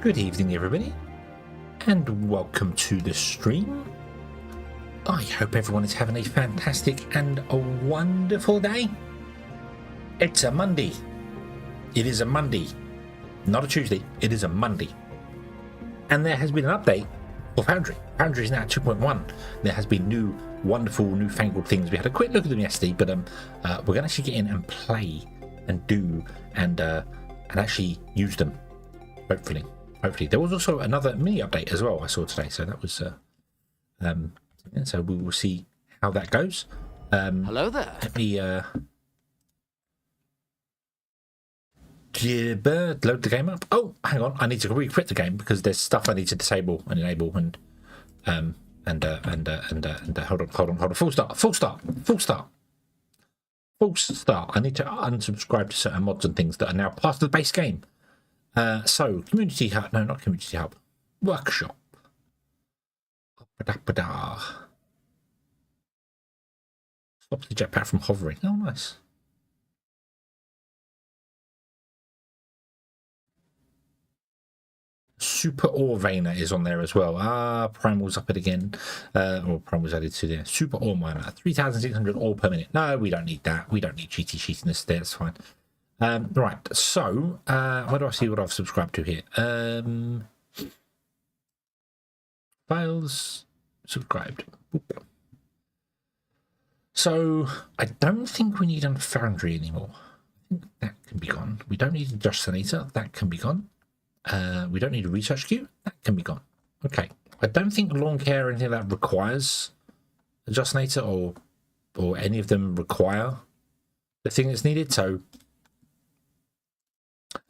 Good evening, everybody, and welcome to the stream. I hope everyone is having a fantastic and a wonderful day. It's a Monday. It is a Monday, not a Tuesday. It is a Monday. And there has been an update for Foundry. Foundry is now 2.1. There has been new, wonderful, newfangled things. We had a quick look at them yesterday, but we're going to actually get in and play and do and actually use them, hopefully. There was also another mini update as well I saw today, so that was so we will see how that goes. Hello there. Let me load the game up. Oh, hang on, I need to re-quit the game because there's stuff I need to disable and enable and hold on. Full start. I need to unsubscribe to certain mods and things that are now part of the base game. So community hub, no, not community hub, workshop. Stops the jetpack from hovering. Oh, nice. Super Ore Veiner is on there as well. Primal's up it again. Or Primal's added to there. Super Ore Miner, 3,600 ore per minute. No, we don't need that. We don't need cheatiness there. That's fine. Right, so where do I see what I've subscribed to here? Files subscribed. Boop. So I don't think we need Foundry anymore. I think that can be gone. We don't need a Justinator. That can be gone. We don't need a research queue. That can be gone. Okay. I don't think lawn care or anything like that requires a Justinator or any of them require the thing that's needed. So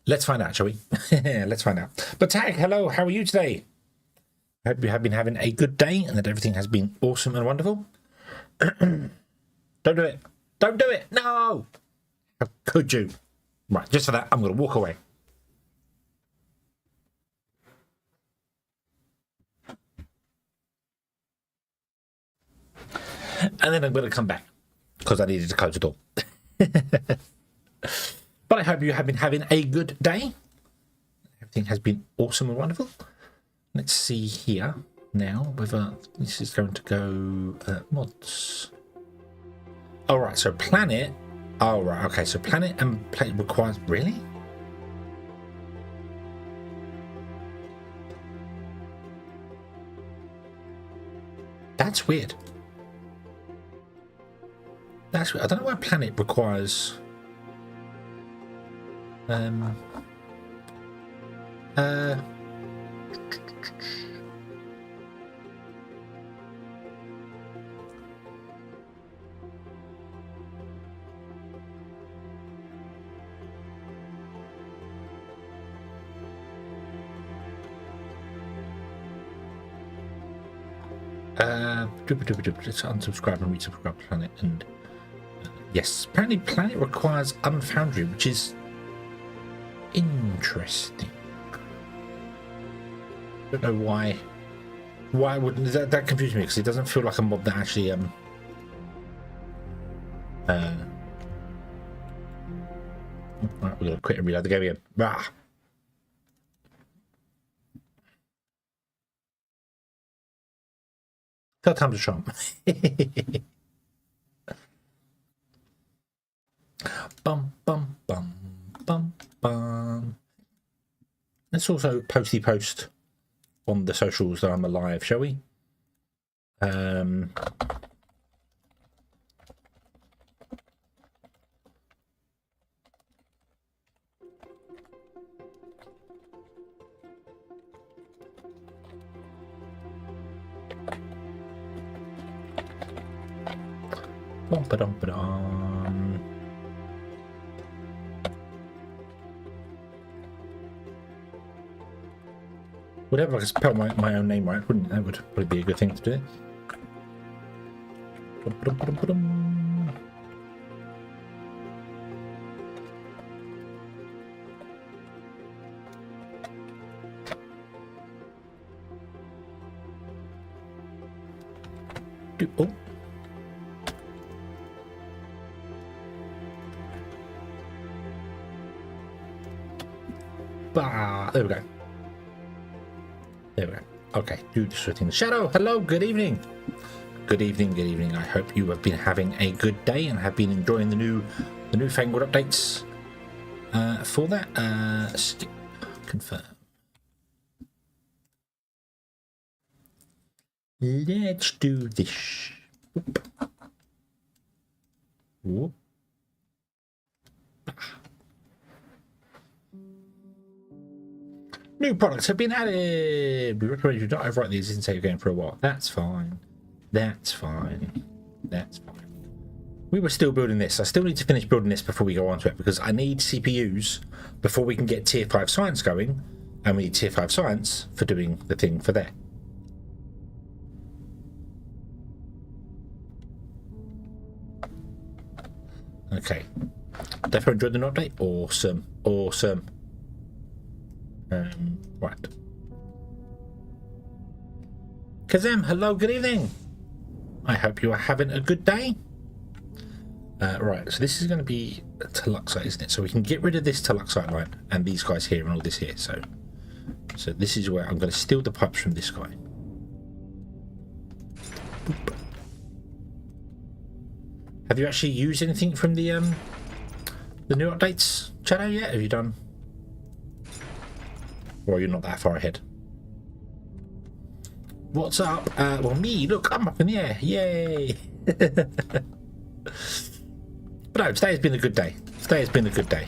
let's find out, shall we? Let's find out. But Tag, hello, how are you today? I hope you have been having a good day and that everything has been awesome and wonderful. Don't do it. Don't do it. No. How could you? Right, just for that, I'm going to walk away. And then I'm going to come back because I needed to close the door. But I hope you have been having a good day. Everything has been awesome and wonderful. Let's see here now whether this is going to go mods. All right, so planet. All right, okay, so planet and planet requires really. That's weird. That's weird. I don't know why planet requires. Let's unsubscribe and resubscribe to planet and yes, apparently planet requires unfoundry, which is interesting. I don't know why. Why wouldn't that confuse me? Because it doesn't feel like a mod that actually right, we're gonna quit and reload the game again. Bah. Third time's a charm. Bum bum bum bum bum. Let's also post on the socials that I'm alive, shall we? Bum-ba-dum-ba-dum. Whatever, I could spell my own name right, wouldn't that? Would probably be a good thing to do. Oh. Bah, there we go. There we go. Okay, do the shooting. Shadow, hello, good evening. Good evening, good evening. I hope you have been having a good day and have been enjoying the newfangled updates. For that, skip, confirm. Let's do this. Whoop. Whoop. New products have been added. We recommend you not overwrite the existing save game for a while. That's fine. That's fine. That's fine. We were still building this. I still need to finish building this before we go on to it because I need CPUs before we can get tier 5 science going, and we need tier 5 science for doing the thing for there. Okay. Definitely enjoyed the new update. Awesome. Awesome. Right. Kazem, hello, good evening. I hope you are having a good day. Right, so this is going to be a Teluxite, isn't it? So we can get rid of this Teluxite line and these guys here and all this here. So this is where I'm going to steal the pipes from this guy. Boop. Have you actually used anything from the new updates, Shadow, yet? Have you done? Or are you not that far ahead? What's up? Well, me, look, I'm up in the air. Yay! But no, today has been a good day. Today has been a good day.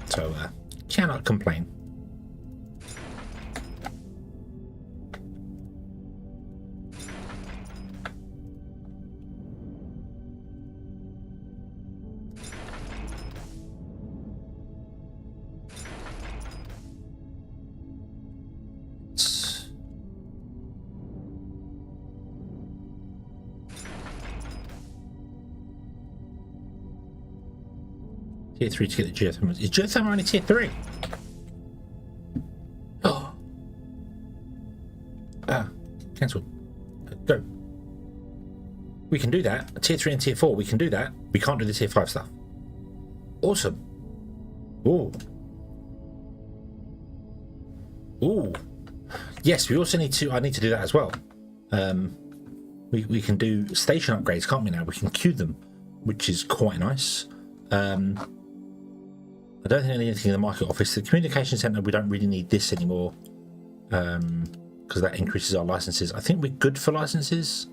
So, cannot complain. Tier 3 to get the geothermal. Is geothermal only tier 3? Oh. Cancelled. Go. We can do that. Tier 3 and tier 4, we can do that. We can't do the tier 5 stuff. Awesome. Ooh. Ooh. Yes, we also need to, I need to do that as well. We can do station upgrades, can't we now? We can queue them, which is quite nice. I don't think I need anything in the market office. The communication center, we don't really need this anymore because that increases our licenses. I think we're good for licenses.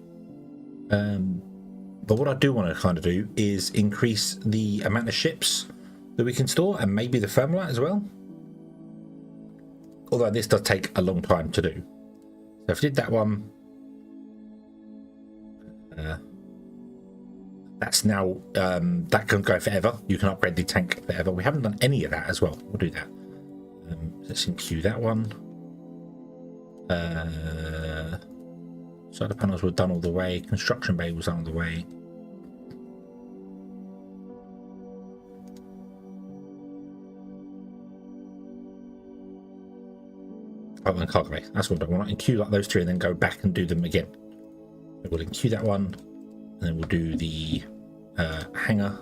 But what I do want to kind of do is increase the amount of ships that we can store and maybe the thermalite as well. Although this does take a long time to do. So if I did that one, that's now, that can go forever. You can upgrade the tank forever. We haven't done any of that as well. We'll do that. Let's queue that one. Solar panels were done all the way. Construction bay was done all the way. Oh, and cargo bay. That's what I want. And queue like those three and then go back and do them again. So we'll queue that one. And then we'll do the hangar.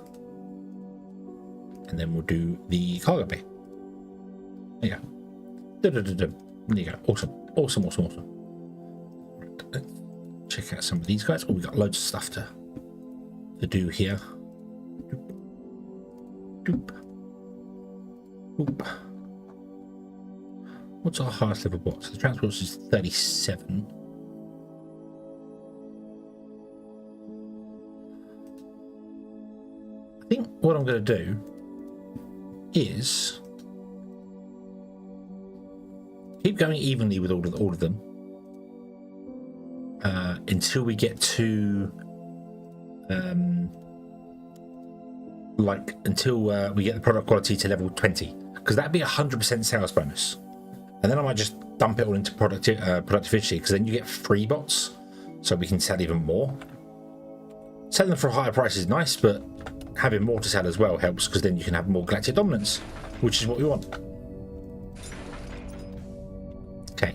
And then we'll do the cargo bay. There you go. There you go. Awesome. Awesome, awesome, awesome. Right, let's check out some of these guys. Oh, we got loads of stuff to do here. Doop. Doop. Oop. What's our highest level bot? So the transport is 37. I think what I'm going to do is keep going evenly with all of them until we get to until we get the product quality to level 20, because that'd be 100% sales bonus, and then I might just dump it all into product efficiency, because then you get free bots, so we can sell even more. Selling them for a higher price is nice, but having more to sell as well helps, because then you can have more galactic dominance, which is what we want. Okay.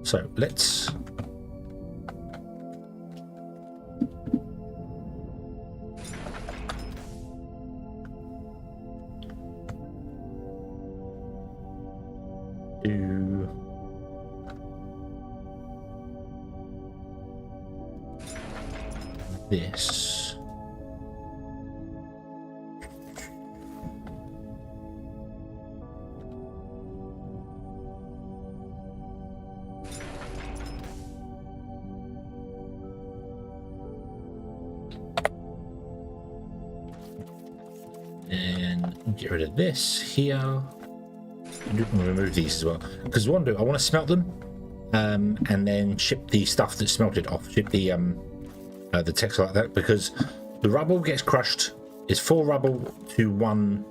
So let's this. And get rid of this here. You can remove these as well, because I want to smelt them, and then ship the stuff that's smelted off. Ship the text like that, because the rubble gets crushed. It's 4 rubble to 1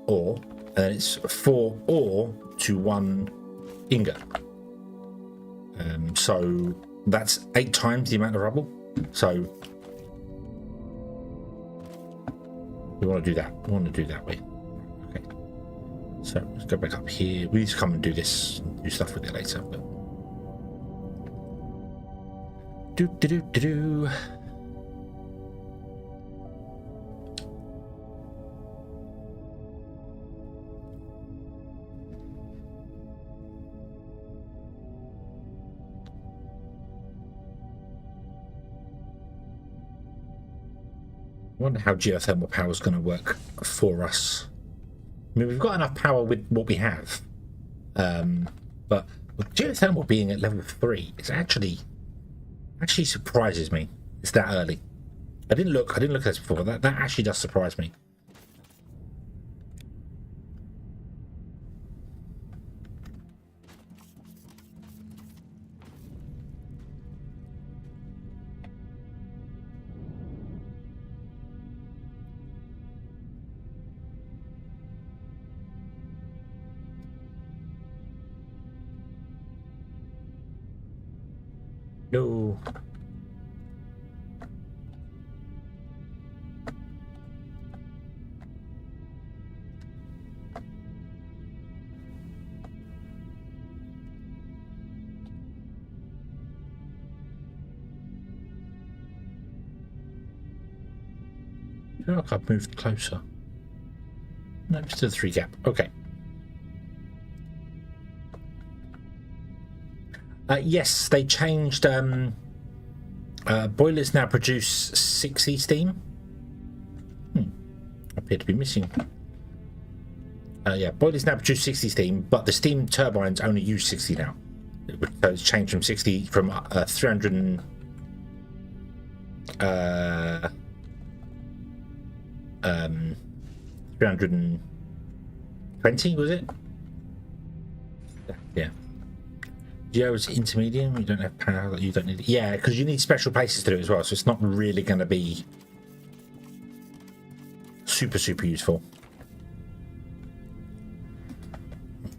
ore, and it's 4 ore to 1 ingot. So that's 8 times the amount of rubble. So we want to do that. We want to do that way. Okay. So let's go back up here. We need to come and do this, and do stuff with it later. But I wonder how geothermal power is going to work for us. I mean, we've got enough power with what we have, but with geothermal being at level 3, it's actually surprises me. It's that early. I didn't look at this before. That actually does surprise me. No. I feel like I've moved closer. No, it's to the 3 gap. Okay. Yes, they changed. Boilers now produce 60 steam. Appear to be missing. Yeah, boilers now produce 60 steam, but the steam turbines only use 60 now. So it's changed from 60 from 300 and, 320, was it? Yeah. Geo's intermediate, you don't have power that you don't need. Yeah, because you need special places to do it as well, so it's not really going to be super useful.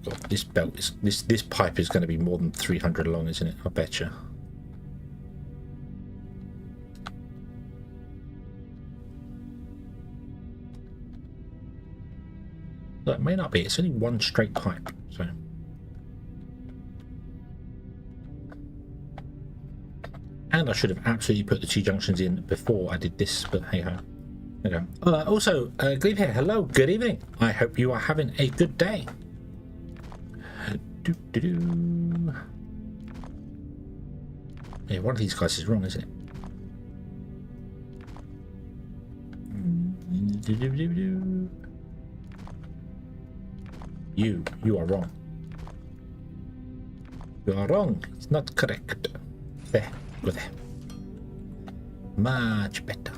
God, this belt is this pipe is going to be more than 300 long, isn't it? I betcha. Well, it may not be. It's only one straight pipe, so. And I should have absolutely put the 2 junctions in before I did this, but hey ho. Okay. Also, Glebe here. Hello, good evening. I hope you are having a good day. Yeah, one of these guys is wrong, isn't it? You are wrong. You are wrong. It's not correct. There. Go there. Much better.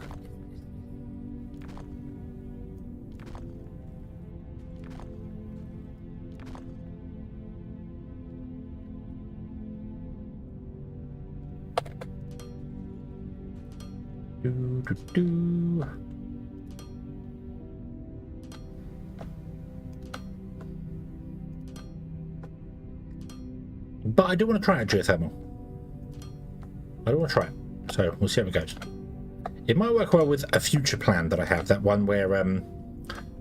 Do. But I do want to try a geothermal. I don't want to try it, so we'll see how it goes. It might work well with a future plan that I have, that one where, as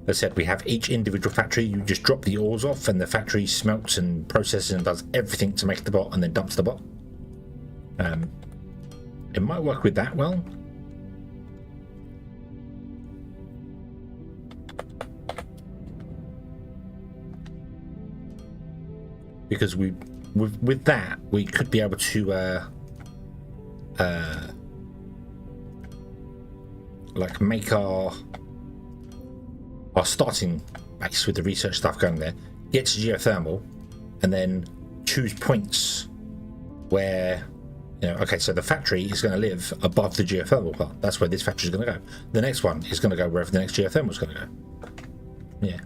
I said, we have each individual factory, you just drop the ores off and the factory smelts and processes and does everything to make the bot and then dumps the bot. It might work with that well. Because with that, we could be able to like make our starting base with the research stuff going there, get to geothermal, and then choose points where, you know, okay, so the factory is going to live above the geothermal part. That's where this factory is going to go. The next one is going to go wherever the next geothermal is going to go. Yeah.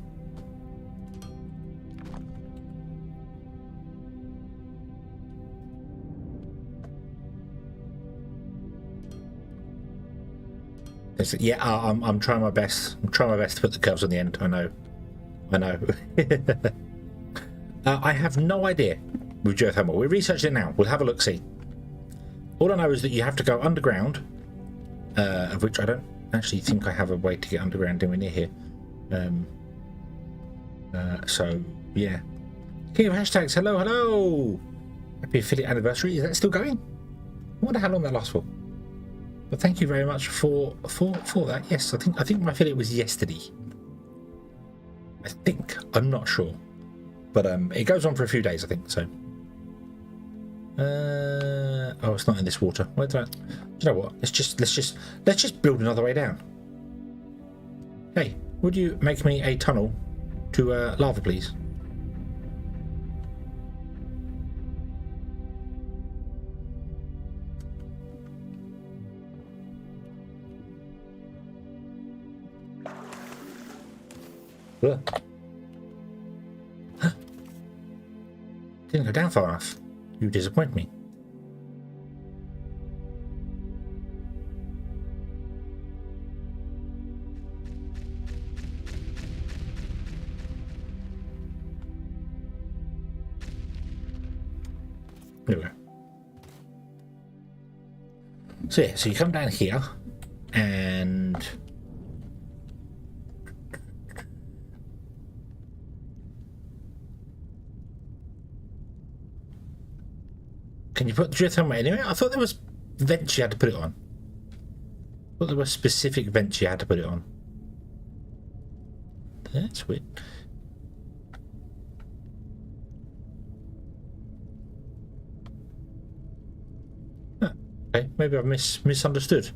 Yeah, I'm trying my best. I'm trying my best to put the curves on the end. I know. I have no idea with geothermal. We're researching it now. We'll have a look. See. All I know is that you have to go underground, of which I don't actually think I have a way to get underground anywhere near here. So yeah. King of hashtags. Hello, hello. Happy affiliate anniversary. Is that still going? I wonder how long that lasts for. But thank you very much for that. Yes, I think my affiliate was yesterday. I think. I'm not sure. But it goes on for a few days, I think, so. Oh, it's not in this water. Where did I? Do you know what? Let's just build another way down. Hey, would you make me a tunnel to lava, please? Didn't go down far enough. You disappoint me. There we go. So yeah, so you come down here and can you put the geothermal anyway? I thought there was vents you had to put it on. I thought there were specific vents you had to put it on. That's weird. Huh. Okay, maybe I've misunderstood.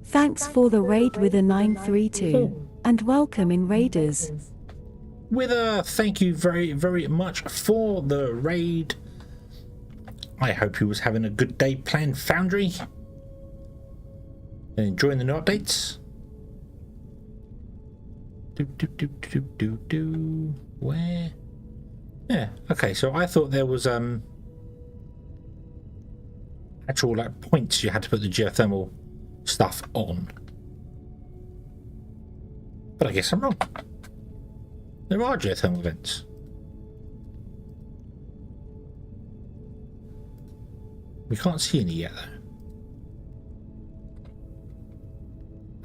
Thanks for the raid with a 932, and welcome in raiders. Wither, thank you very, very much for the raid. I hope you was having a good day playing Foundry and enjoying the new updates. Where? Yeah, okay, so I thought there was actual like points you had to put the geothermal stuff on. But I guess I'm wrong. There are geothermal vents. We can't see any yet, though.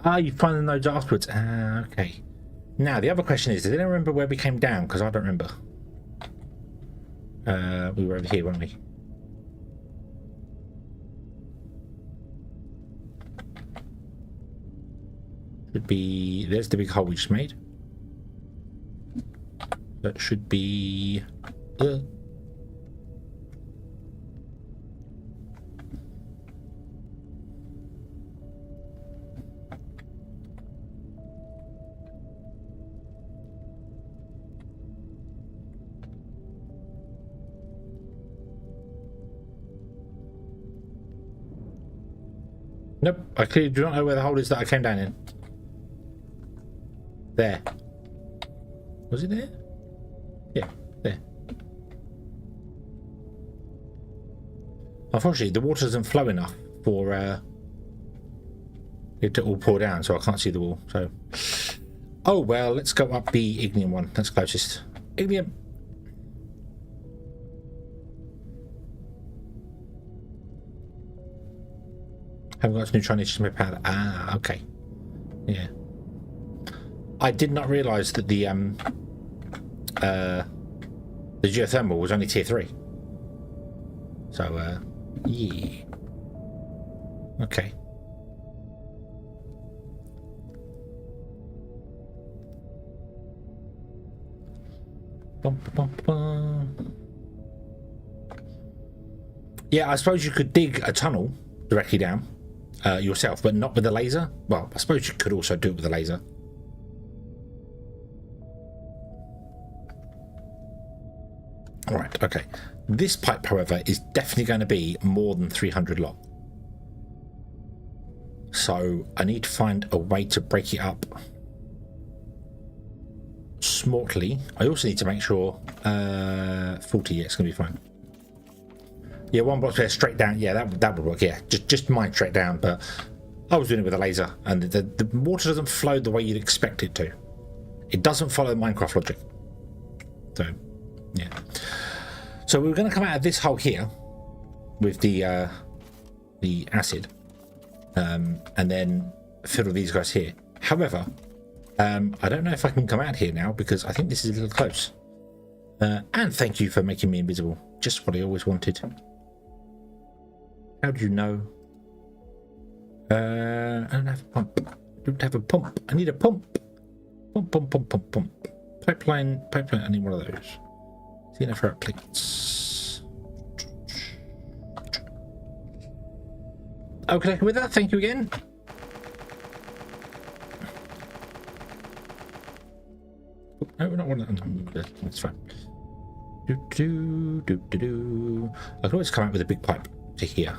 Ah, you find the nodes afterwards. Ah, okay. Now, the other question is, does anyone remember where we came down? Because I don't remember. We were over here, weren't we? Should be... There's the big hole we just made. That should be... Nope, I clearly do not know where the hole is that I came down in. There. Was it there? Yeah, there. Unfortunately, the water doesn't flow enough for it to all pour down, so I can't see the wall. So, oh well, let's go up the Ignium one. That's closest. Ignium. Haven't got new Chinese to my pad. Ah, okay. Yeah. I did not realise that the geothermal was only tier 3. So, yeah. Okay. Bum, bum, bum. Yeah, I suppose you could dig a tunnel directly down yourself, but not with a laser. Well, I suppose you could also do it with a laser. Alright, okay. This pipe, however, is definitely going to be more than 300 long. So I need to find a way to break it up smartly. I also need to make sure 40, yeah, it's going to be fine. Yeah, one block there straight down. Yeah, that would work. Yeah, just mine straight down. But I was doing it with a laser, and the water doesn't flow the way you'd expect it to. It doesn't follow Minecraft logic. So, yeah. So we're going to come out of this hole here with the acid, and then fiddle these guys here. However, I don't know if I can come out here now because I think this is a little close. And thank you for making me invisible. Just what I always wanted. How do you know? I don't have a pump. I don't have a pump. I need a pump. Pump. Pipeline. I need one of those. Xenoferrite plates. Okay, with that, thank you again. No, we're not one of them. That's fine. I can always come out with a big pipe to here.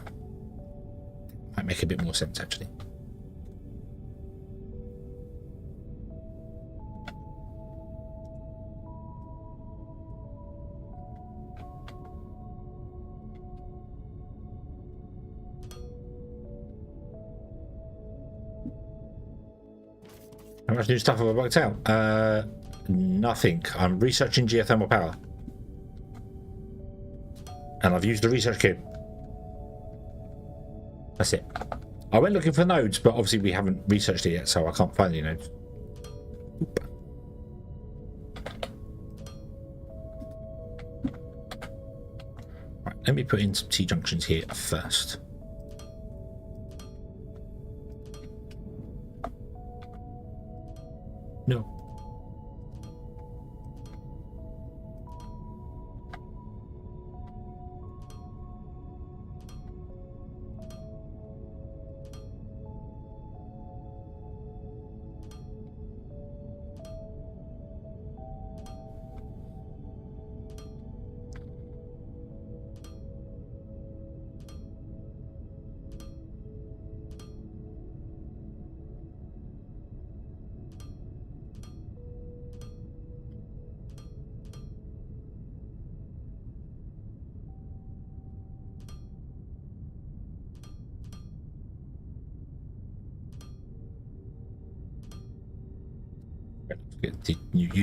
Might make a bit more sense, actually. How much new stuff have I worked out? Nothing. I'm researching geothermal power. And I've used the research cube. That's it. I went looking for nodes, but obviously we haven't researched it yet, so I can't find any nodes. Oop. Right, let me put in some T-junctions here first. No.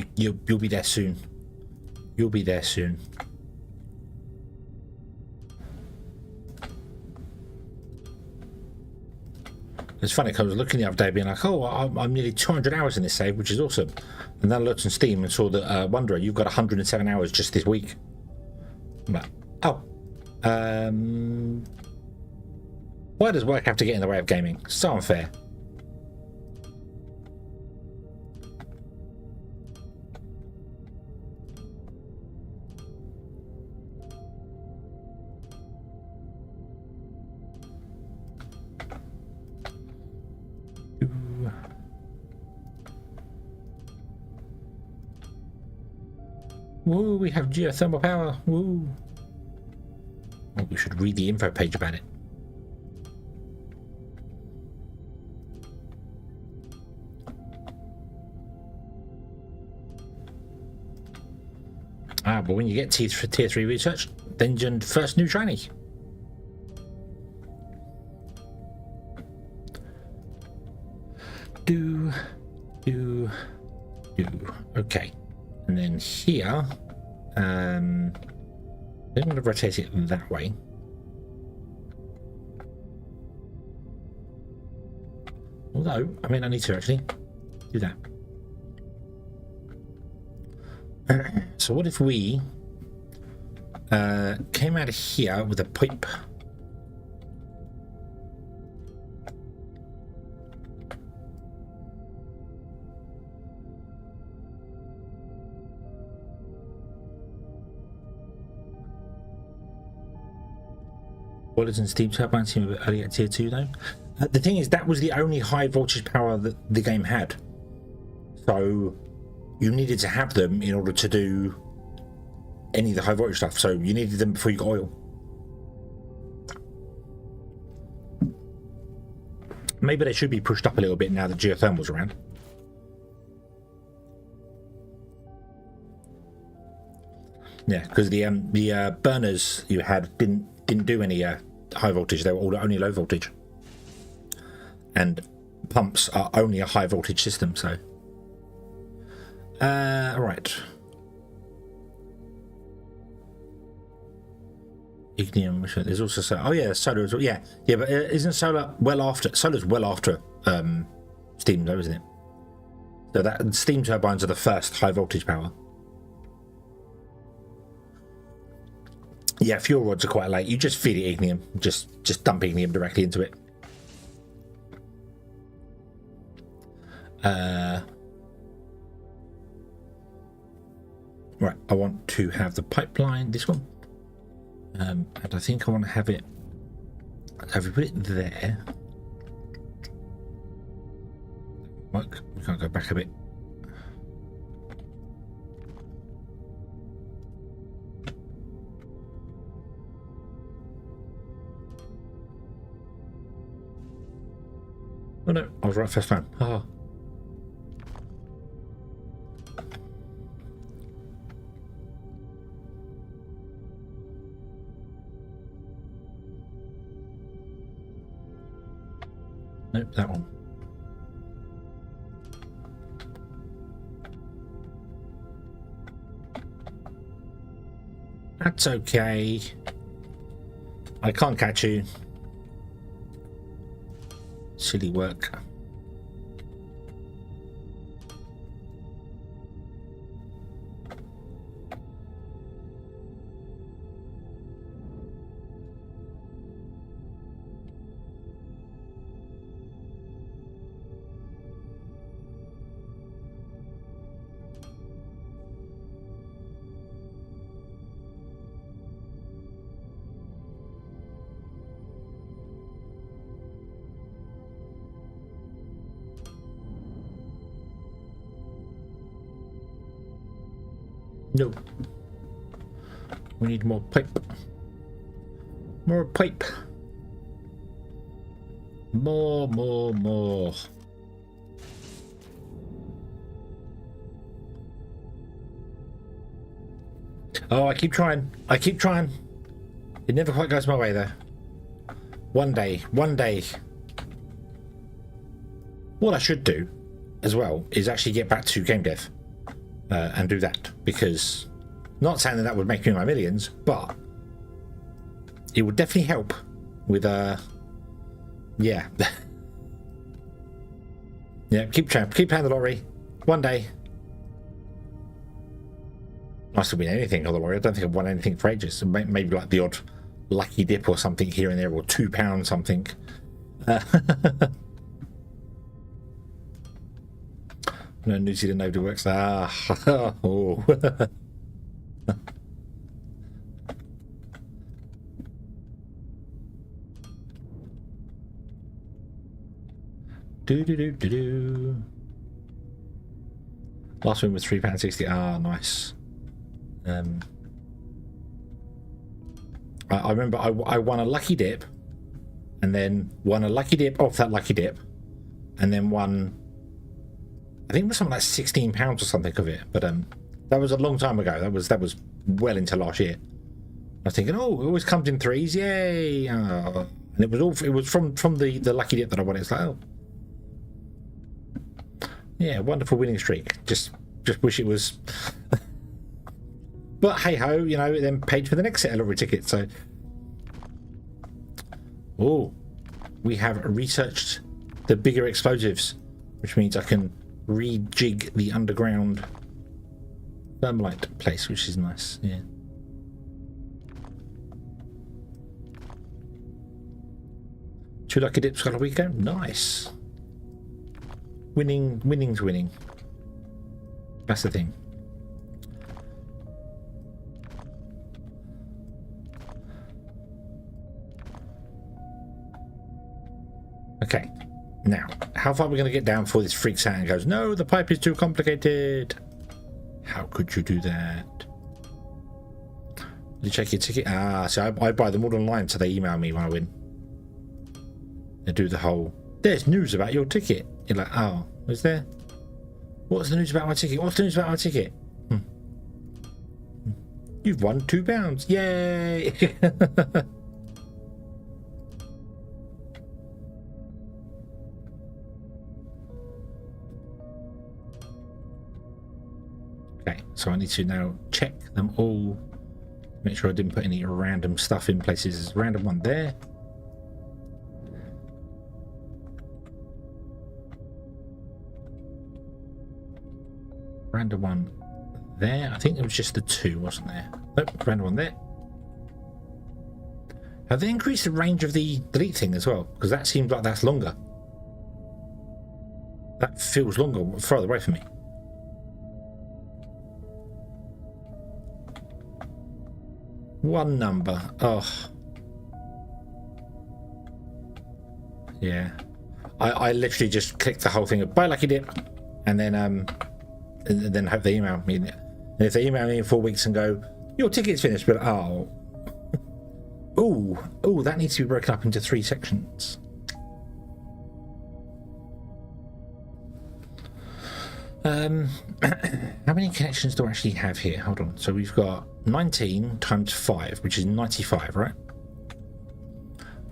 You'll be there soon. You'll be there soon. It's funny because I was looking the other day being like, oh, I'm nearly 200 hours in this save, which is awesome. And then I looked on Steam and saw that Wanderer, you've got 107 hours just this week. I'm like, oh. Why does work have to get in the way of gaming? So unfair. Woo, we have geothermal power. Woo. Well, we should read the info page about it. Ah, but when you get tier 3 research, then you're first new shiny. Okay. And then here, I'm going to rotate it that way. Although, I mean, I need to actually do that. So what if we came out of here with a pipe? Boilers and steam turbines seem a bit early at tier 2 though. The thing is, that was the only high voltage power that the game had. So you needed to have them in order to do any of the high voltage stuff. So you needed them before you got oil. Maybe they should be pushed up a little bit now that geothermal's around. Yeah, because the burners you had didn't do any high voltage. They were all only low voltage. And pumps are only a high voltage system, so. Right. Ignium. There's also solar. Oh yeah, solar as well. Yeah, but isn't solar well after? Solar's well after steam, though, isn't it? So that steam turbines are the first high voltage power. Yeah, fuel rods are quite late. You just feed it ignium. Just dump ignium directly into it. Right, I want to have the pipeline, this one. And I think I want to have it. Have we put it there? Work. We can't go back a bit. Oh no, I was right first time. Haha. Nope, that one. That's okay. I can't catch you. Silly work. No. We need more pipe. More pipe. More. Oh, I keep trying. It never quite goes my way though. One day. What I should do as well is actually get back to game dev. And do that, because not saying that would make me my millions, but it would definitely help with yeah. Yeah, keep playing the lottery. One day I still win anything on the lottery. I don't think I've won anything for ages. Maybe like the odd lucky dip or something here and there, or £2 something. No, New Zealand nobody works. Oh. Do. Last win was £3.60. Ah, nice. I remember I won a lucky dip, and then won a lucky dip off that lucky dip, and then won. I think it was something like £16 or something of it, but that was a long time ago. That was well into last year. I was thinking, oh, it always comes in threes, yay! And it was from the lucky dip that I won. It's like, oh, yeah, wonderful winning streak. Just wish it was. But hey ho, you know, it then paid for the next set of lottery tickets. So, oh, we have researched the bigger explosives, which means I can rejig the underground thermalite place, which is nice. Yeah. Two lucky dips got a weekend. Nice. Winning's winning. That's the thing. Okay. Now, how far are we going to get down before this freaks out and goes, no, the pipe is too complicated? How could you do that? You check your ticket? Ah, so I buy them all online so they email me when I win. They do the whole, there's news about your ticket. You're like, oh, is there? What's the news about my ticket? What's the news about my ticket? You've won £2. Yay! Okay, so I need to now check them all. Make sure I didn't put any random stuff in places. Random one there. Random one there. I think it was just the 2, wasn't there? Nope, random one there. Have they increased the range of the delete thing as well? Because that seems like that's longer. That feels longer, further away from me. One number. Oh. Yeah. I literally just clicked the whole thing of buy lucky dip and then hope they email me. And if they email me in 4 weeks and go, your ticket's finished, but oh. Ooh, that needs to be broken up into 3 sections. How many connections do I actually have here? Hold on. So we've got 19 times 5, which is 95, right?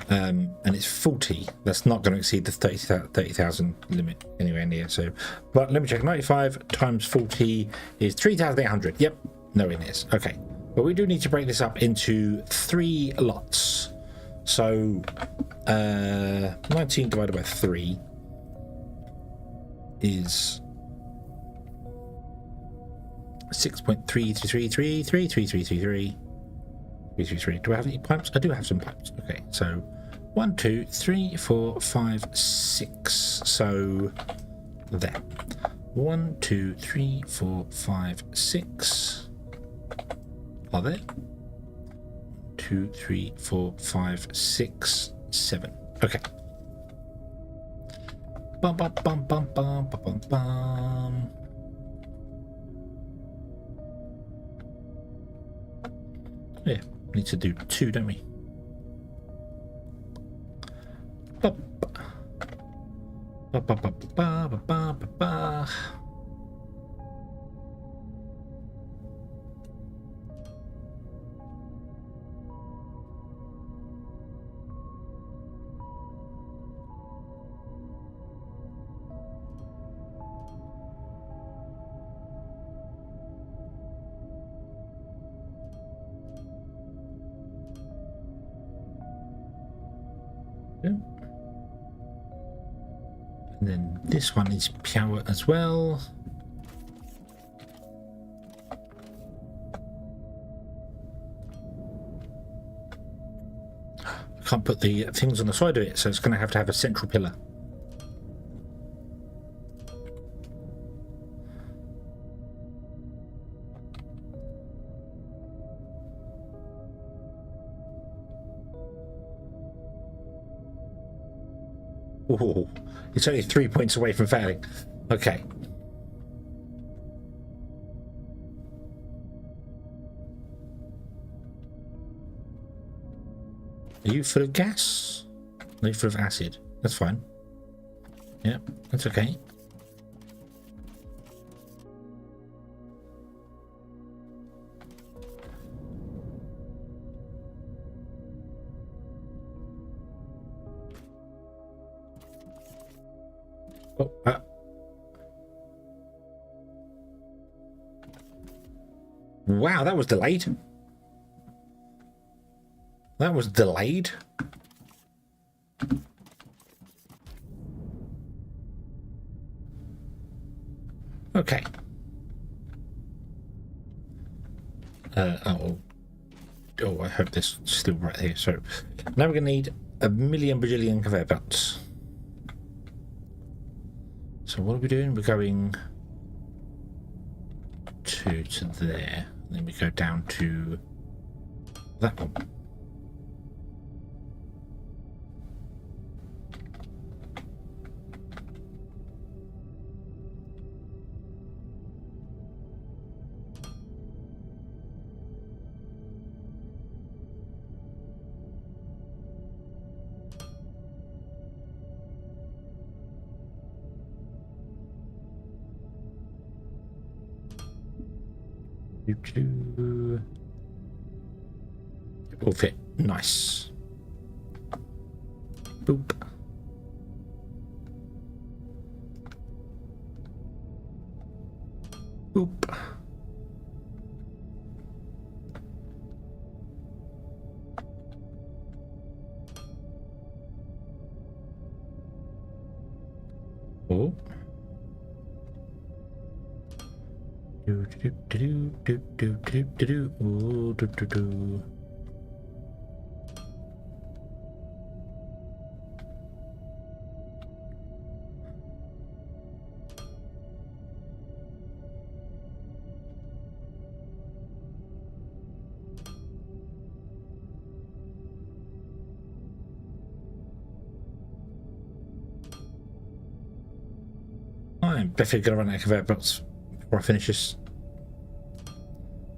And it's 40. That's not going to exceed the 30,000 limit anywhere near. So, but let me check. 95 times 40 is 3,800. Yep, nowhere near. Okay, but we do need to break this up into 3 lots. So, 19 divided by 3 is 6.33333333333. Do I have any pipes? I do have some pipes. Okay, so 1, 2, 3, 4, 5, 6. So there. 1, 2, 3, 4, 5, 6. Are there? 2, 3, 4, 5, 6, 7. Okay. Bum bum bum bum bum bum bum. Yeah, need to do 2, don't we? Ba ba ba ba ba ba ba ba. And then this one is pure as well. I can't put the things on the side of it, so it's going to have a central pillar. Oh, it's only 3 points away from failing. Okay. Are you full of gas? Are you full of acid? That's fine. Yeah, that's okay. Oh, wow, that was delayed. That was delayed. Okay. Oh, I hope this is still right here. So now we're going to need a million bajillion conveyor belts. So what are we doing? We're going to there. And then we go down to that one. It will fit. Nice. Boop. Boop. Oh. Do do do do do do do do. Oh, do do do. I'm definitely going to run out of conveyor belts before I finish this.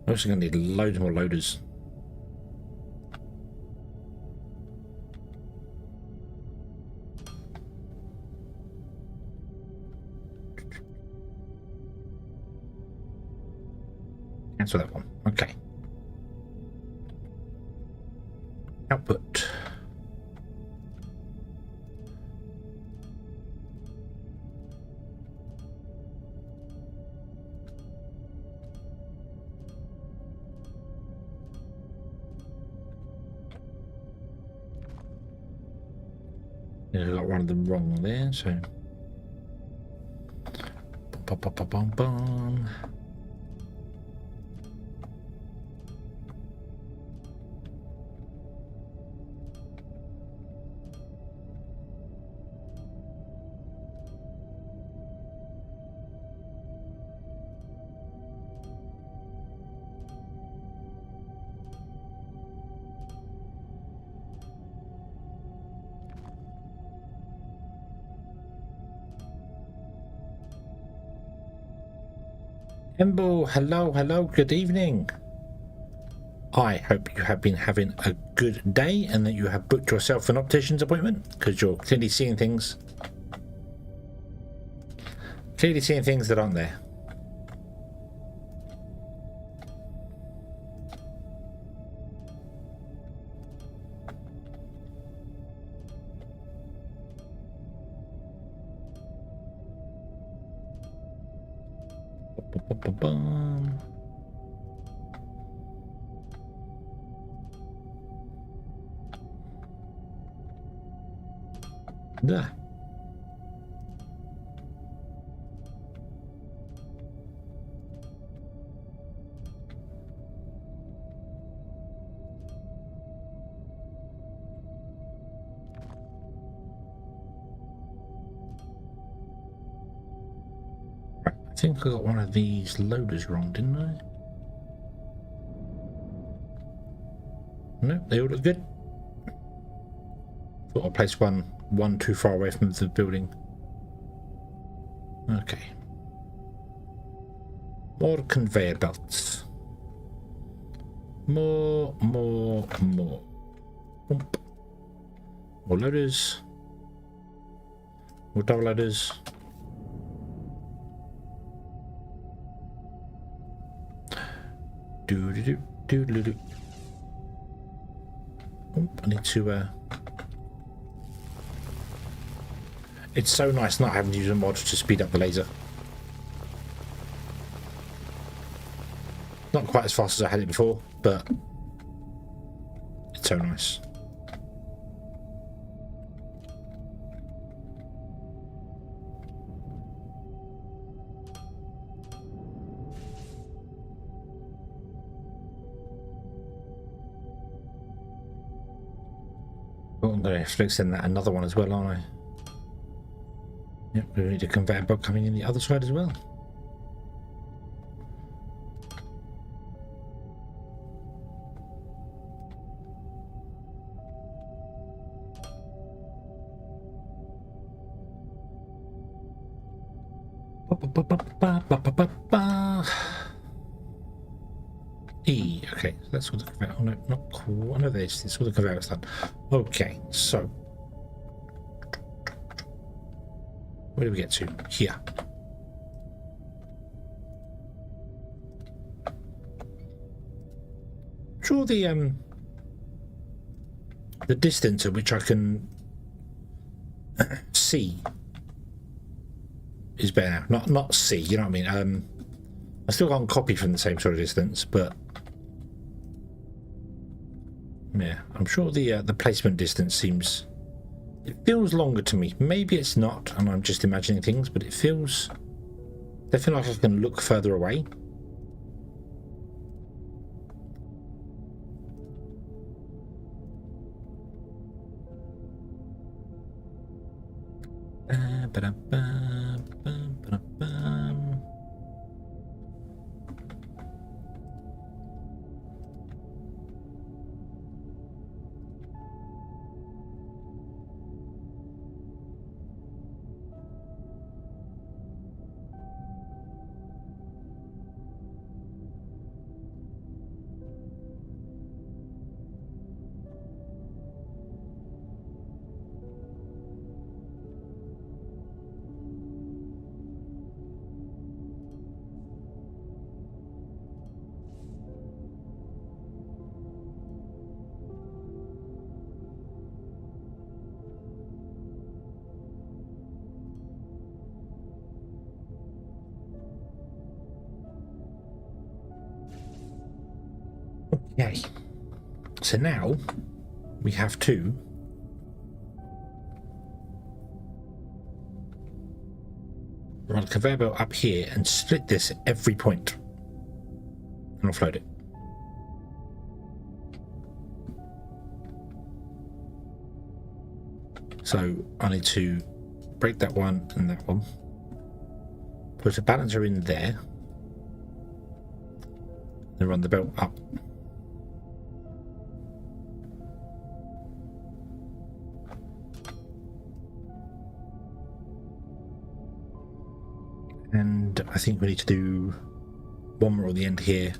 I'm also going to need loads more loaders. Cancel that one. Okay. Output. I got one of them wrong there, so. Bum, bum, bum, bum, bum. Embo, hello, good evening. I hope you have been having a good day and that you have booked yourself an optician's appointment, because you're clearly seeing things. Clearly seeing things that aren't there. Bum. There. I think I got one of these loaders wrong, didn't I? No, they all look good. Thought I placed one too far away from the building. Okay. More conveyor belts. More. Boomp. More loaders. More double loaders. Do. I need to. It's so nice not having to use a mod to speed up the laser. Not quite as fast as I had it before, but it's so nice. Oh, I'm going to have to extend that another one as well, aren't I? Yep, we need a conveyor belt coming in the other side as well. E, okay, so that's all the conveyor. Oh no, not cool. I know this all the conveyor's done. Okay, so where do we get to? Here. sure the distance at which I can see is better. Not see, you know what I mean? I still can't copy from the same sort of distance, but yeah, I'm sure the placement distance seems, it feels longer to me. Maybe it's not, and I'm just imagining things, but it feels, I feel like I can look further away. Okay, so now we have to run a conveyor belt up here and split this at every point and offload it. So I need to break that one and that one, put a balancer in there, then run the belt up. And I think we need to do one more at the end here.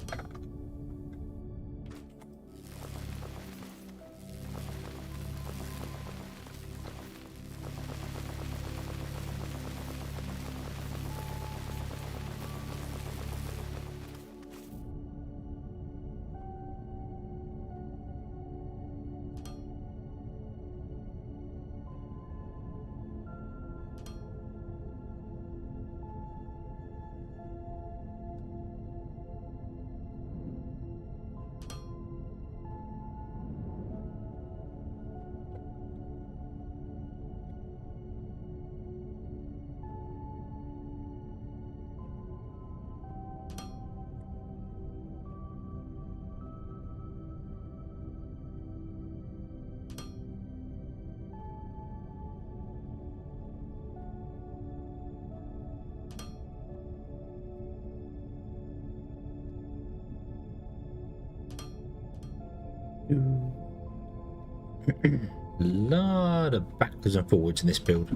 Lot of backwards and forwards in this build,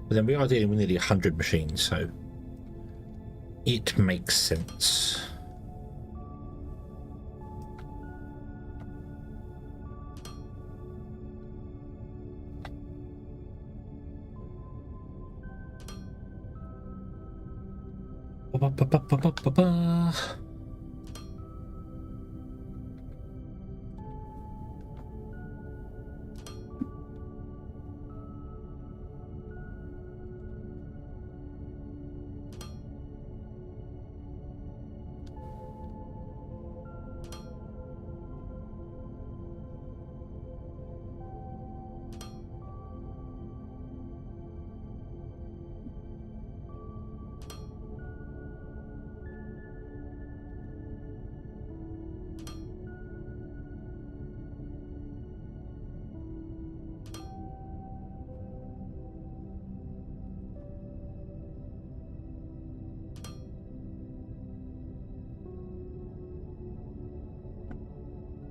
but then we are dealing with nearly 100 machines, so it makes sense. Ba, ba, ba, ba, ba, ba, ba.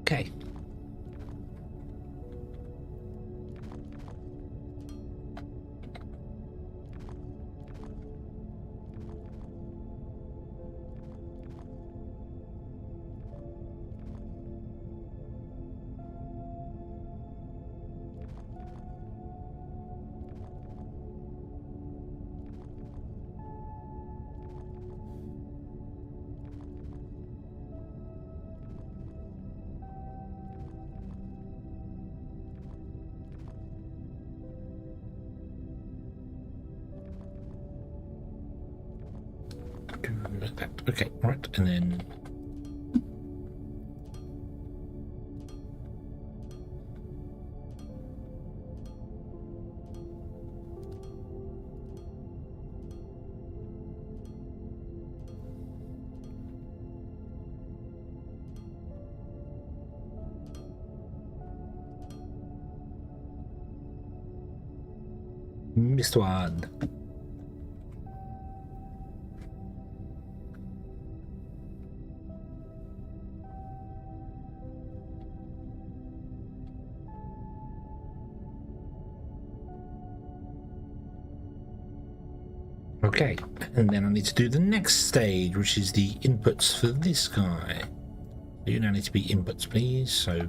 Okay. Okay, right, and then missed one. Okay, and then I need to do the next stage, which is the inputs for this guy. You now need to be inputs, please. So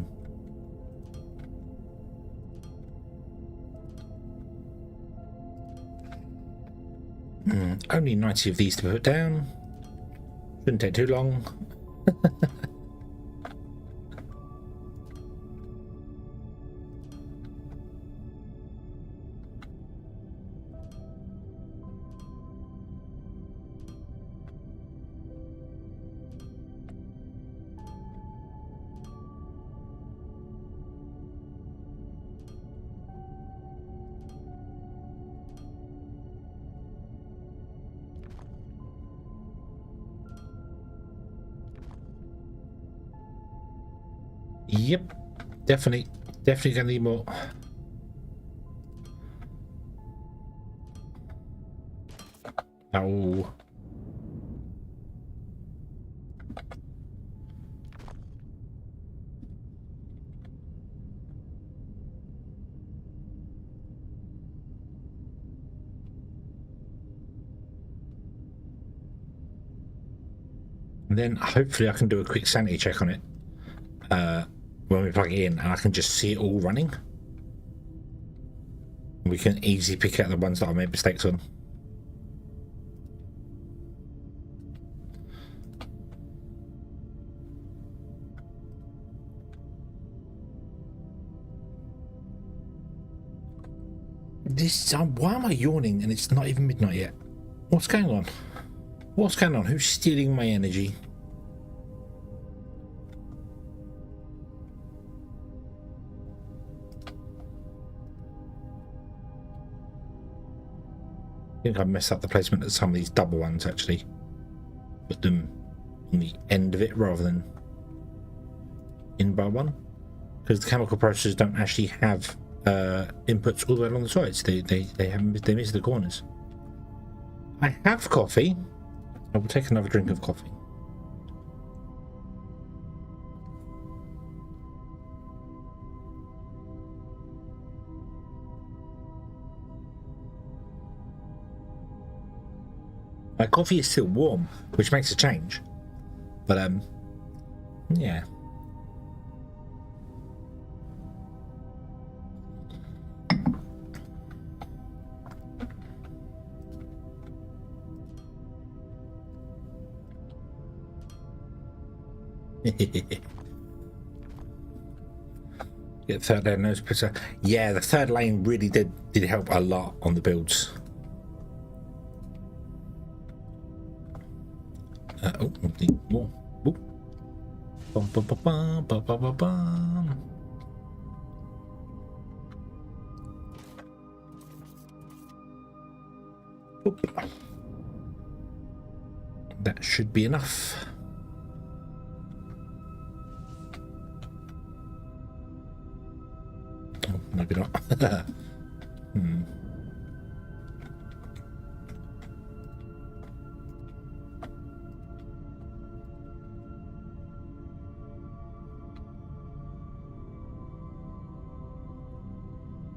only 90 of these to put down. Shouldn't take too long. Yep, definitely gonna need more. Oh. And then hopefully I can do a quick sanity check on it when we plug it in, and I can just see it all running. We can easily pick out the ones that I made mistakes on. This why am I yawning and it's not even midnight yet? What's going on? What's going on? Who's stealing my energy? I think I've messed up the placement of some of these double ones actually. Put them on the end of it rather than in by one. Because the chemical processors don't actually have inputs all the way along the sides. They miss the corners. I have coffee. I will take another drink of coffee. My coffee is still warm, which makes a change. But yeah. Get third lane nose splitter. Yeah, the third lane really did help a lot on the builds. Oh, more. Bum, bum, bum, bum, bum, bum, bum, bum. That should be enough. Oh, maybe not.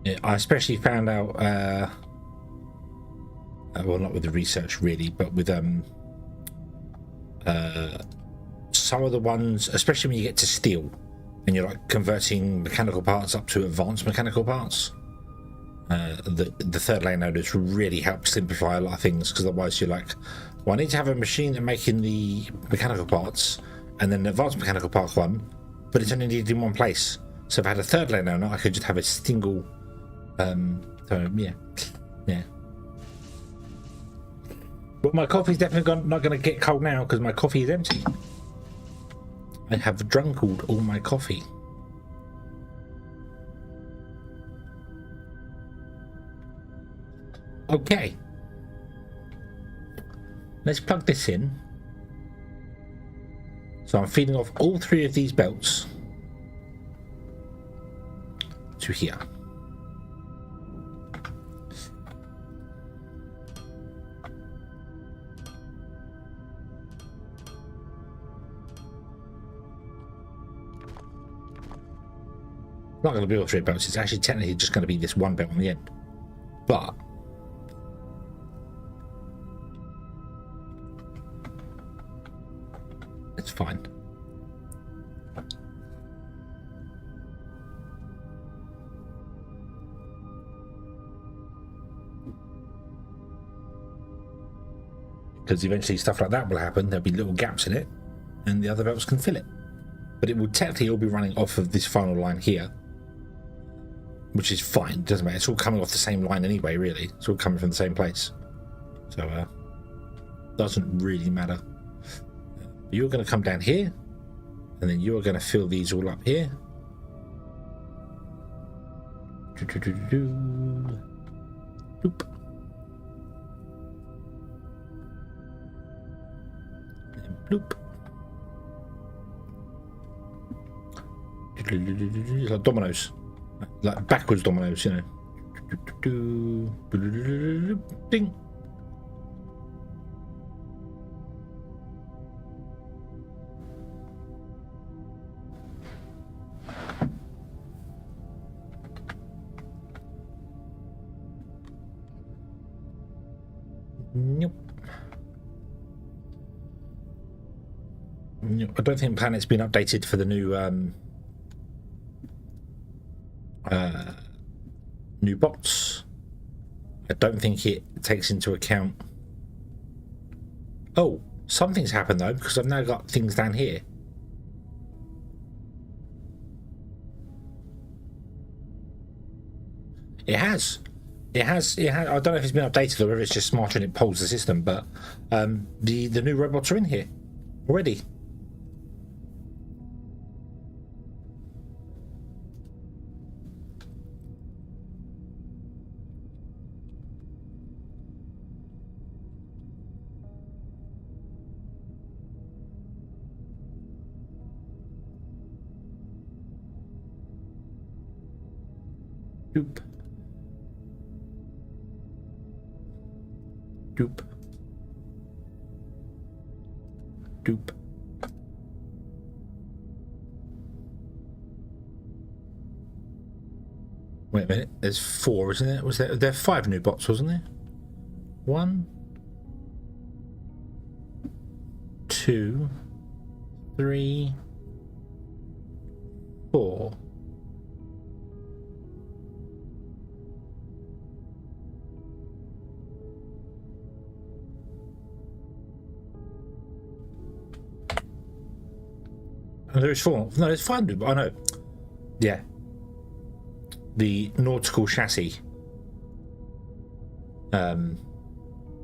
Yeah, I especially found out, well, not with the research really, but with some of the ones, especially when you get to steel and you're like converting mechanical parts up to advanced mechanical parts, the third lane noders really help simplify a lot of things, because otherwise you're like, well, I need to have a machine that's making the mechanical parts and then the advanced mechanical part one, but it's only needed in one place. So if I had a third lane node, I could just have a single. So yeah. But my coffee's definitely not going to get cold now because my coffee is empty. I have drunk all my coffee. Okay. Let's plug this in. So I'm feeding off all 3 of these belts to here. Not going to be all 3 belts. It's actually technically just going to be this 1 belt on the end. But it's fine. Because eventually stuff like that will happen. There'll be little gaps in it and the other belts can fill it. But it will technically all be running off of this final line here, which is fine. It doesn't matter. It's all coming off the same line anyway, really. It's all coming from the same place. So, doesn't really matter. You're going to come down here, and then you're going to fill these all up here. Bloop. And bloop. It's like dominoes. Like backwards dominoes, you know. Ding. Nope. Nope. I don't think Planet's been updated for the new new bots. I don't think it takes into account. Oh, something's happened though, because I've now got things down here. It has. I don't know if it's been updated or whether it's just smarter and it polls the system, but the new robots are in here already. Doop. Doop. Doop. Wait a minute, there's 4, isn't there? Was there 5 new bots, wasn't there? 1, 2, 3, 4. Oh, there's 4. No, there's 5 new. I know. Yeah. The nautical chassis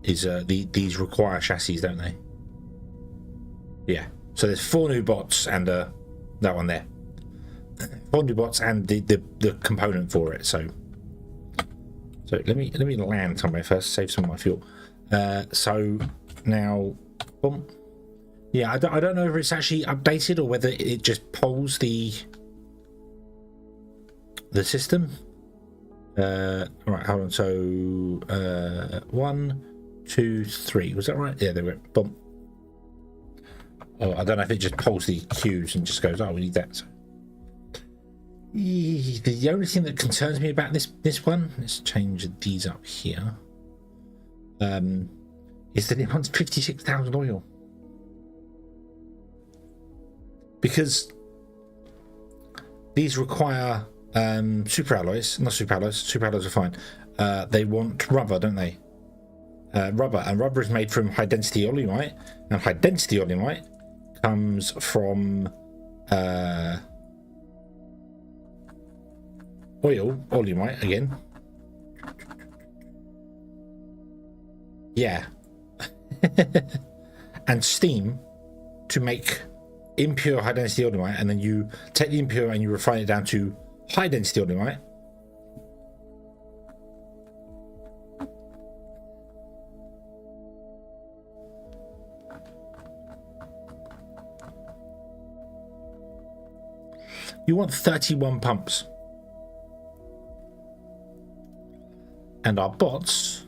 is these require chassis, don't they? Yeah. So there's 4 new bots and that one there. 4 new bots and the component for it. So let me land somewhere first, save some of my fuel. So now, boom. Yeah, I don't know if it's actually updated or whether it just polls the system. All right, hold on. So 1, 2, 3. Was that right? Yeah, there we go. Boom. Oh, I don't know if it just polls the queues and just goes, oh, we need that. So, the only thing that concerns me about this one, let's change these up here, is that it wants 56,000 oil. Because these require super alloys. Super alloys are fine. They want rubber, don't they? Rubber, and rubber is made from high density olimite, and high density olimite comes from olimite again. Yeah. and steam to make impure high density ilmenite, and then you take the impure and you refine it down to high density ilmenite. You want 31 pumps. And our bots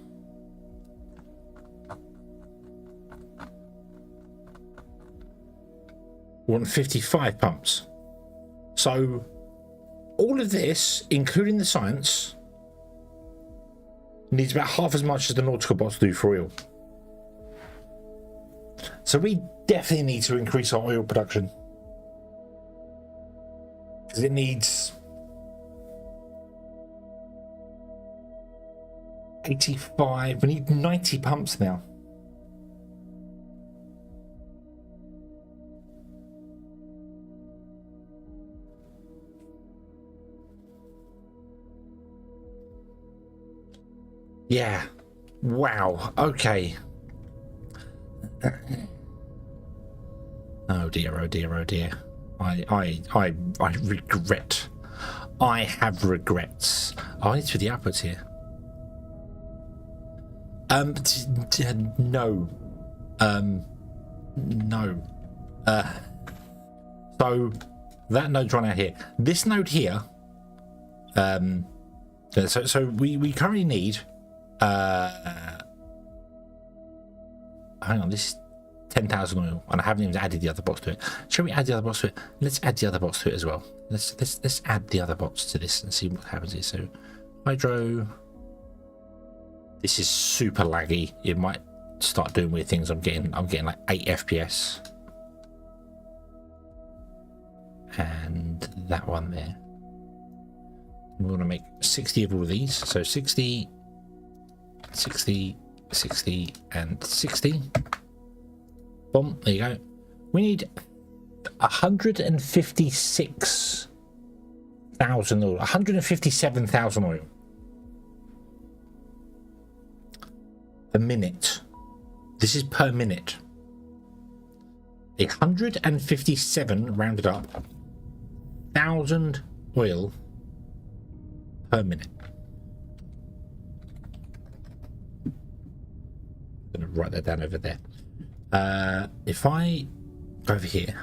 want 55 pumps. So all of this, including the science, needs about half as much as the nautical bots do for oil. So we definitely need to increase our oil production, because it needs 85. We need 90 pumps now. Yeah. Wow. Okay. Oh dear. Oh dear. Oh dear. I regret. I have regrets. Oh, I need to do the outputs here. No. No. So that node's run out here. This node here. So we currently need. Hang on, this is 10,000 oil, and I haven't even added the other bots to it. Shall we add the other bots to it? Let's add the other bots to it as well. Let's add the other bots to this and see what happens here. So hydro. This is super laggy. It might start doing weird things. I'm getting like 8 FPS. And that one there. We want to make 60 of all of these. So 60, 60, 60, and 60. Boom, there you go. We need 156,000 oil, 157,000 oil a minute. This is per minute. 157 rounded up 1,000 oil per minute. I'm going to write that down over there. If I go over here,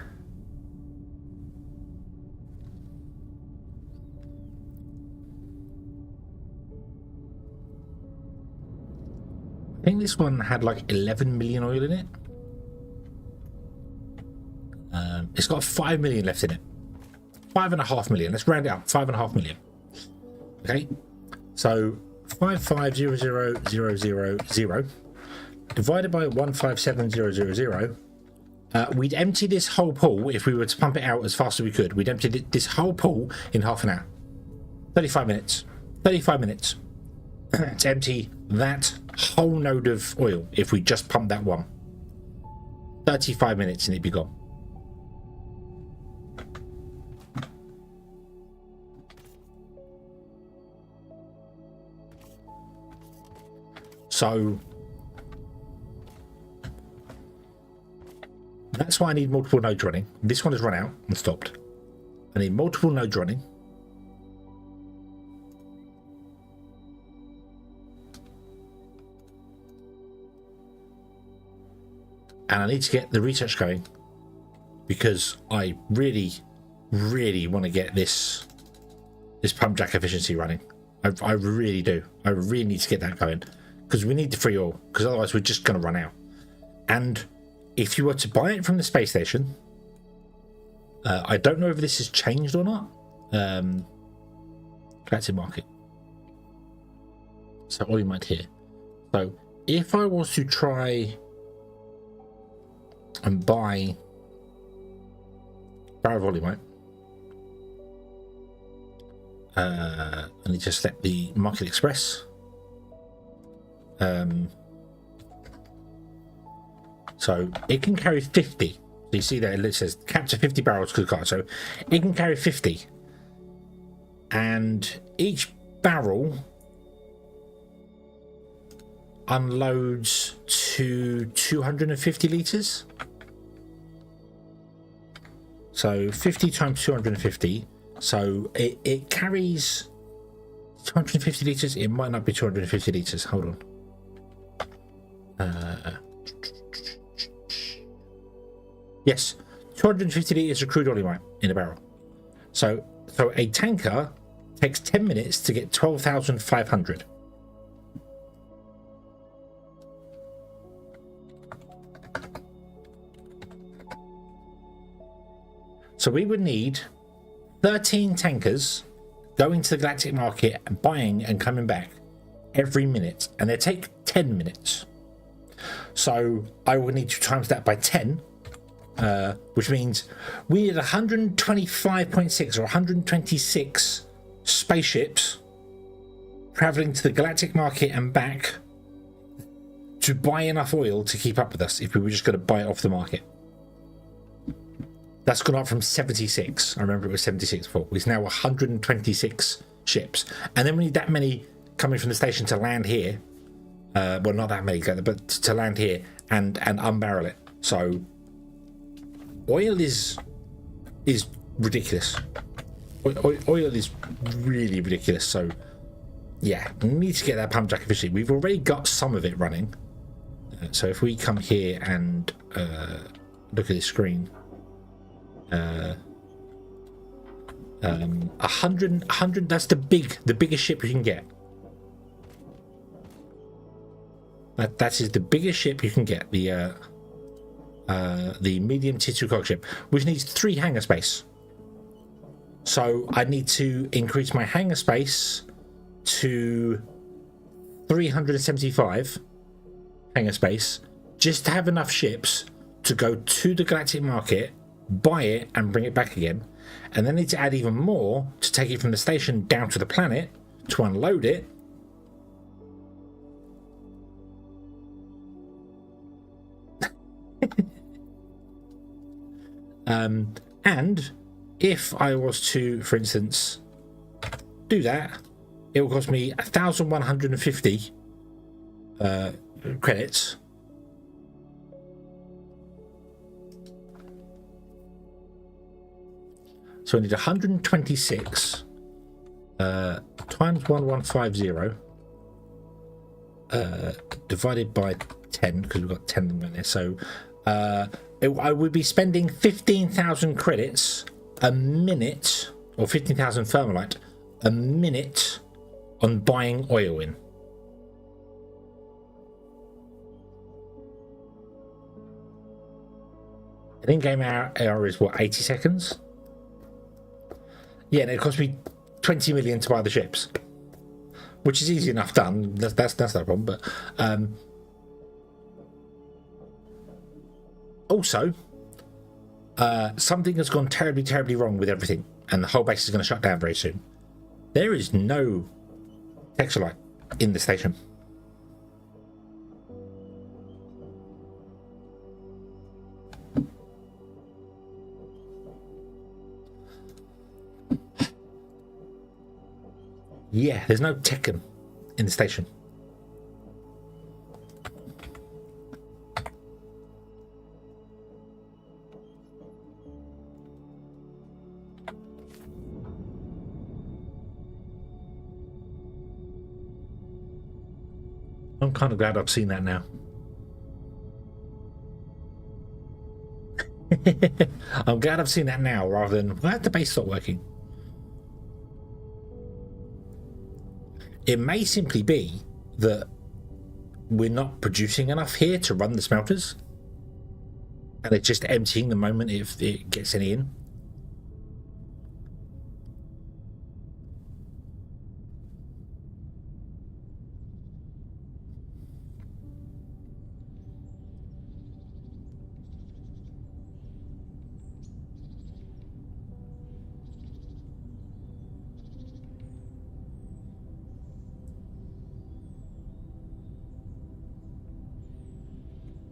I think this one had like 11 million oil in it. It's got 5 million left in it. 5.5 million. Let's round it up. 5.5 million. Okay. So 55,000,000 divided by 157,000. We'd empty this whole pool if we were to pump it out as fast as we could. We'd empty this whole pool in half an hour. 35 minutes. 35 minutes to empty that whole node of oil if we just pump that one. 35 minutes and it'd be gone. So that's why I need multiple nodes running. This one has run out and stopped. I need multiple nodes running. And I need to get the research going because I really, really want to get this pump jack efficiency running. I really do. I really need to get that going because we need the free oil, because otherwise we're just going to run out. And if you were to buy it from the space station, I don't know if this has changed or not. Collective market. So all you might hear. So if I was to try and buy barrel volume, right? And you just select the Market Express. So it can carry 50. So you see there it says capture 50 barrels per car. So it can carry 50. And each barrel unloads to 250 litres. So 50 times 250. So it carries 250 litres. It might not be 250 litres. Hold on. Yes, 250 litres of crude oil right in a barrel. So a tanker takes 10 minutes to get 12,500. So we would need 13 tankers going to the galactic market and buying and coming back every minute, and they take 10 minutes. So I would need to times that by 10, which means we need 125.6 or 126 spaceships traveling to the galactic market and back to buy enough oil to keep up with us if we were just going to buy it off the market. That's gone up from 76. I remember it was 76 before. It's now 126 ships. And then we need that many coming from the station to land here. Well, not that many, but to land here and unbarrel it. So oil is ridiculous. Oil is really ridiculous. So yeah, we need to get that pump jack efficiently. We've already got some of it running. So if we come here and look at the screen, 100, that's the biggest ship you can get. That is the biggest ship you can get, the medium tier 2 cog ship, which needs 3 hangar space. So I need to increase my hangar space to 375 hangar space just to have enough ships to go to the galactic market, buy it and bring it back again, and then need to add even more to take it from the station down to the planet to unload it. And if I was to, for instance, do that, it will cost me 1,150 credits. So I need 126 times 1150 divided by 10, because we've got 10 of them in there. So I would be spending 15,000 credits a minute, or 15,000 thermalite a minute on buying oil in. An in-game hour is what, 80 seconds? Yeah, and it cost me 20 million to buy the ships, which is easy enough done. That's not a problem. But also, something has gone terribly wrong with everything, and the whole base is going to shut down very soon. There is no texelite in the station. Yeah, there's no Tekken in the station. I'm kind of glad I've seen that now. I'm glad I've seen that now rather than, why did the base stop working? It may simply be that we're not producing enough here to run the smelters, and it's just emptying the moment if it gets any in.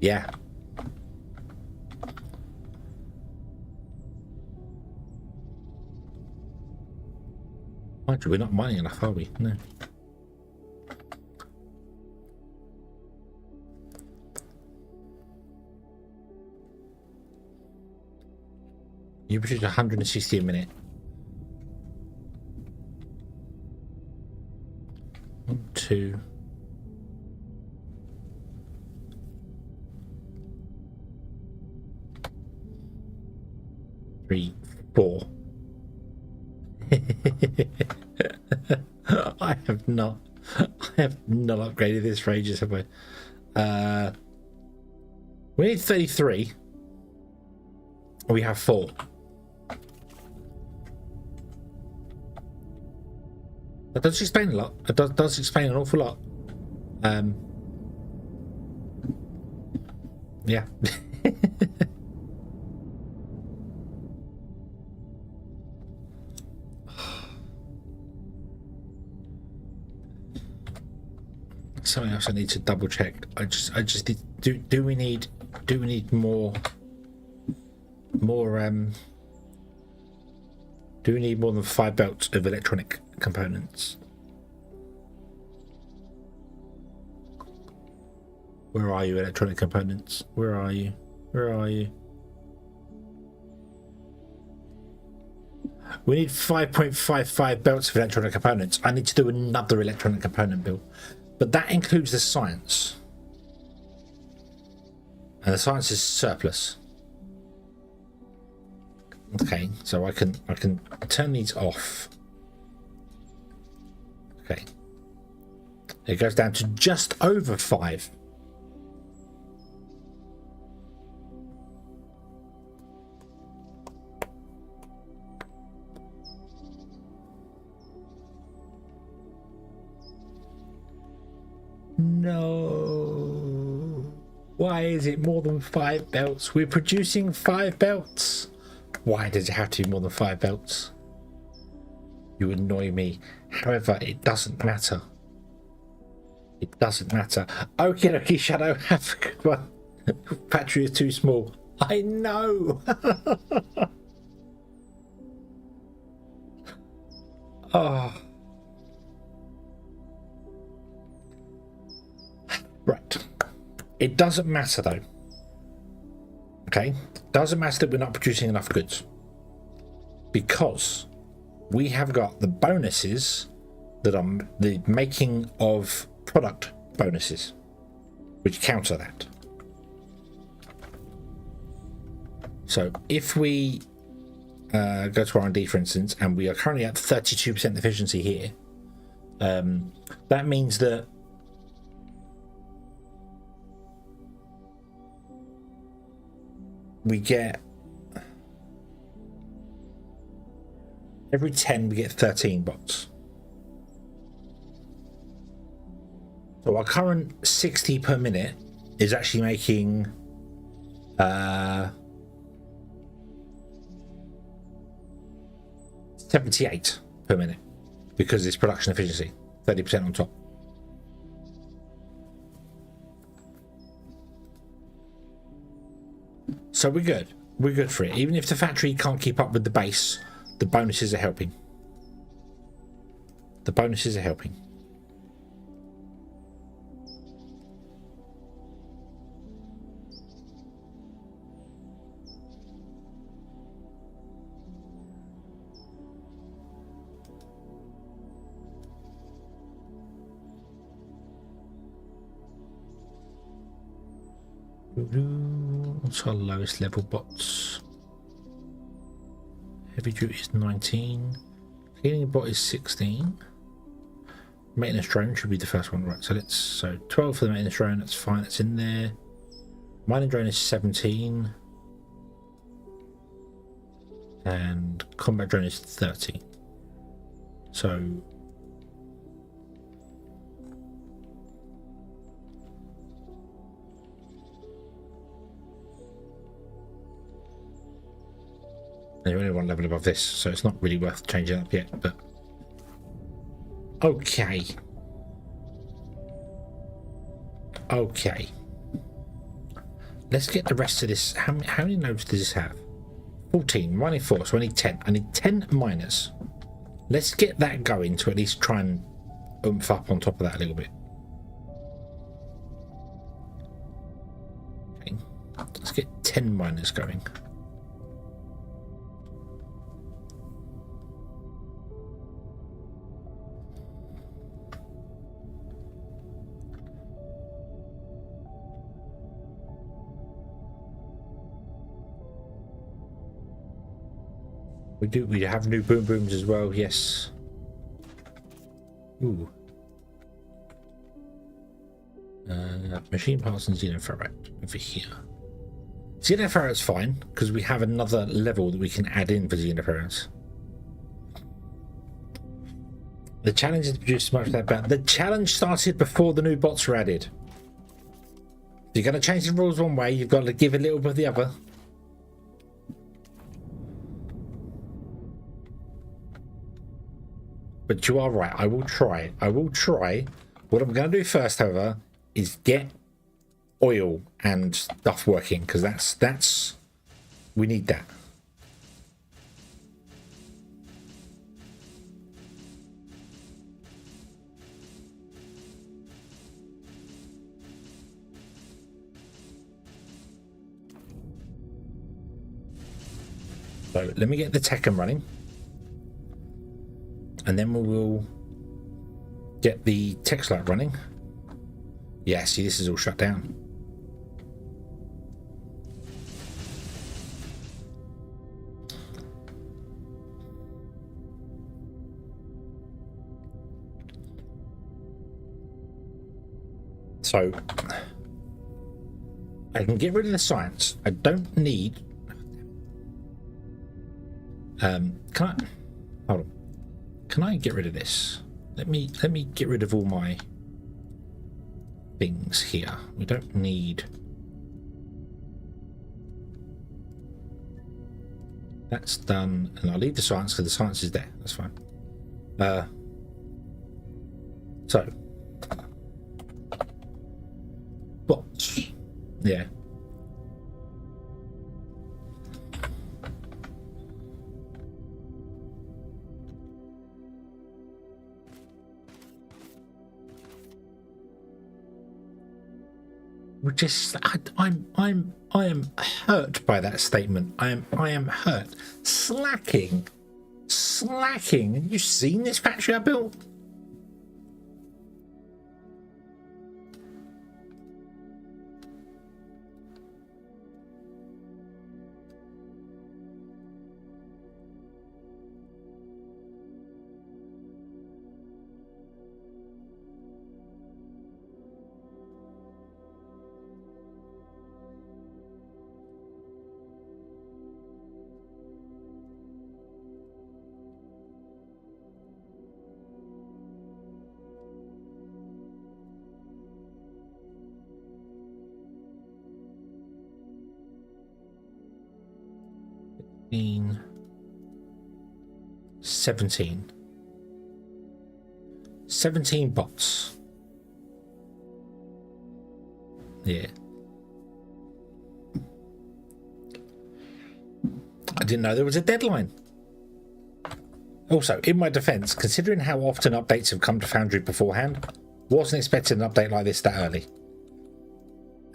Yeah. Mind you, we're not mining enough, are we? No. You produce 160 a minute. 1, 2. 3, 4. I have not upgraded this for ages, have I? We need 33. We have 4. That does explain a lot. It does explain an awful lot. Yeah. Something else I need to double check. I just need, do we need more do we need more than 5 belts of electronic components? Where are you, electronic components? Where are you? Where are you? We need 5.55 belts of electronic components. I need to do another electronic component build. But that includes the science. And the science is surplus. Okay, so I can turn these off. Okay. It goes down to just over 5. No. Why is it more than 5 belts? We're producing 5 belts. Why does it have to be more than 5 belts? You annoy me. However, it doesn't matter. It doesn't matter. Okay, Shadow, have a good one. Battery is too small. I know. Oh. Right. It doesn't matter though. Okay? Doesn't matter that we're not producing enough goods. Because we have got the bonuses that are the making of product bonuses, which counter that. So if we go to R&D, for instance, and we are currently at 32% efficiency here, that means that we get every 10 we get 13 bots. So our current 60 per minute is actually making 78 per minute because it's production efficiency, 30% on top. So we're good. We're good for it. Even if the factory can't keep up with the base, the bonuses are helping. The bonuses are helping. What's our lowest level bots? Heavy duty is 19. Cleaning bot is 16. Maintenance drone should be the first one, right? So 12 for the maintenance drone, that's fine, that's in there. Mining drone is 17. And combat drone is 30. So you're only one level above this, so it's not really worth changing up yet, but okay. Okay. Let's get the rest of this. How many nodes does this have? 14, mining 4, so I need 10. I need 10 miners. Let's get that going to at least try and oomph up on top of that a little bit. Okay. Let's get 10 miners going. We have new boom booms as well, yes. Ooh. Machine parts and xenoferret over here. Xenoferret's fine, because we have another level that we can add in for xenoferrets. The challenge is to produce as much of that bat. The challenge started before the new bots were added. If you're going to change the rules one way, you've got to give a little bit of the other. But you are right. I will try. I will try. What I'm going to do first, however, is get oil and stuff working, because that's we need that. So let me get the Tekken running, and then we will get the text light running. Yeah, see, this is all shut down. So I can get rid of the science. I don't need. Can I? Hold on. Can I get rid of this? Let me get rid of all my things here. We don't need. That's done, and I'll leave the science because the science is there. That's fine. So. Bots. Yeah. Which is, I am hurt by that statement. I am hurt. Slacking. Have you seen this factory I built? Seventeen bots. Yeah. I didn't know there was a deadline. Also, in my defense, considering how often updates have come to Foundry beforehand, wasn't expecting an update like this that early.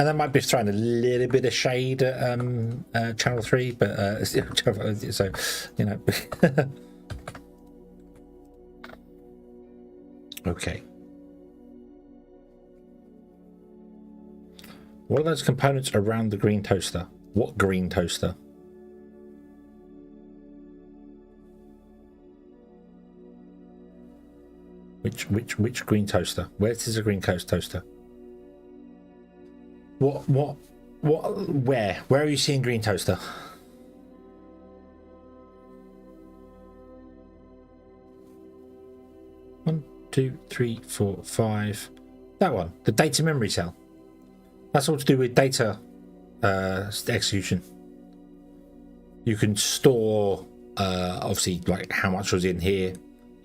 And I might be throwing a little bit of shade at Channel 3, but so, you know. Okay. What are those components around the green toaster? What green toaster? Which green toaster? Where is a green toaster? What, where are you seeing green toaster? One, two, three, four, five. That one, the data memory cell. That's all to do with data execution. You can store, obviously, like how much was in here,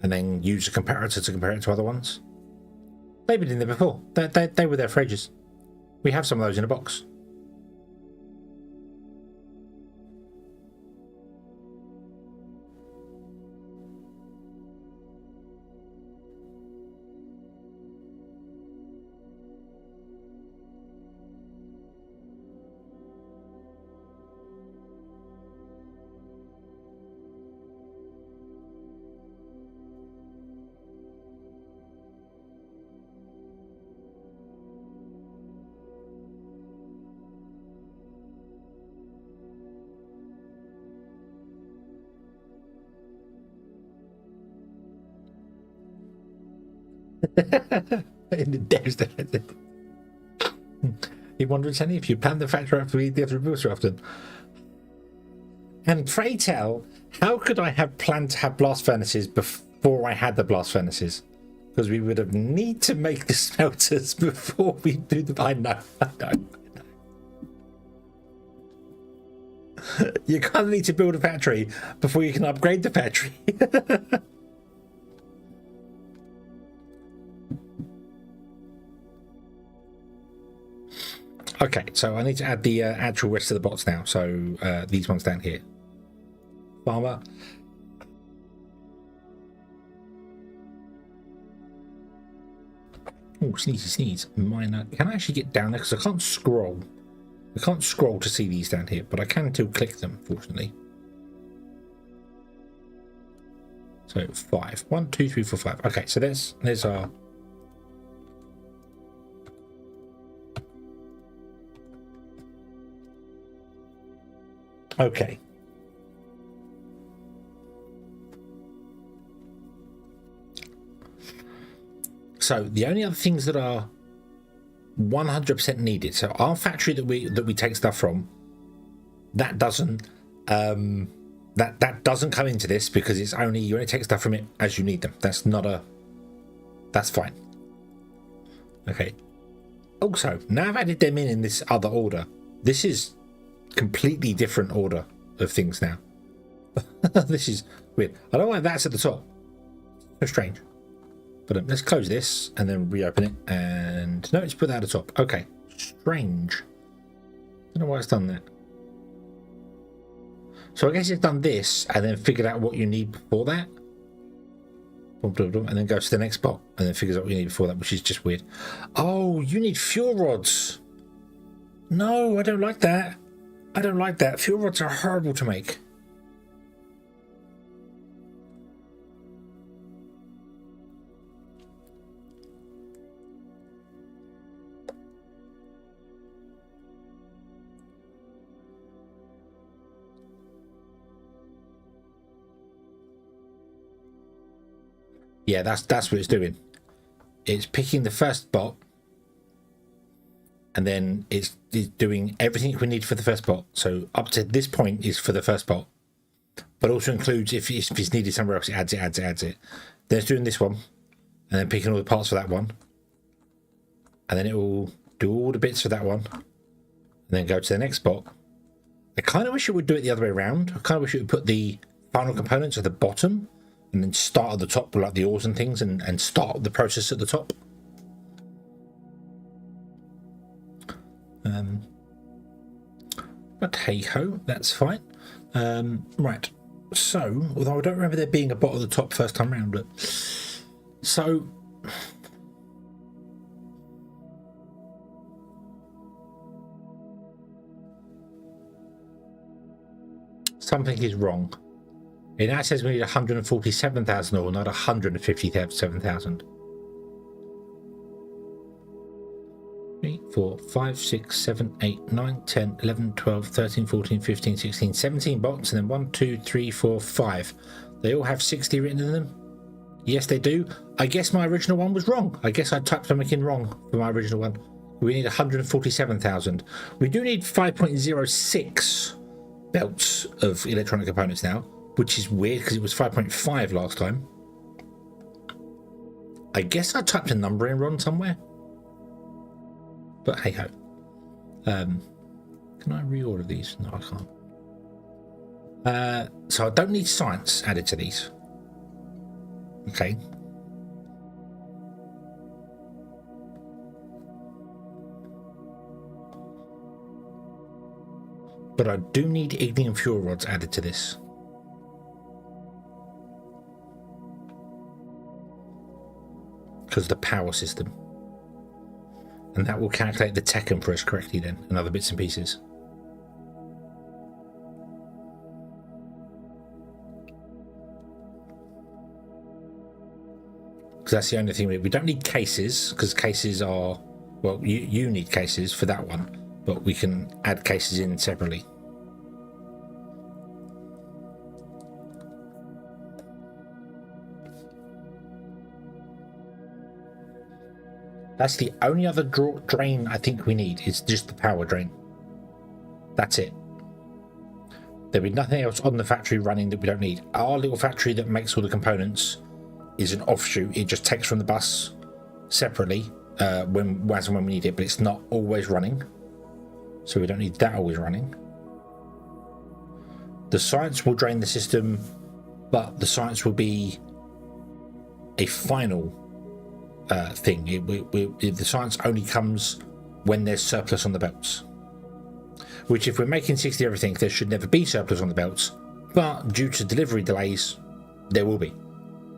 and then use a comparator to compare it to other ones. They've been in there before. They were there for ages. We have some of those in a box. In the depths of it. You wonder if you plan the factory after we get to reveal so often. And pray tell, how could I have planned to have blast furnaces before I had the blast furnaces? Because we would have need to make the smelters before we do the... I know. You kind of need to build a factory before you can upgrade the factory. Okay, so I need to add the actual rest of the bots now. So these ones down here. Farmer. Oh, sneeze. Miner. Can I actually get down there? Because I can't scroll. I can't scroll to see these down here, but I can still click them, fortunately. So 5. 1, 2, 3, 4, 5. Okay, so there's our... Okay. So the only other things that are 100% needed. So our factory that we take stuff from, that doesn't that doesn't come into this because it's only you only take stuff from it as you need them. That's fine. Okay. Also, now I've added them in this other order. This is completely different order of things now. This is weird. I don't know why that's at the top. So strange. But let's close this and then reopen it. And no, it's put that at the top. Okay. Strange. I don't know why it's done that. So I guess it's done this and then figured out what you need before that. And then goes to the next spot and then figures out what you need before that, which is just weird. Oh, you need fuel rods. No, I don't like that. I don't like that. Fuel rods are horrible to make. Yeah, that's what it's doing. It's picking the first bot, and then it's doing everything we need for the first bot. So up to this point is for the first bot, but also includes if it's needed somewhere else, it adds it. Then it's doing this one, and then picking all the parts for that one, and then it will do all the bits for that one, and then go to the next bot. I kind of wish it would do it the other way around. I kind of wish it would put the final components at the bottom, and then start at the top with like the ores and things and start the process at the top. But hey ho, that's fine. Right, so although I don't remember there being a bot at the top first time round, but so something is wrong. It now says we need 147,000 ore, not 157,000. 3, 4, 5, 6, 7, 8, 9, 10, 11, 12, 13, 14, 15, 16, 17 bots, and then 1, 2, 3, 4, 5. They all have 60 written in them. Yes, they do. I guess my original one was wrong. I guess I typed something in wrong for my original one. We need 147,000. We do need 5.06 belts of electronic components now, which is weird because it was 5.5 last time. I guess I typed a number in wrong somewhere. But hey ho. Can I reorder these? No, I can't. So I don't need science added to these. Okay. But I do need ignium fuel rods added to this. Because of the power system. And that will calculate the Tekken for us correctly then, and other bits and pieces. Because that's the only thing we don't need cases, because cases are, well, you need cases for that one, but we can add cases in separately. That's the only other drain I think we need. It's just the power drain. That's it. There'll be nothing else on the factory running that we don't need. Our little factory that makes all the components is an offshoot. It just takes from the bus separately as and when we need it, but it's not always running. So we don't need that always running. The science will drain the system, but the science will be a final thing. The science only comes when there's surplus on the belts. Which, if we're making 60 everything, there should never be surplus on the belts. But due to delivery delays, there will be.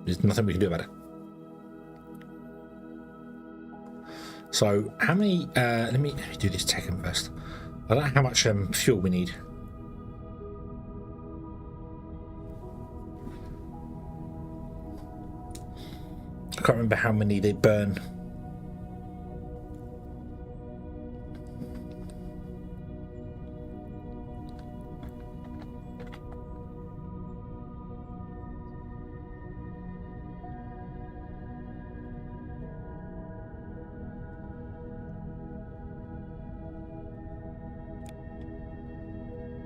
There's nothing we can do about it. So, how many? Let me do this Tekken first. I don't know how much fuel we need. I can't remember how many they burn.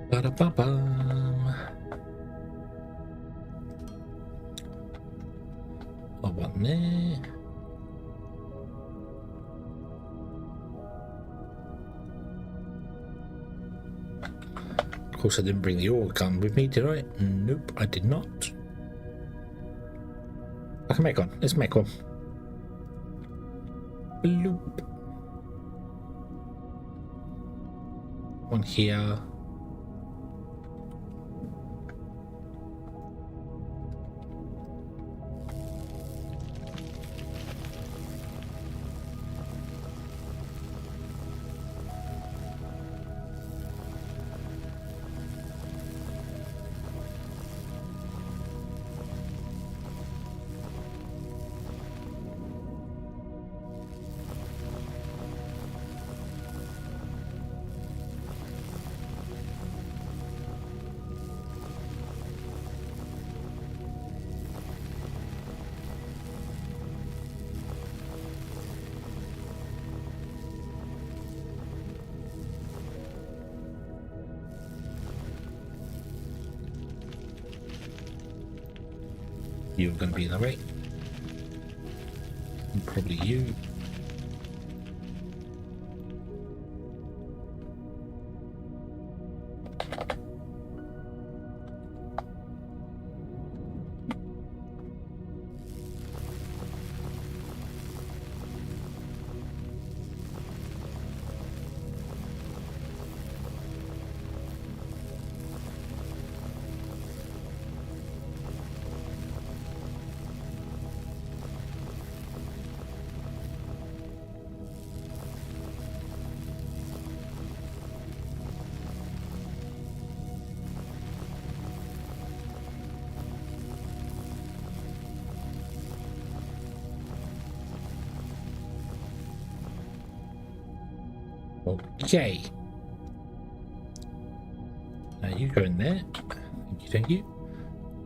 Ba-da-ba-bum. One there. Of course, I didn't bring the ore gun with me, did I? Nope, I did not. I can make one. Let's make one. Bloop. One here. You're going to be in the way. And probably you. Okay. Now you go in there. Thank you.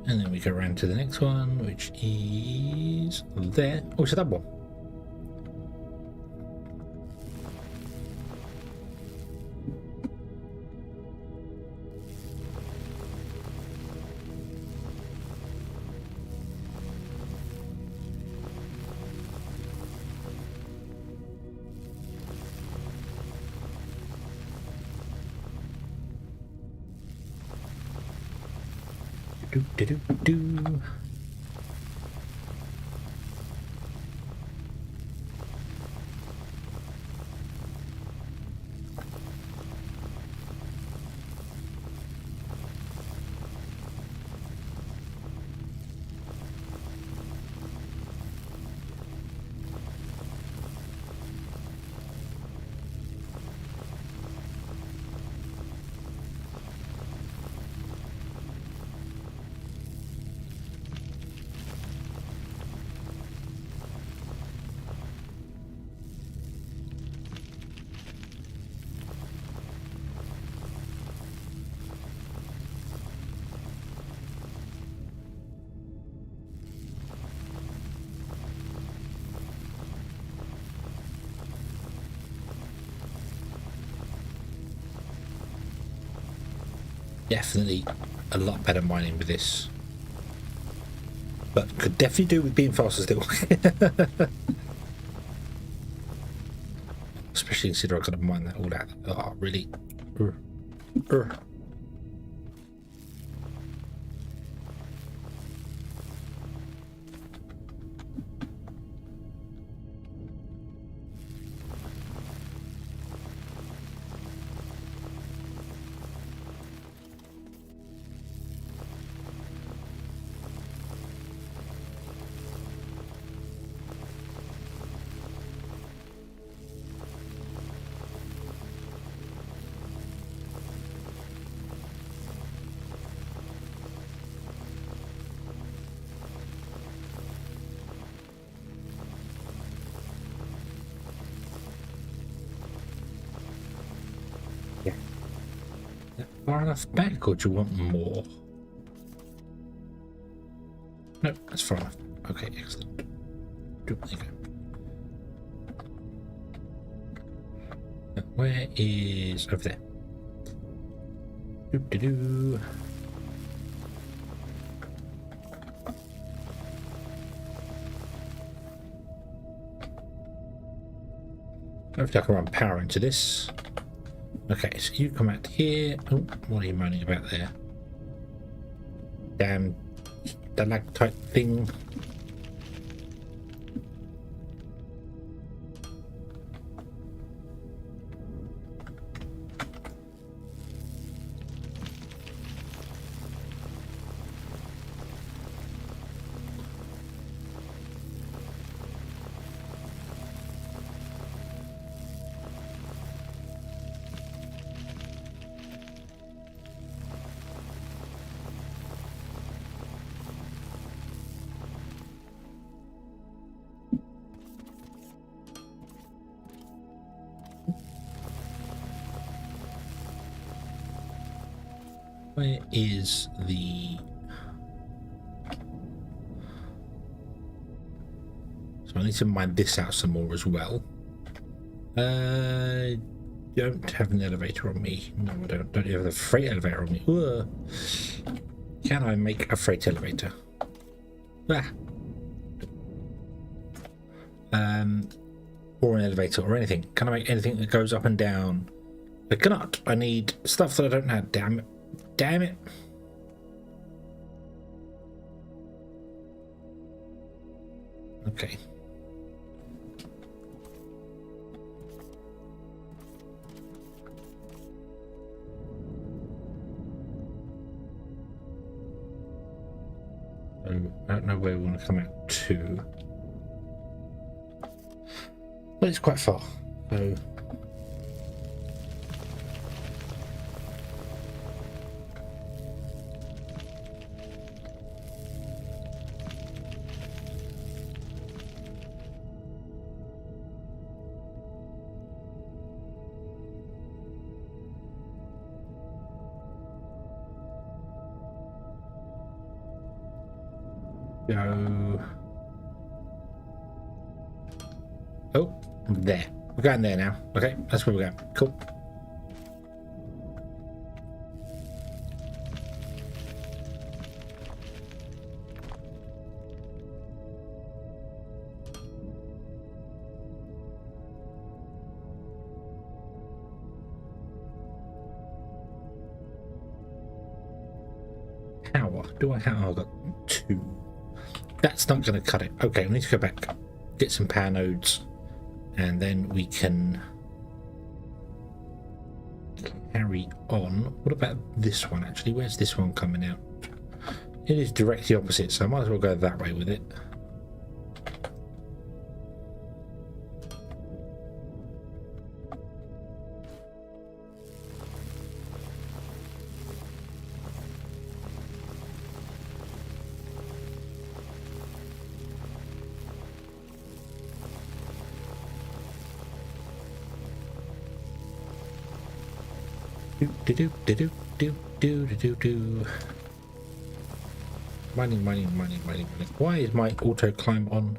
And then we go around to the next one, which is there. Oh, it's that one. Do. definitely a lot better mining with this. But could definitely do with being faster still. Especially considering I've got to mine that all out. Oh, really? Far enough back, or do you want more? No, that's far enough. Okay, excellent. There you go. Where is over there? Doo-doo-doo. Hopefully I can run power into this. Okay, so you come out here. Oh, what are you moaning about there? Damn stalactite thing. Where is the... So I need to mine this out some more as well. Don't have an elevator on me. No, I don't. Don't have the freight elevator on me. Ugh. Can I make a freight elevator? Ah. Or an elevator or anything. Can I make anything that goes up and down? I cannot. I need stuff that I don't have. Damn it. Damn it. Okay. I don't know where we want to come out to. But it's quite far. So go. Oh, there. We're going there now. Okay, that's where we're going. Cool. Power. Do I have? I've got 2. That's not going to cut it. Okay, we need to go back, get some power nodes, and then we can carry on. What about this one, actually? Where's this one coming out? It is directly opposite, so I might as well go that way with it. Do. Mining. Why is my auto climb on?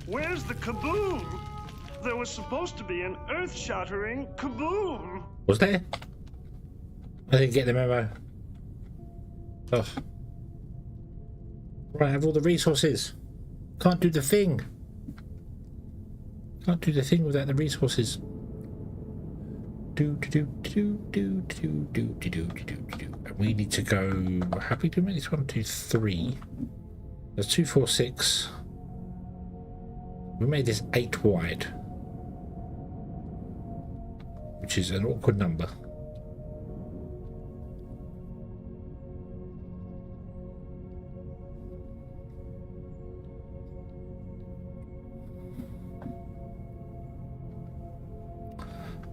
Where's the kaboom? There was supposed to be an earth-shattering kaboom. Was there? I didn't get the memo. Ugh. Right, I have all the resources. Can't do the thing. Can't do the thing without the resources. We need to go. How do we do this? 1, 2, 3. That's 2, 4, 6. We made this 8 wide, which is an awkward number.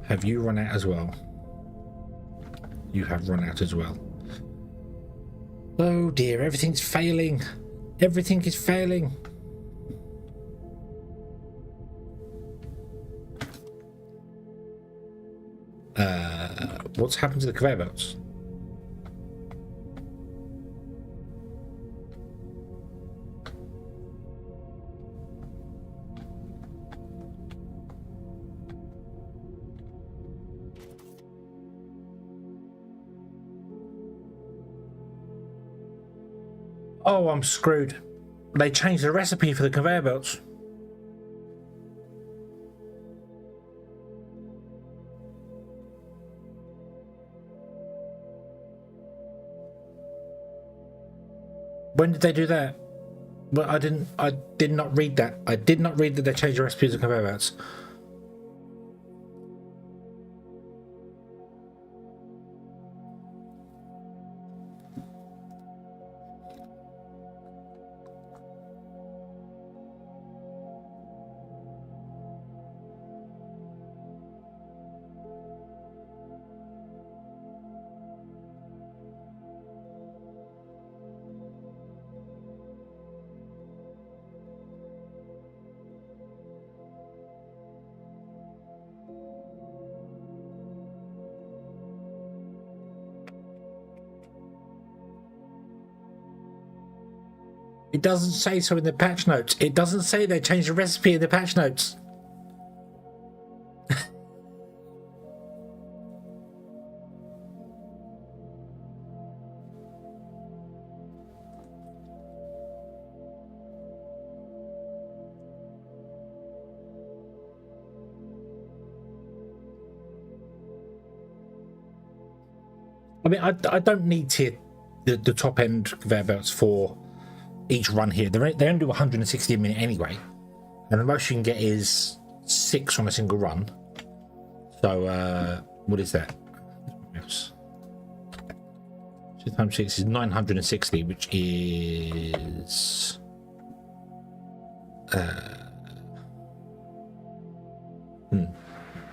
Have you run out as well? You have run out as well. Oh dear, everything's failing. Everything is failing. What's happened to the conveyor belts? Oh, I'm screwed. They changed the recipe for the conveyor belts. When did they do that? Well, I did not read that. I did not read that they changed the recipes of conveyor belts. It doesn't say so in the patch notes. It doesn't say they changed the recipe in the patch notes. I mean, I don't need the top end conveyor belts for each run here. They only do 160 a minute anyway, and the most you can get is 6 on a single run. So what is that? 2 times 6 is 960, which is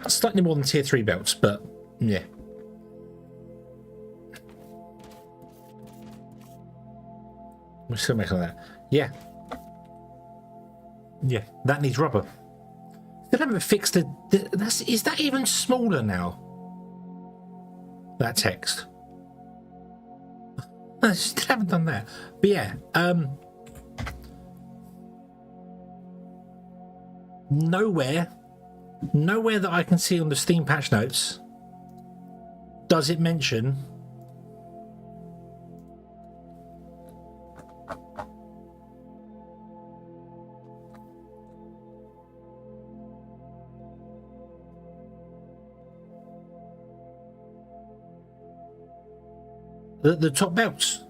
slightly more than tier 3 belts, but yeah. We're still making that. Yeah. Yeah, that needs rubber. They haven't fixed is that even smaller now? That text. I still haven't done that. But yeah, nowhere that I can see on the Steam patch notes does it mention the top belts,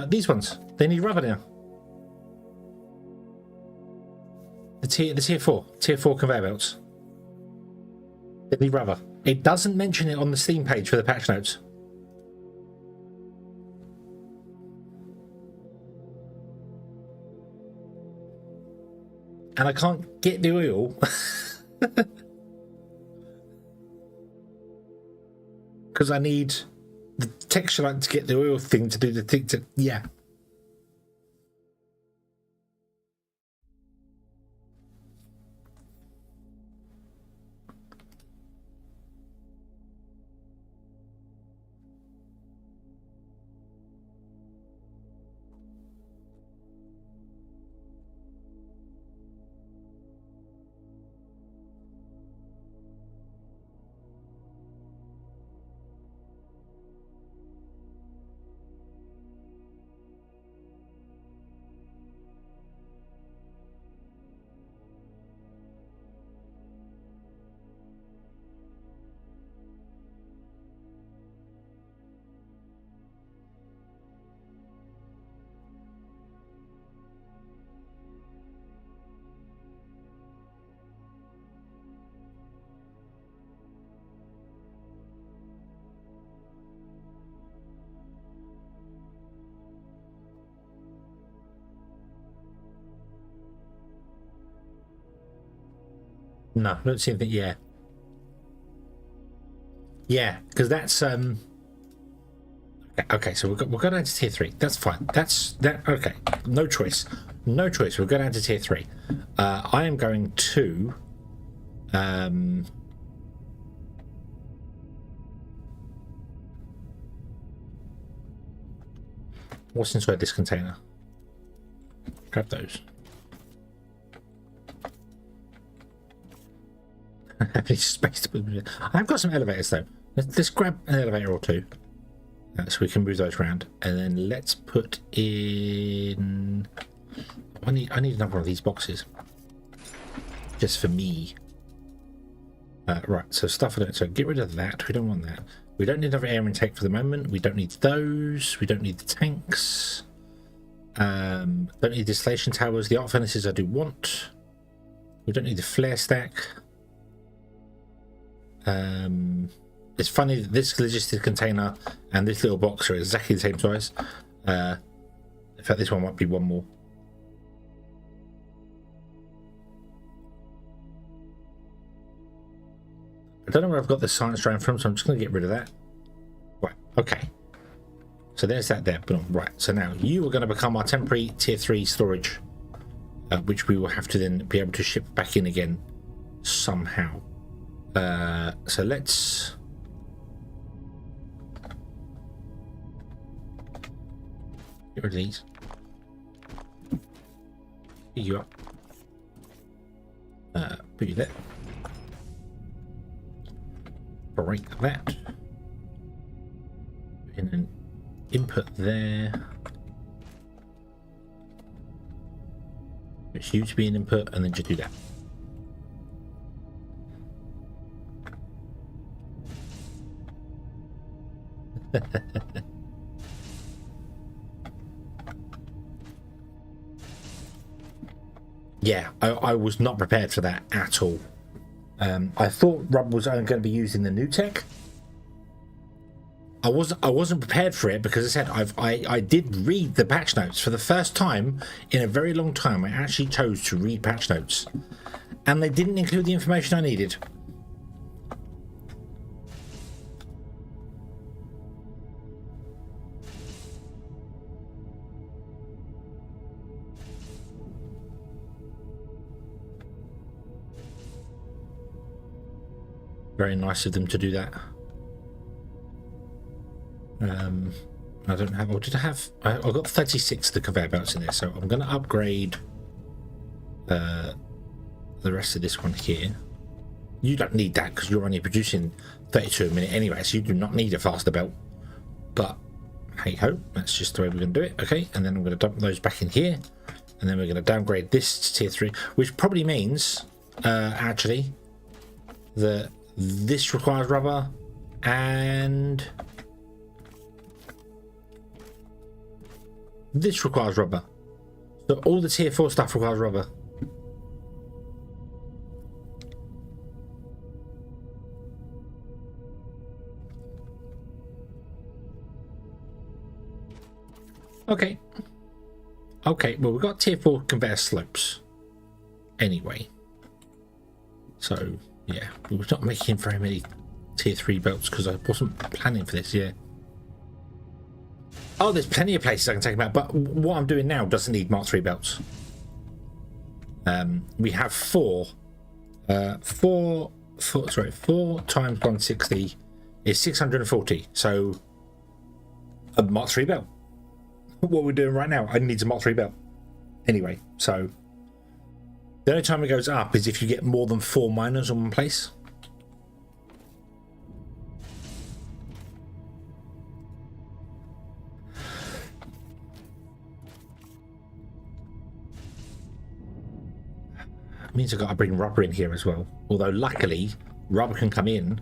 these ones. They need rubber now. The tier 4 conveyor belts. They need rubber. It doesn't mention it on the Steam page for the patch notes. And I can't get the oil. Because I need the texture light to get the oil thing to do the thing to, yeah. No, I don't see anything. Yeah. Yeah, because that's okay, so we'll go down to tier 3. That's fine. Okay. No choice. No choice. We'll go down to tier 3. I am going to what's inside this container? Grab those. Have any space to put them in? I've got some elevators though. Let's grab an elevator or two. So we can move those around, and then let's put in. I need another one of these boxes, just for me. Right. So stuff. So get rid of that. We don't want that. We don't need another air intake for the moment. We don't need those. We don't need the tanks. Don't need distillation towers. The arc furnaces I do want. We don't need the flare stack. It's funny that this logistic container and this little box are exactly the same size. In fact, this one might be one more. I don't know where I've got the science drone from, so I'm just going to get rid of that. Right, okay. So there's that there. Boom. Right, so now you are going to become our temporary tier 3 storage, which we will have to then be able to ship back in again somehow. So let's get rid of these. Pick you up. Put you there. Break that. Put in an input there. It's you to be an input, and then just do that. Yeah, I was not prepared for that at all. I thought Rob was only going to be using the new tech. I wasn't prepared for it because I said I did read the patch notes for the first time in a very long time. I actually chose to read patch notes, and they didn't include the information I needed. Very nice of them to do that. I don't have. What did I have? I've got 36 of the conveyor belts in there, so I'm going to upgrade the rest of this one here. You don't need that because you're only producing 32 a minute anyway, so you do not need a faster belt. But hey ho, that's just the way we're going to do it. Okay, and then I'm going to dump those back in here, and then we're going to downgrade this to tier 3, which probably means actually that this requires rubber and this requires rubber. So all the tier 4 stuff requires rubber. Okay. Okay, well we've got tier 4 conveyor slopes anyway. So yeah, we were not making very many tier 3 belts because I wasn't planning for this, yeah. Oh, there's plenty of places I can take them out, but what I'm doing now doesn't need Mark 3 belts. We have 4 times 160 is 640, so a Mark 3 belt. What we're doing right now, I need a Mark 3 belt. Anyway, so the only time it goes up is if you get more than 4 miners on one place. It means I've got to bring rubber in here as well. Although luckily, rubber can come in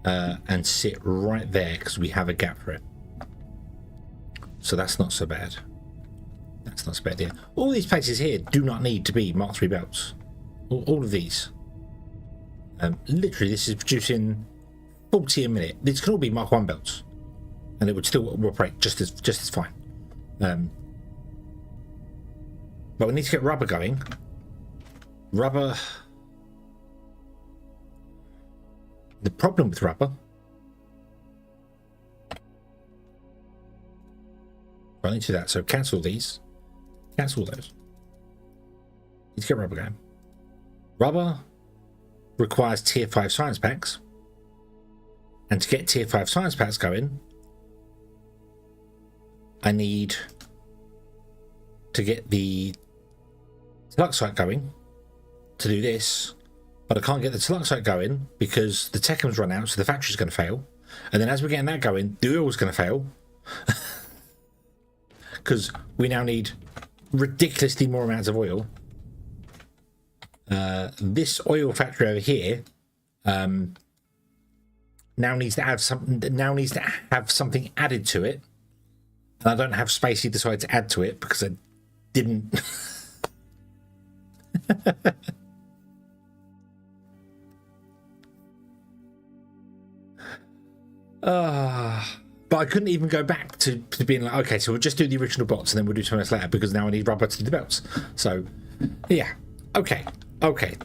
and sit right there because we have a gap for it. So that's not so bad. That's not so bad, yeah. All these places here do not need to be Mark 3 belts. All of these. Literally, this is producing 40 a minute. These can all be Mark 1 belts. And it would still operate just as fine. But we need to get rubber going. Rubber The problem with rubber... I need to do that, so cancel these. Cancel those. Need to get rubber going. Rubber requires tier 5 science packs. And to get tier 5 science packs going, I need to get the Tluxite going to do this. But I can't get the Tluxite going because the Techum's run out, so the factory's going to fail. And then as we're getting that going, the oil's going to fail. Because we now need ridiculously more amounts of oil. This oil factory over here now needs to have something added to it, and I don't have space either side to add to it because I didn't. But I couldn't even go back to being like, okay, so we'll just do the original bots and then we'll do something else later because now I need rubber to do the belts. So, yeah, okay,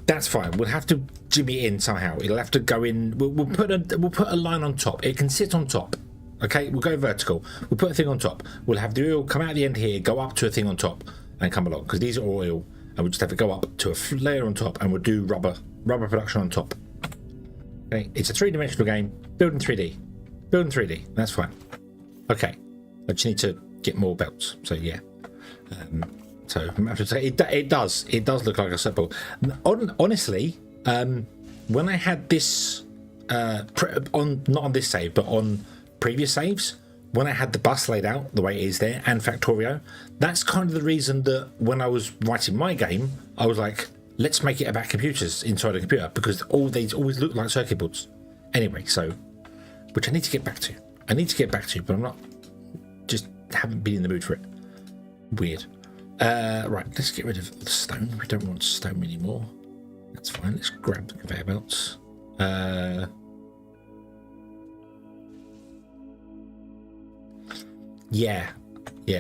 that's fine. We'll have to jimmy it in somehow. It'll have to go in. We'll put a line on top. It can sit on top. Okay, we'll go vertical. We'll put a thing on top. We'll have the oil come out the end here, go up to a thing on top, and come along because these are all oil, and we just have to go up to a layer on top, and we'll do rubber production on top. Okay, it's a 3-dimensional game. Build in 3D. Build in 3D. That's fine. Okay, I just need to get more belts. So yeah. So I have to say it does look like a circle. Honestly, when I had this not on this save, but on previous saves, when I had the bus laid out the way it is there and Factorio, that's kind of the reason that when I was writing my game, I was like, let's make it about computers inside a computer because all these always look like circuit boards. Anyway, so which I need to get back to. But I'm not. Just haven't been in the mood for it. Weird. Right, let's get rid of the stone. We don't want stone anymore. That's fine. Let's grab the conveyor belts. Yeah.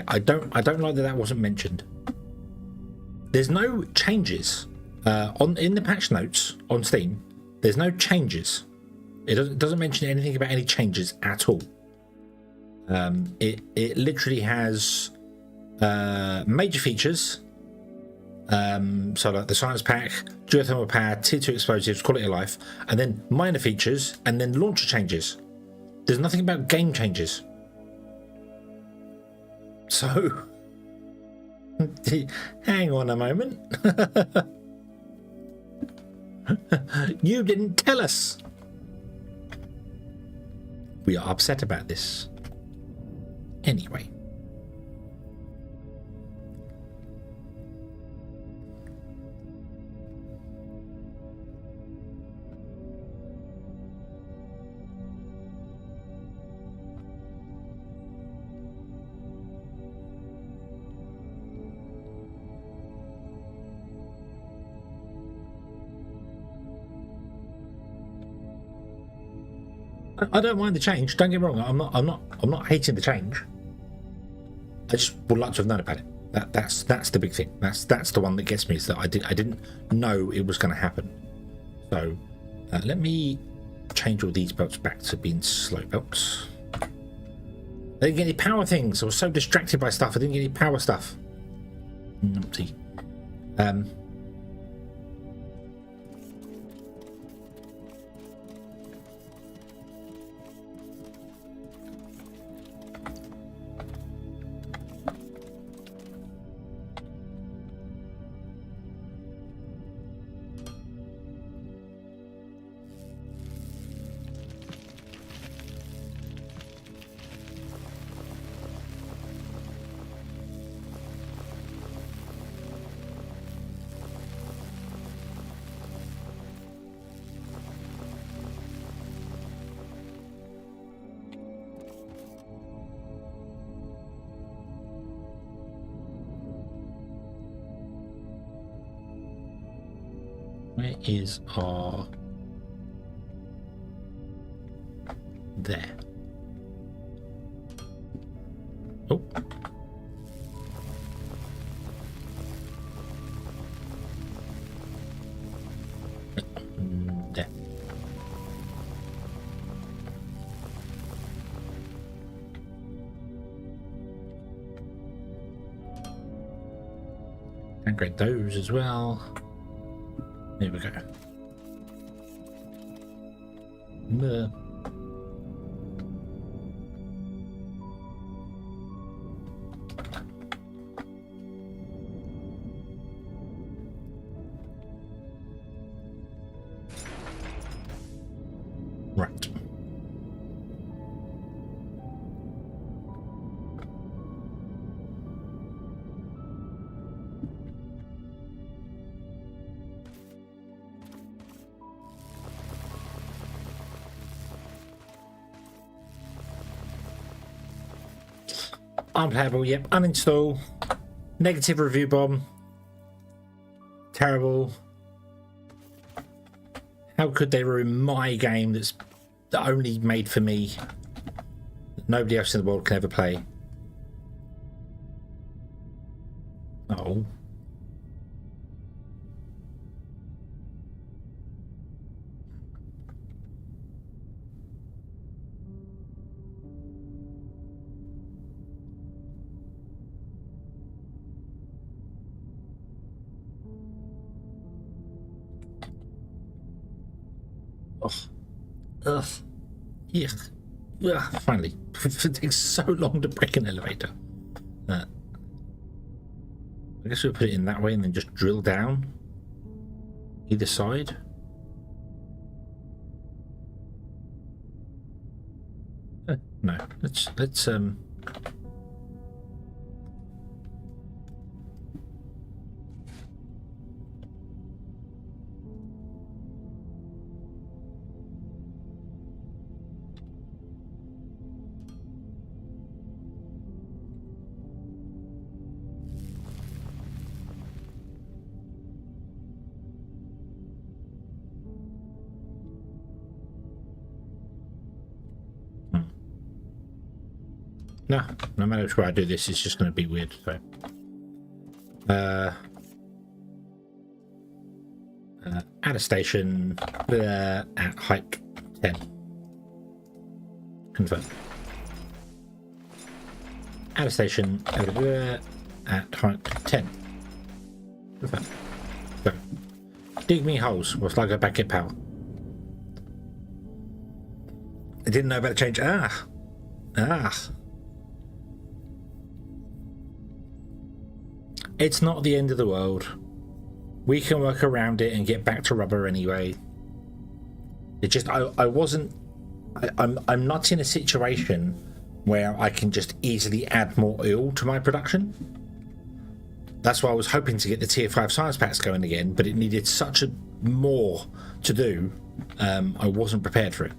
I don't like that wasn't mentioned. There's no changes in the patch notes on Steam. There's no changes. It doesn't mention anything about any changes at all. It literally has major features, so like the science pack, geothermal power, tier 2 explosives, quality of life, and then minor features, and then launcher changes. There's nothing about game changes. So, hang on a moment. You didn't tell us. We are upset about this. Anyway. I don't mind the change. Don't get me wrong. I'm not hating the change. I just would like to have known about it. That's the big thing. That's the one that gets me, is that I didn't know it was going to happen. So let me change all these belts back to being slow belts. I didn't get any power things. I was so distracted by stuff. I didn't get any power stuff. Numpty. Where is our... There. Oh. There. Downgrade those as well. There we go. Right. Unplayable, yep. Uninstall. Negative review bomb. Terrible. How could they ruin my game that's only made for me? That nobody else in the world can ever play. Oh. Oh. Ugh. Yuck. Ugh. Finally. It takes so long to break an elevator. I guess we'll put it in that way and then just drill down either side. No. Let's no matter which way I do this, it's just going to be weird. So, add a station at height 10. Confirm. Add a station at height 10. Confirm. So, dig me holes whilst I go back at power. I didn't know about the change. It's not the end of the world. We can work around it and get back to rubber anyway. It just I'm not in a situation where I can just easily add more oil to my production. That's why I was hoping to get the tier 5 science packs going again, but it needed such a more to do. I wasn't prepared for it.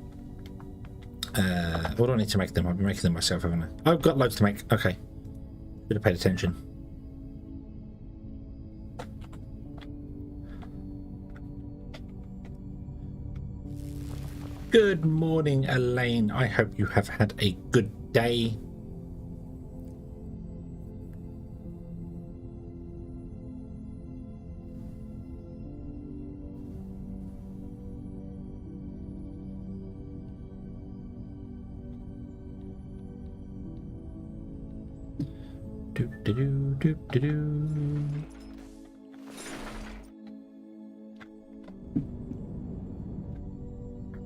What do I need to make them? I've been making them myself, haven't I? I've got loads to make. Okay. Should have paid attention. Good morning, Elaine. I hope you have had a good day.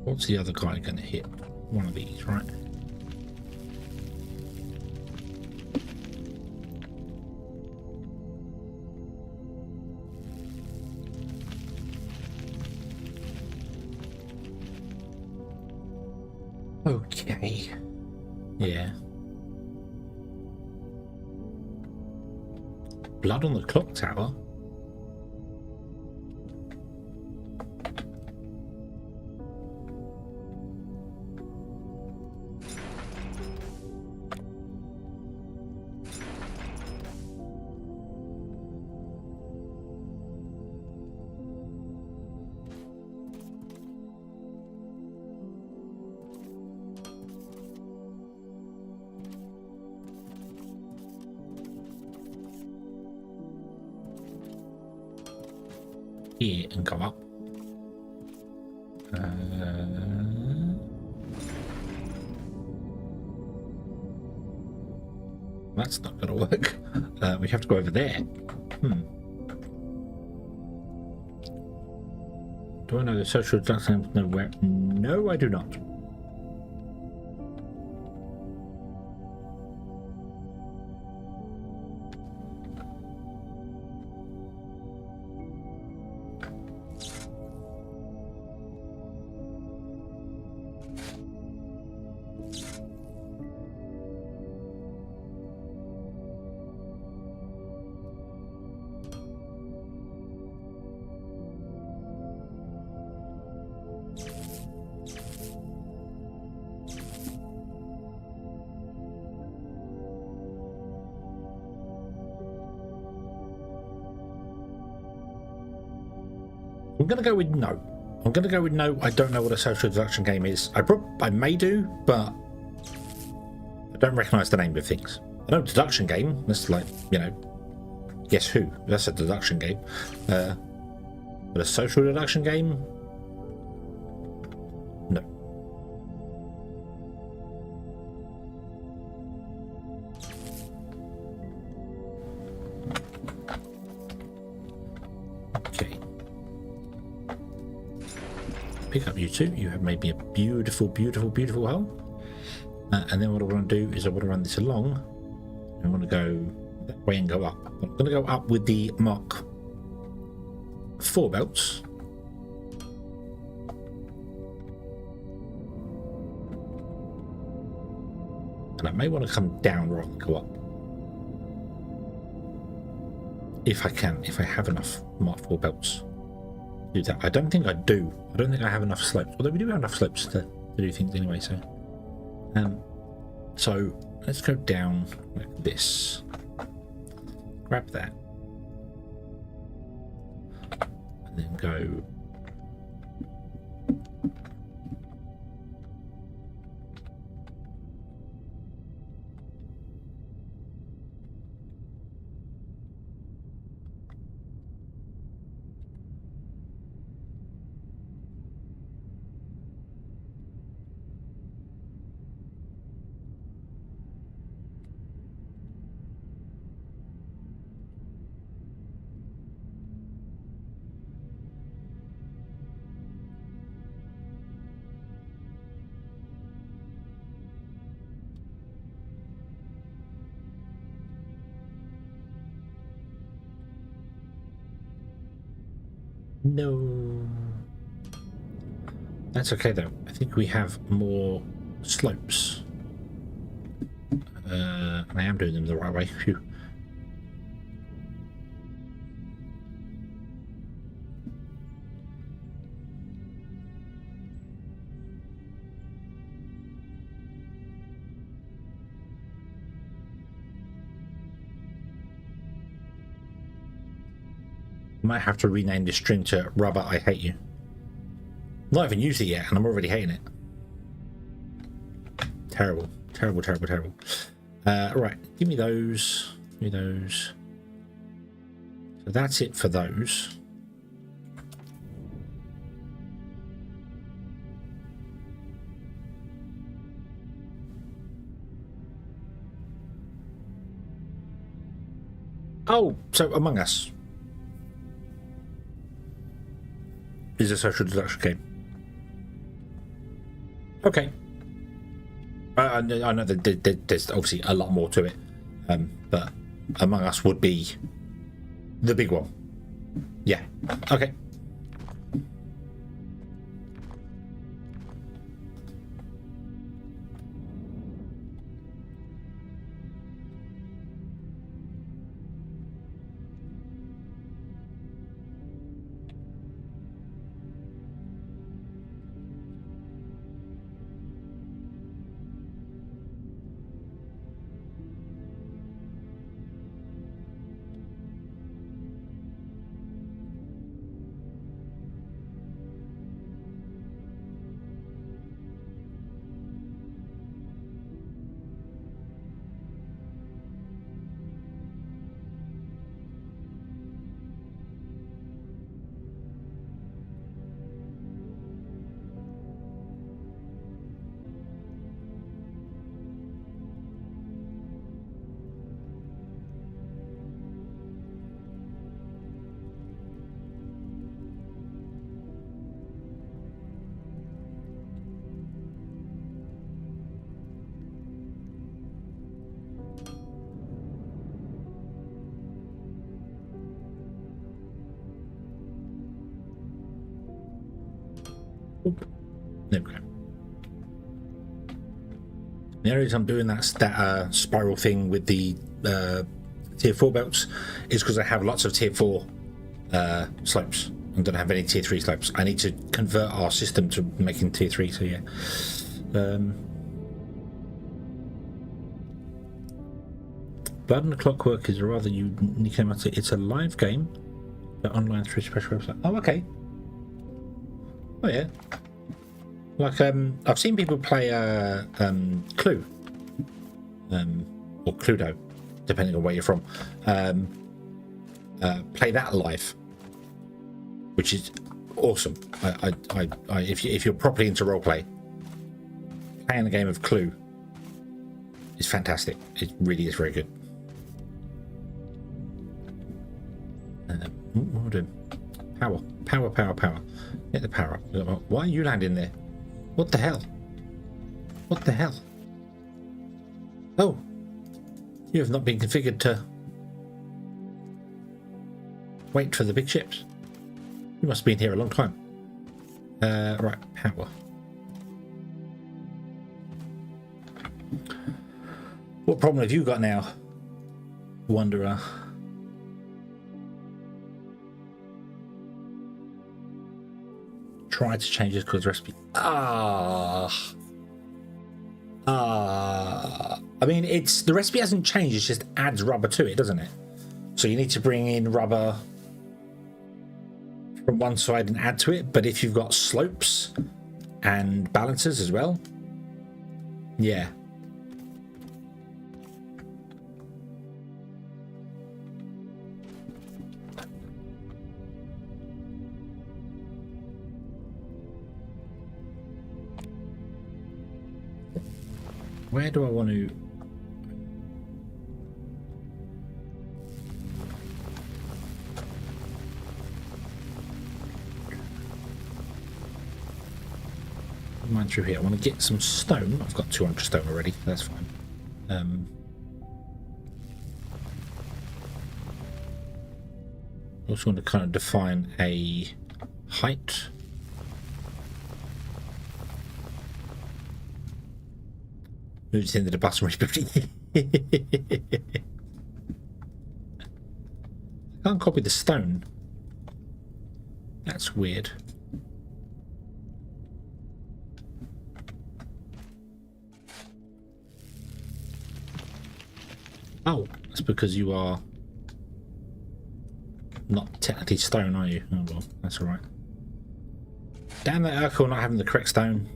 What's the other guy going to hit? One of these, right? Okay. Yeah. Blood on the clock tower? Here and go up. That's not going to work. We have to go over there. Do I know the social deduction nowhere? No, I do not. I'm going to go with no. I'm going to go with no. I don't know what a social deduction game is. I may do, but I don't recognise the name of things. I know deduction game. That's like, you know, guess who? That's a deduction game. But a social deduction game? No. Okay. Pick up you two. You have made me a beautiful, beautiful, beautiful hole. And then what I want to do is I want to run this along. I want to go that way and go up. I'm going to go up with the Mark 4 belts. And I may want to come down rather than go up. If I can, if I have enough Mark 4 belts. Do that. I don't think I do. I don't think I have enough slopes. Although we do have enough slopes to do things anyway, so. So let's go down like this. Grab that. And then go. No. That's okay though. I think we have more slopes. And I am doing them the right way. Phew. Might have to rename this string to Rubber I Hate You. Not even used it yet and I'm already hating it. Terrible. Terrible, terrible, terrible. Right, give me those. Give me those. So that's it for those. Oh, so Among Us is a social deduction game. Okay. I know that there's obviously a lot more to it, but Among Us would be the big one. Yeah. Okay. There we go. The only reason I'm doing that spiral thing with the tier 4 belts is because I have lots of tier 4 slopes and don't have any tier 3 slopes. I need to convert our system to making tier 3, so yeah. Blood and the Clockwork is a rather unique amount. It's a live game, but online through a special website. Oh, okay. Oh, yeah. Like, I've seen people play Clue, or Cluedo, depending on where you're from. Play that live, which is awesome. If you're properly into roleplay, playing a game of Clue is fantastic. It really is very good. What am I doing? Power. Get the power up. Why are you landing there? What the hell? What the hell? Oh, you have not been configured to wait for the big ships. You must have been here a long time. Right, power. What problem have you got now, Wanderer? Try to change this because recipe. I mean, the recipe hasn't changed. It just adds rubber to it, doesn't it? So you need to bring in rubber from one side and add to it. But if you've got slopes and balancers as well, yeah. Where do I want to? Mine through here. I want to get some stone. I've got 200 stone already. That's fine. Also want to kind of define a height. Move it into the bottom rebuilding. I can't copy the stone. That's weird. Oh, that's because you are not technically stone, are you? Oh well, that's alright. Damn that Urkel not having the correct stone.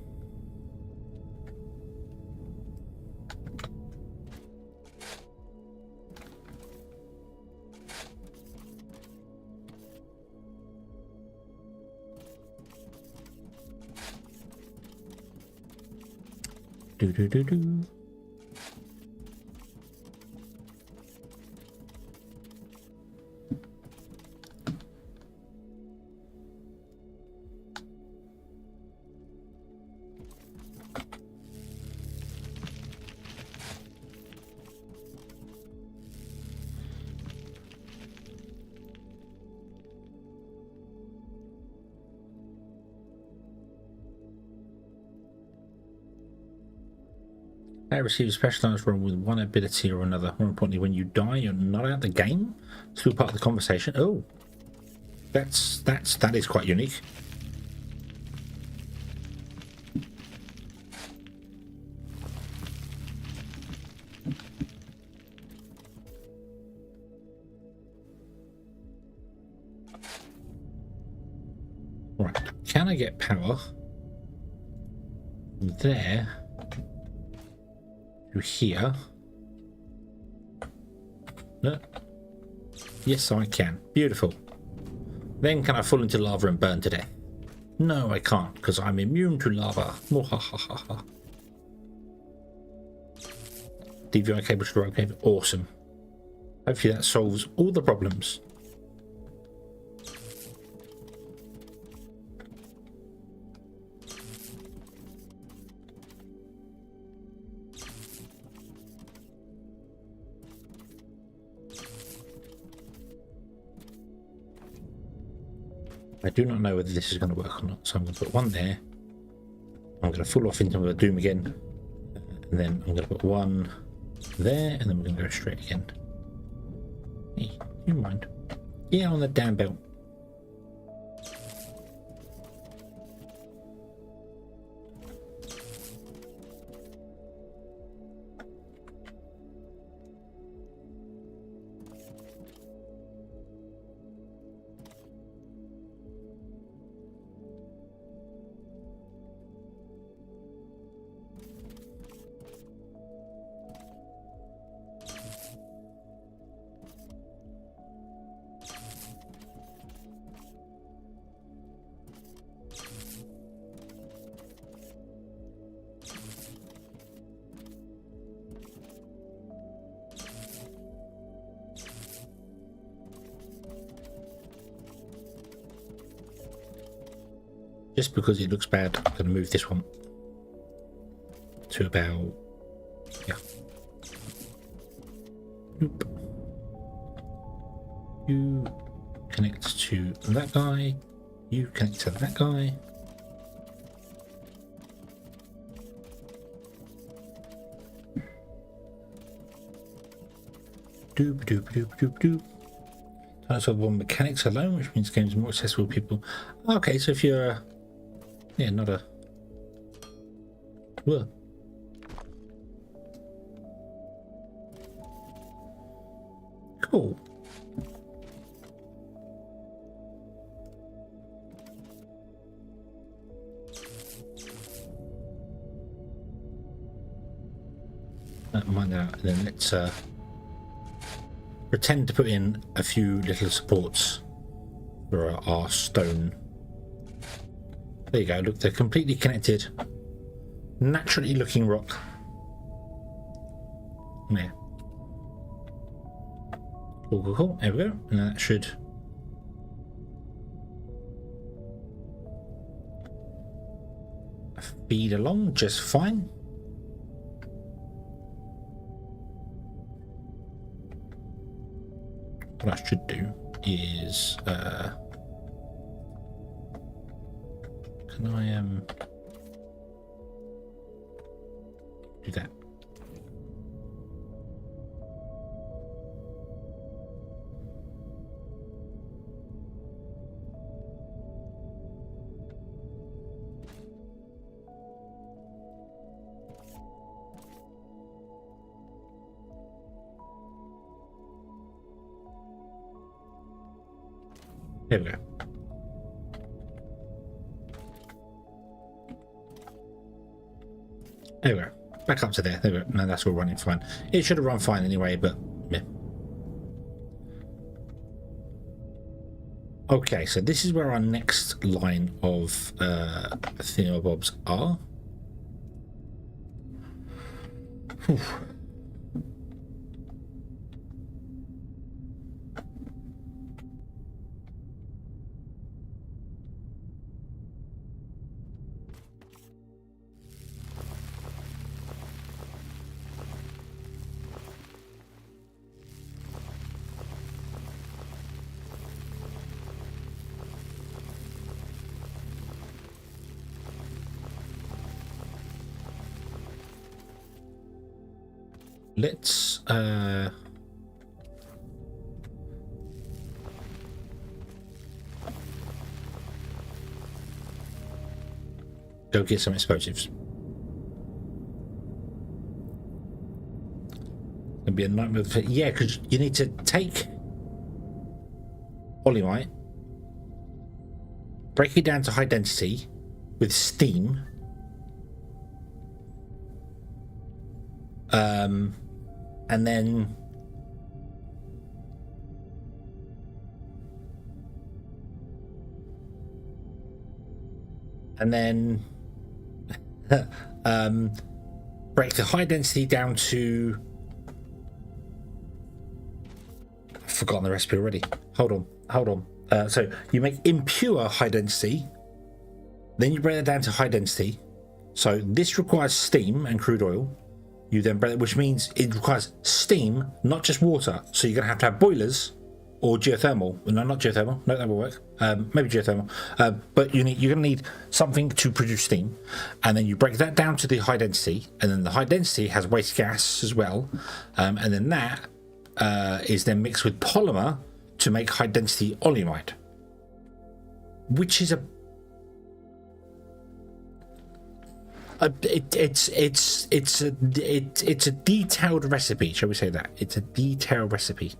Do. Receive a specialized role with one ability or another. More importantly, when you die, you're not out of the game. Still part of the conversation. Oh, that is quite unique. Right, can I get power there? Here. No. Yes, I can. Beautiful. Then can I fall into lava and burn to death? No, I can't, because I'm immune to lava. DVI cable to rope cable. Awesome. Hopefully that solves all the problems. I do not know whether this is going to work or not, so I'm going to put one there I'm going to fall off into a doom again, and then I'm going to put one there, and then we're going to go straight again. Hey, you mind? Yeah, on the damn belt. Just because it looks bad, I'm going to move this one to about, yeah. Nope. You connect to that guy. You connect to that guy. Doop doop doop doop doop. That's all one mechanics alone, which means games are more accessible to people. Okay, so if you're yeah, not a well. Cool. Mind that, and then let's pretend to put in a few little supports for our stone. There you go, look, they're completely connected. Naturally looking rock. Yeah. Cool, cool, cool. There we go. And that should feed along just fine. What I should do is can I do that? There we go. There we go. Back up to there. There we go. No, that's all running fine. It should have run fine anyway, but yeah. Okay, so this is where our next line of thingamabobs are. Whew. Let's go get some explosives. It'll be a nightmare. Yeah, because you need to take polymite, break it down to high density with steam, and then break the high density down to, I've forgotten the recipe already. Hold on. So you make impure high density, then you break it down to high density. So this requires steam and crude oil. You then break it, which means it requires steam, not just water. So you're going to have boilers or geothermal. No, not geothermal. No, that will work. Maybe geothermal. But you're going to need something to produce steam, and then you break that down to the high density, and then the high density has waste gas as well, and then that is then mixed with polymer to make high density oleumide, which is it's a detailed recipe, shall we say that? It's a detailed recipe.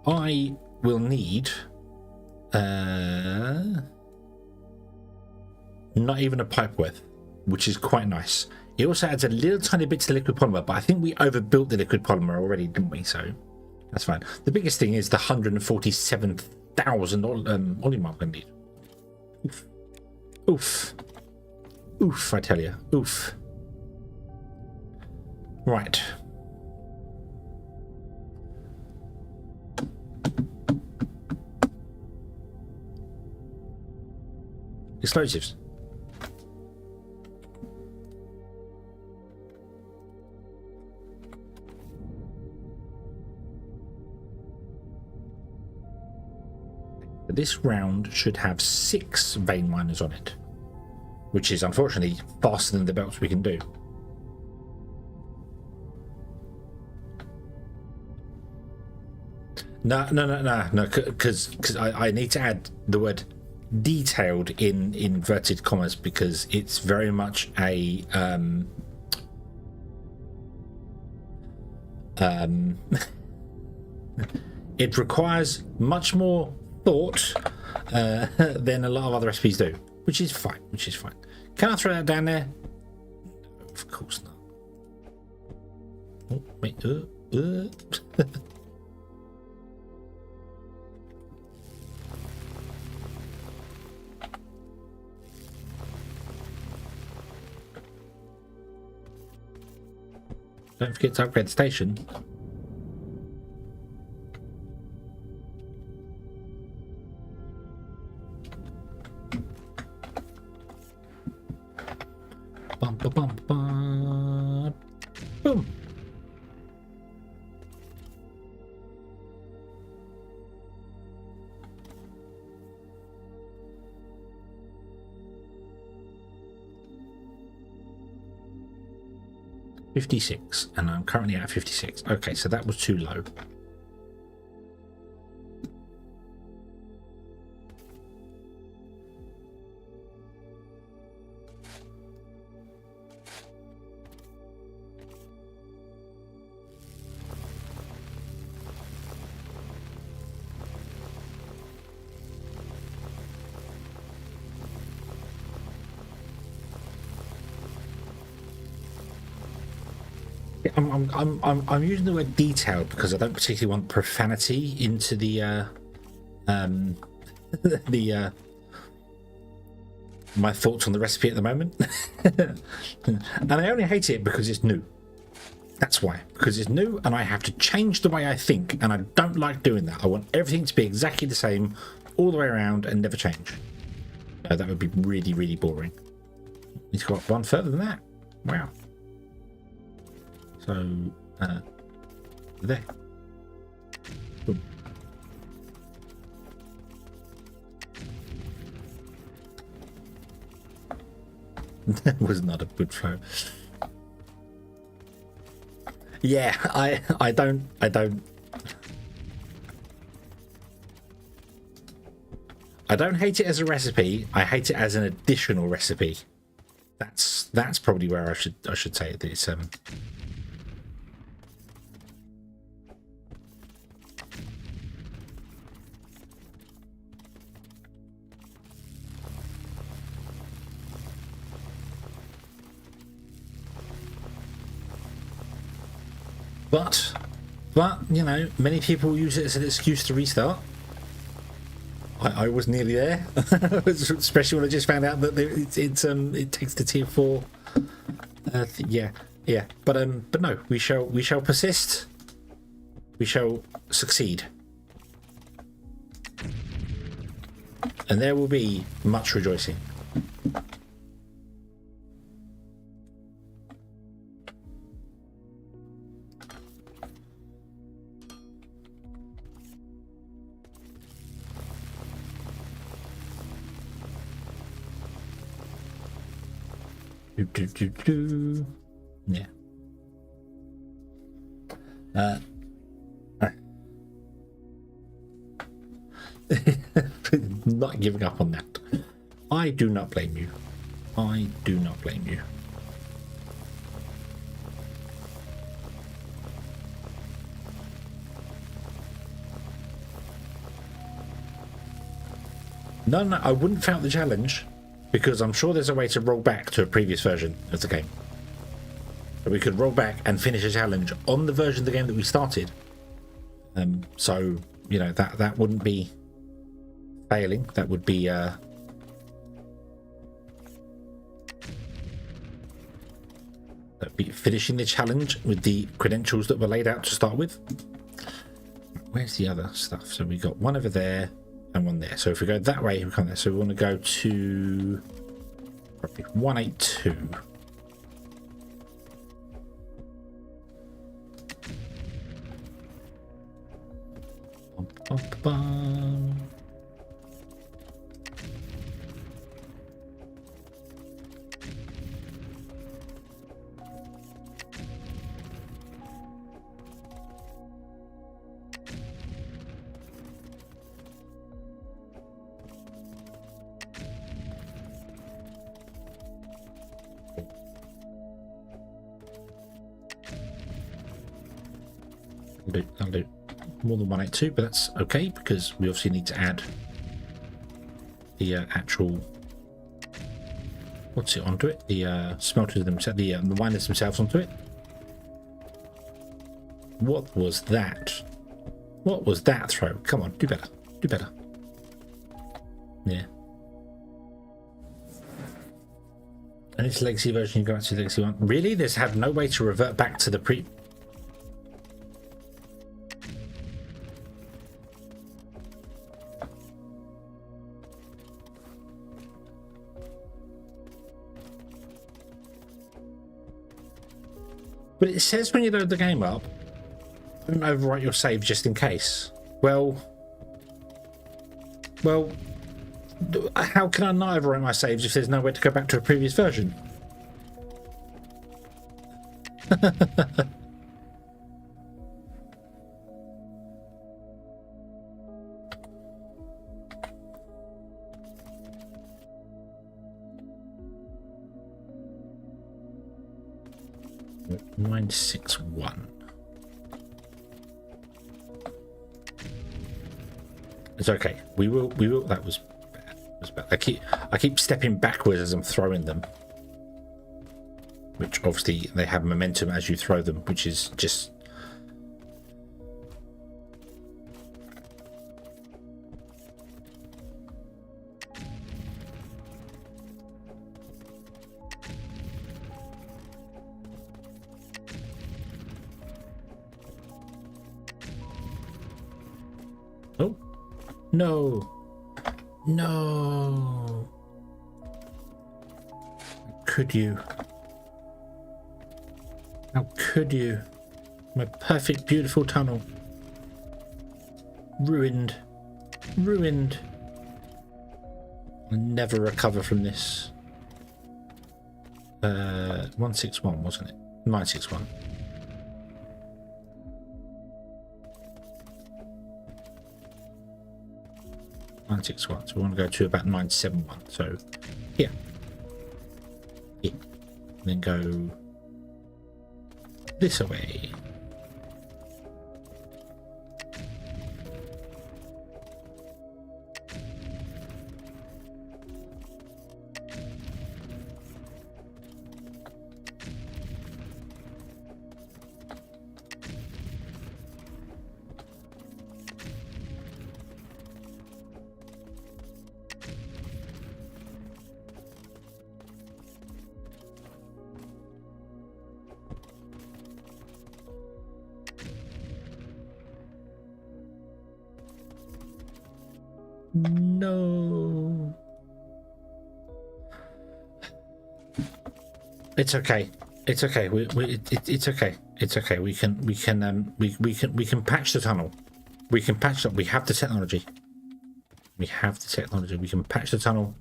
I will need not even a pipe worth, which is quite nice. It also adds a little tiny bit to the liquid polymer, but I think we overbuilt the liquid polymer already, didn't we? So that's fine. The biggest thing is the 147,000 oleumide I'm going to need. Oof. Oof. Oof, I tell you. Oof. Right. Explosives. This round should have 6 vein miners on it, which is unfortunately faster than the belts we can do. No, because I need to add the word detailed in inverted commas, because it's very much a it requires much more thought than a lot of other recipes do, which is fine. Can I throw that down there? No, of course not. Oh, wait, Don't forget to upgrade the station. Bum, ba, bum, ba. Boom. $56, and I'm currently at 56. Okay, so that was too low. I'm using the word detailed because I don't particularly want profanity into the my thoughts on the recipe at the moment. And I only hate it because it's new. That's why, because it's new and I have to change the way I think, and I don't like doing that. I want everything to be exactly the same all the way around and never change. That would be really, really boring. Need to go up one further than that. Wow. So, there. Boom. That was not a good throw. Yeah, I don't hate it as a recipe. I hate it as an additional recipe. That's probably where I should say it. It's But you know, many people use it as an excuse to restart. I was nearly there, especially when I just found out that it takes the tier 4. Yeah. But no, we shall persist. We shall succeed, and there will be much rejoicing. Yeah. Not giving up on that. I do not blame you. I do not blame you. No, I wouldn't fail the challenge, because I'm sure there's a way to roll back to a previous version of the game. So we could roll back and finish a challenge on the version of the game that we started. So, you know, that wouldn't be failing. That would be finishing the challenge with the credentials that were laid out to start with. Where's the other stuff? So we got one over there and one there. So if we go that way, we come there. So we want to go to 182. Bum, bum, bum. I'll do more than 182, but that's okay because we obviously need to add the actual what's it onto it, the smelters themselves, the miners themselves onto it. What was that? What was that throw? Come on, do better, do better. Yeah. And it's legacy version. You go back to the legacy one. Really? There's had no way to revert back to the pre. But it says when you load the game up, don't overwrite your save just in case. Well, how can I not overwrite my saves if there's no way to go back to a previous version? Nine 6-1. It's okay. We will. That was bad. That was bad. I keep stepping backwards as I'm throwing them, which obviously they have momentum as you throw them, which is just. Oh, no. No. Could you? How could you? My perfect, beautiful tunnel. Ruined. Ruined. I'll never recover from this. 161, wasn't it? 961. So we want to go to about 971. So here, and then go this way. No, it's okay. It's okay. It's okay. It's okay. We can patch the tunnel. We can patch it. We have the technology. We have the technology. We can patch the tunnel.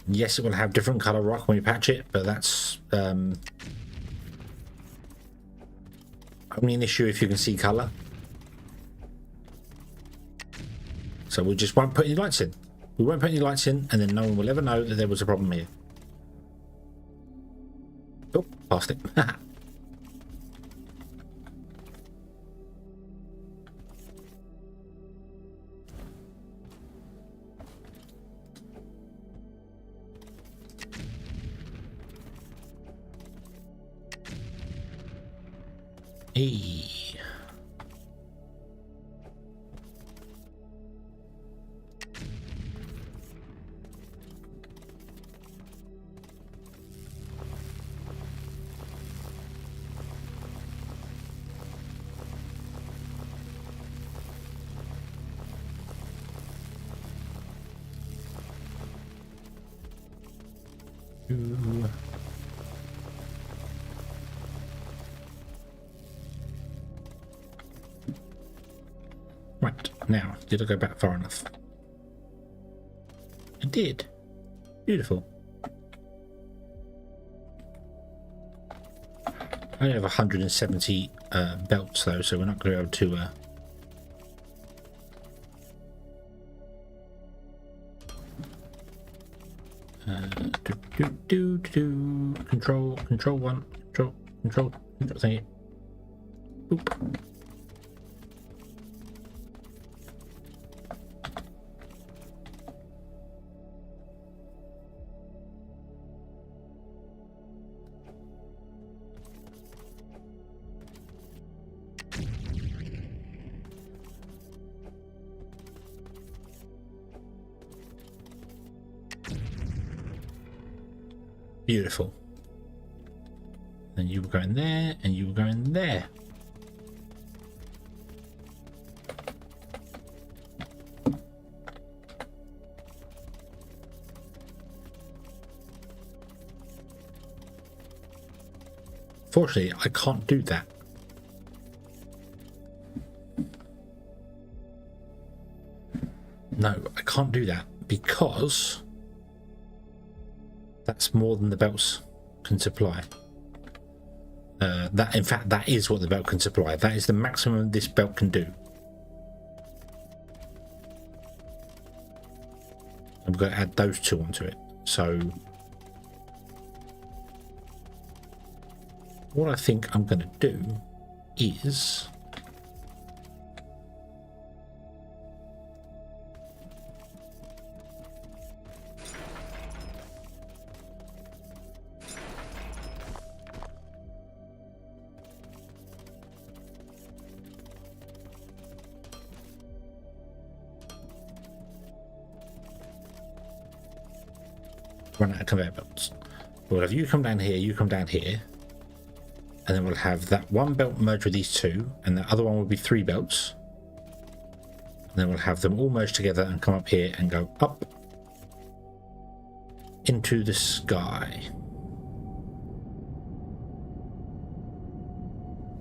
Yes, it will have different color rock when we patch it, but that's only an issue if you can see color. So we just won't put any lights in. We won't put any lights in, and then no one will ever know that there was a problem here. Oh, past it. Hey. Right, now, did I go back far enough? I did. Beautiful. I only have 170 belts though, so we're not going to be able to... Control one, control thingy. Boop. Beautiful. Then you will go in there, and you will go in there. Fortunately, I can't do that. No, I can't do that because that's more than the belts can supply. In fact, that is what the belt can supply. That is the maximum this belt can do. I'm going to add those two onto it. So what I think I'm going to do is run out of conveyor belts. We'll have you come down here, you come down here, and then we'll have that one belt merge with these two, and the other one will be 3 belts. And then we'll have them all merge together and come up here and go up into the sky.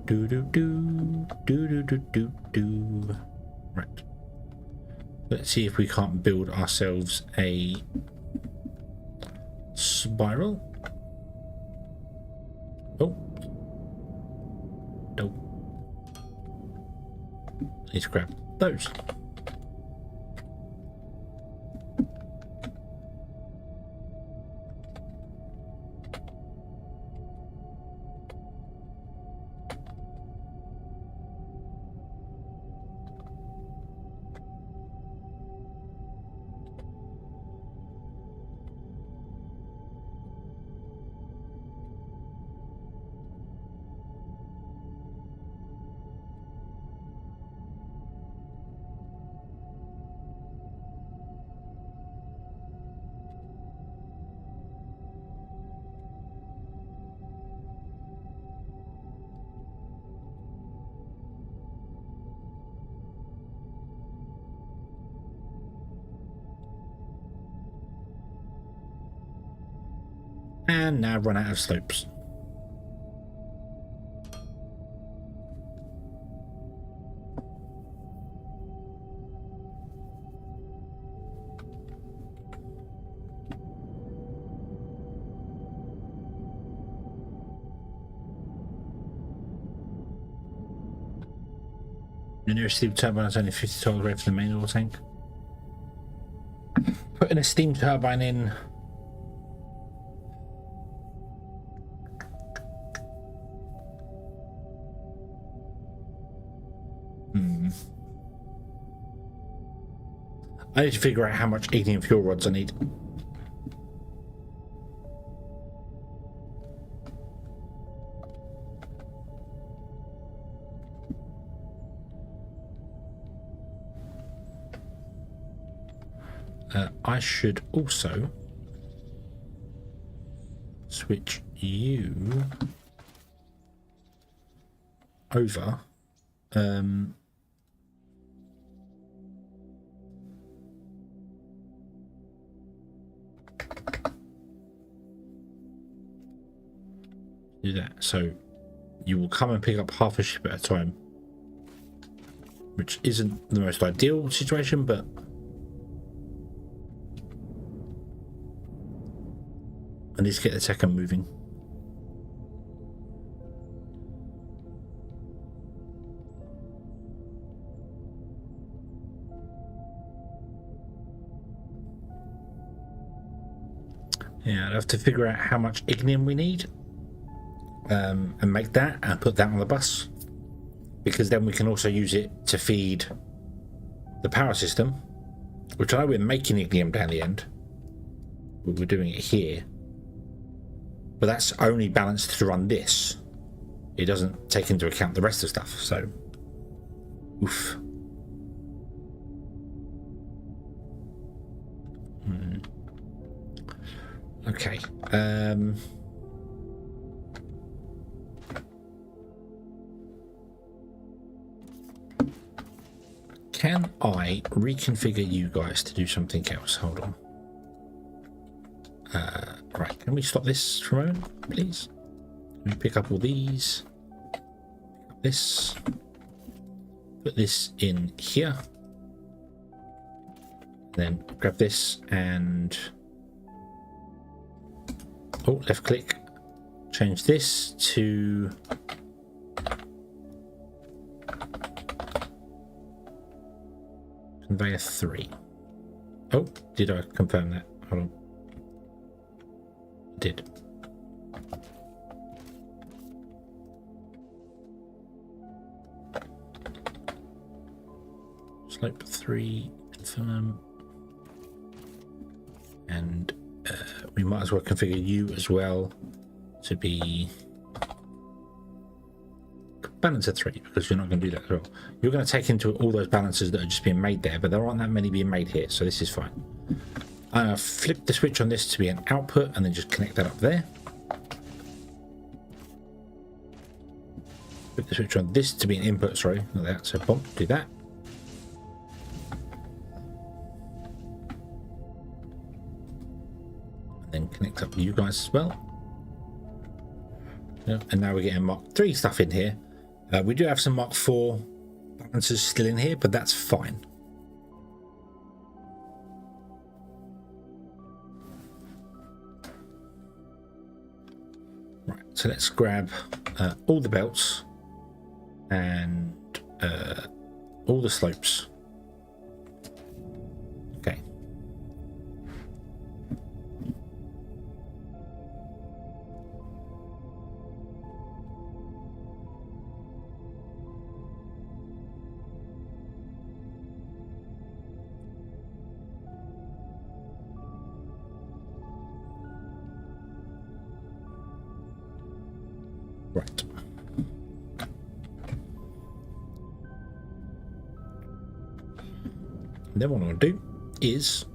Do do do do do do do do. Right. Let's see if we can't build ourselves a spiral. Oh. Nope. Let's grab those. And now run out of slopes. The nearest steam turbine is only 50 miles away from the main oil tank. Putting a steam turbine in. I need to figure out how much ignium fuel rods I need. I should also switch you over. Do that. So you will come and pick up half a ship at a time, which isn't the most ideal situation, but I need to get the second moving. Yeah, I'd have to figure out how much ignium we need, and make that and put that on the bus, because then we can also use it to feed the power system, which I know we're making ignium down the end. We're doing it here, but that's only balanced to run this. It doesn't take into account the rest of stuff, so oof. Okay. Can I reconfigure you guys to do something else? Hold on. Right, can we stop this for a moment, please? Let me pick up all these. Pick up this. Put this in here. Then grab this and... oh, left click. Change this to... conveyor 3. Oh, did I confirm that? Hold on. Did. Slope 3, confirm. And we might as well configure you as well to be balance of 3, because you're not going to do that at all. You're going to take into all those balances that are just being made there, but there aren't that many being made here, so this is fine. I'm going to flip the switch on this to be an output and then just connect that up there. Flip the switch on this to be an input, sorry, not that, so boom, do that. And then connect up you guys as well. Yep. And now we're getting Mark 3 stuff in here. We do have some Mark 4 balances still in here, but that's fine. Right, so let's grab all the belts and all the slopes. Okay. Right. And then what I'm going to do is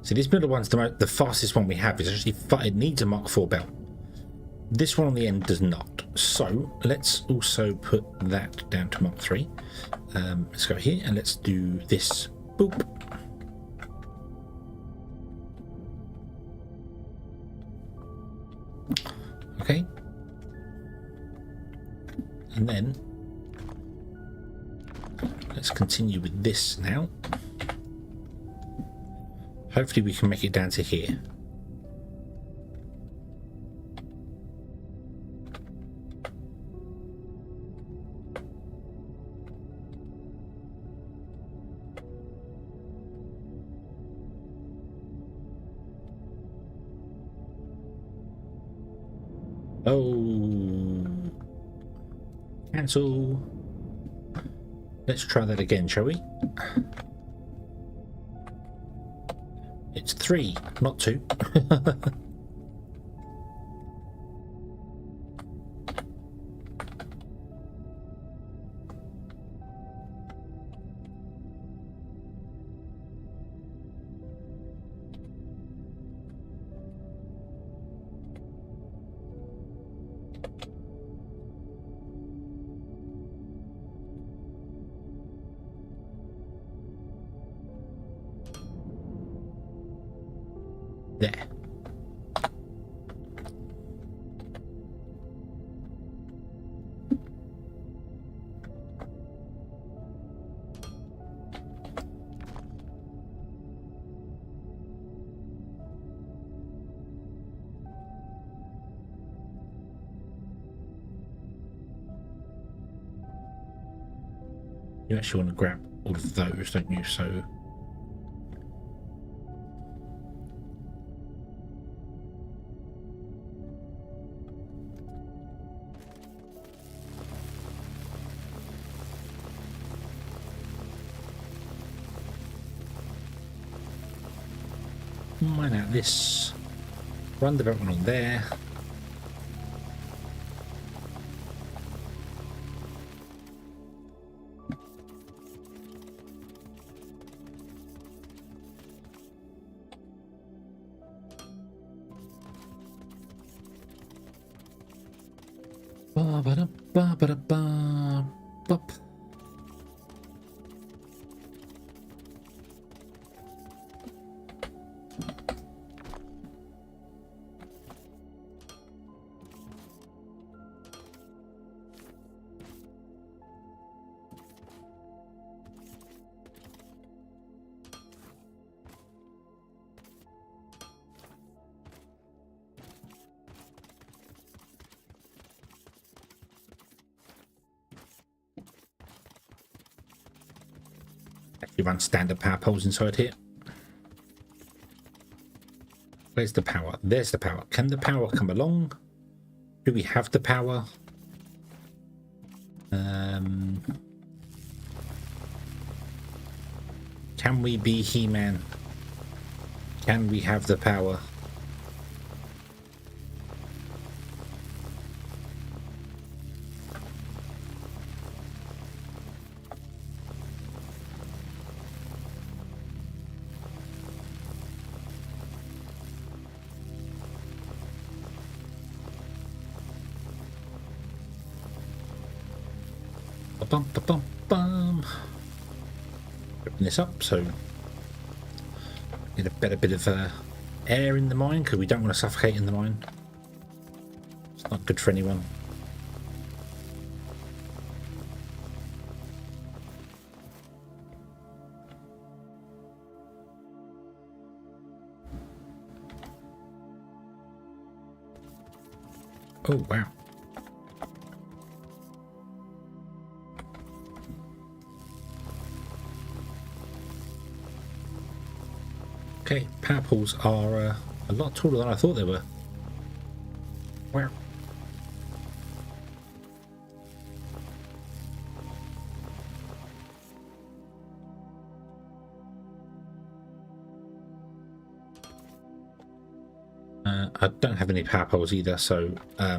see, this middle one's the fastest one we have. Is actually it needs a Mark 4 belt. This one on the end does not. So let's also put that down to Mark 3. Let's go here and let's do this. Boop. Okay. And then let's continue with this now. Hopefully we can make it down to here. Oh. Cancel. Let's try that again, shall we? It's 3, not 2. There. You actually want to grab all of those, don't you? So mine out this. Run the one on there. Bop. You run standard power poles inside here. Where's the power? There's the power. Can the power come along? Do we have the power? Can we be He-Man? Can we have the power? Bum, bum, bum, bum. Open this up so get a better bit of air in the mine, because we don't want to suffocate in the mine. It's not good for anyone. Oh wow. Okay, power poles are a lot taller than I thought they were. Wow. I don't have any power poles either, so I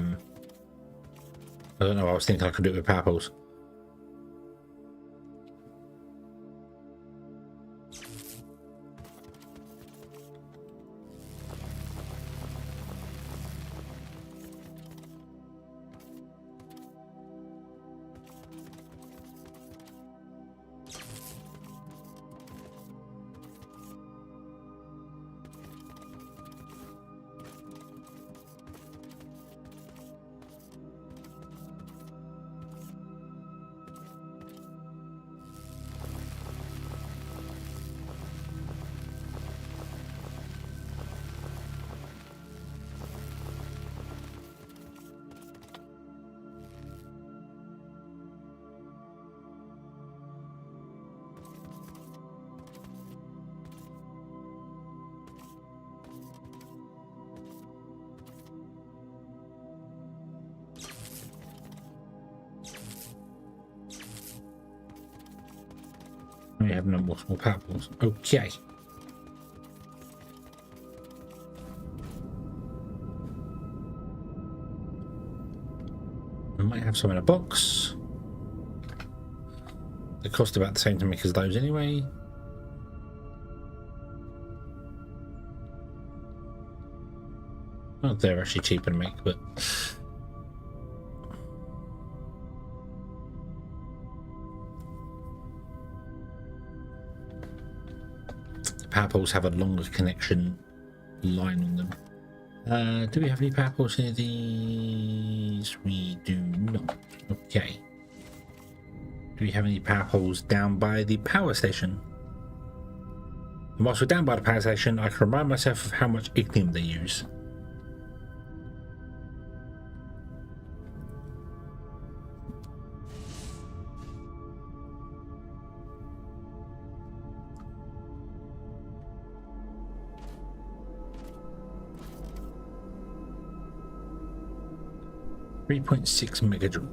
don't know. I was thinking I could do it with power poles. We have no more small power balls. Okay. I might have some in a box. They cost about the same to make as those anyway. Well, they're actually cheaper to make, but the power poles have a longer connection line on them. Do we have any power poles near these? We do not. Okay. Do we have any power poles down by the power station? And whilst we're down by the power station, I can remind myself of how much ignium they use. .6 megajoule.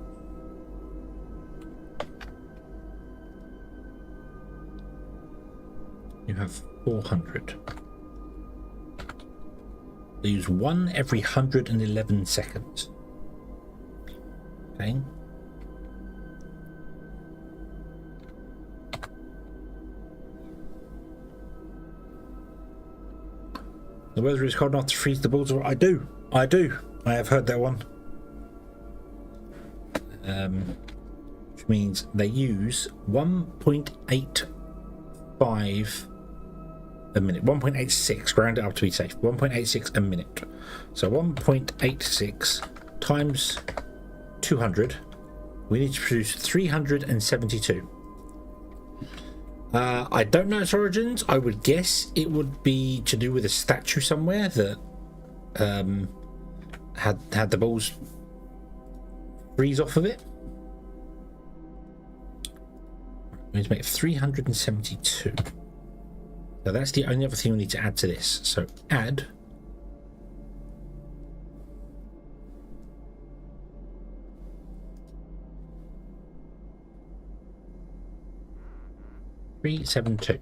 You have 400. They use one every 111 seconds. Okay. The weather is cold enough to freeze the balls. I do. I have heard that one. Which means they use 1.85 a minute, 1.86, round it up to be safe, 1.86 a minute. So 1.86 times 200, we need to produce 372. I don't know its origins. I would guess it would be to do with a statue somewhere that had the balls freeze off of it. We need to make 372. So that's the only other thing we need to add to this. So add $372.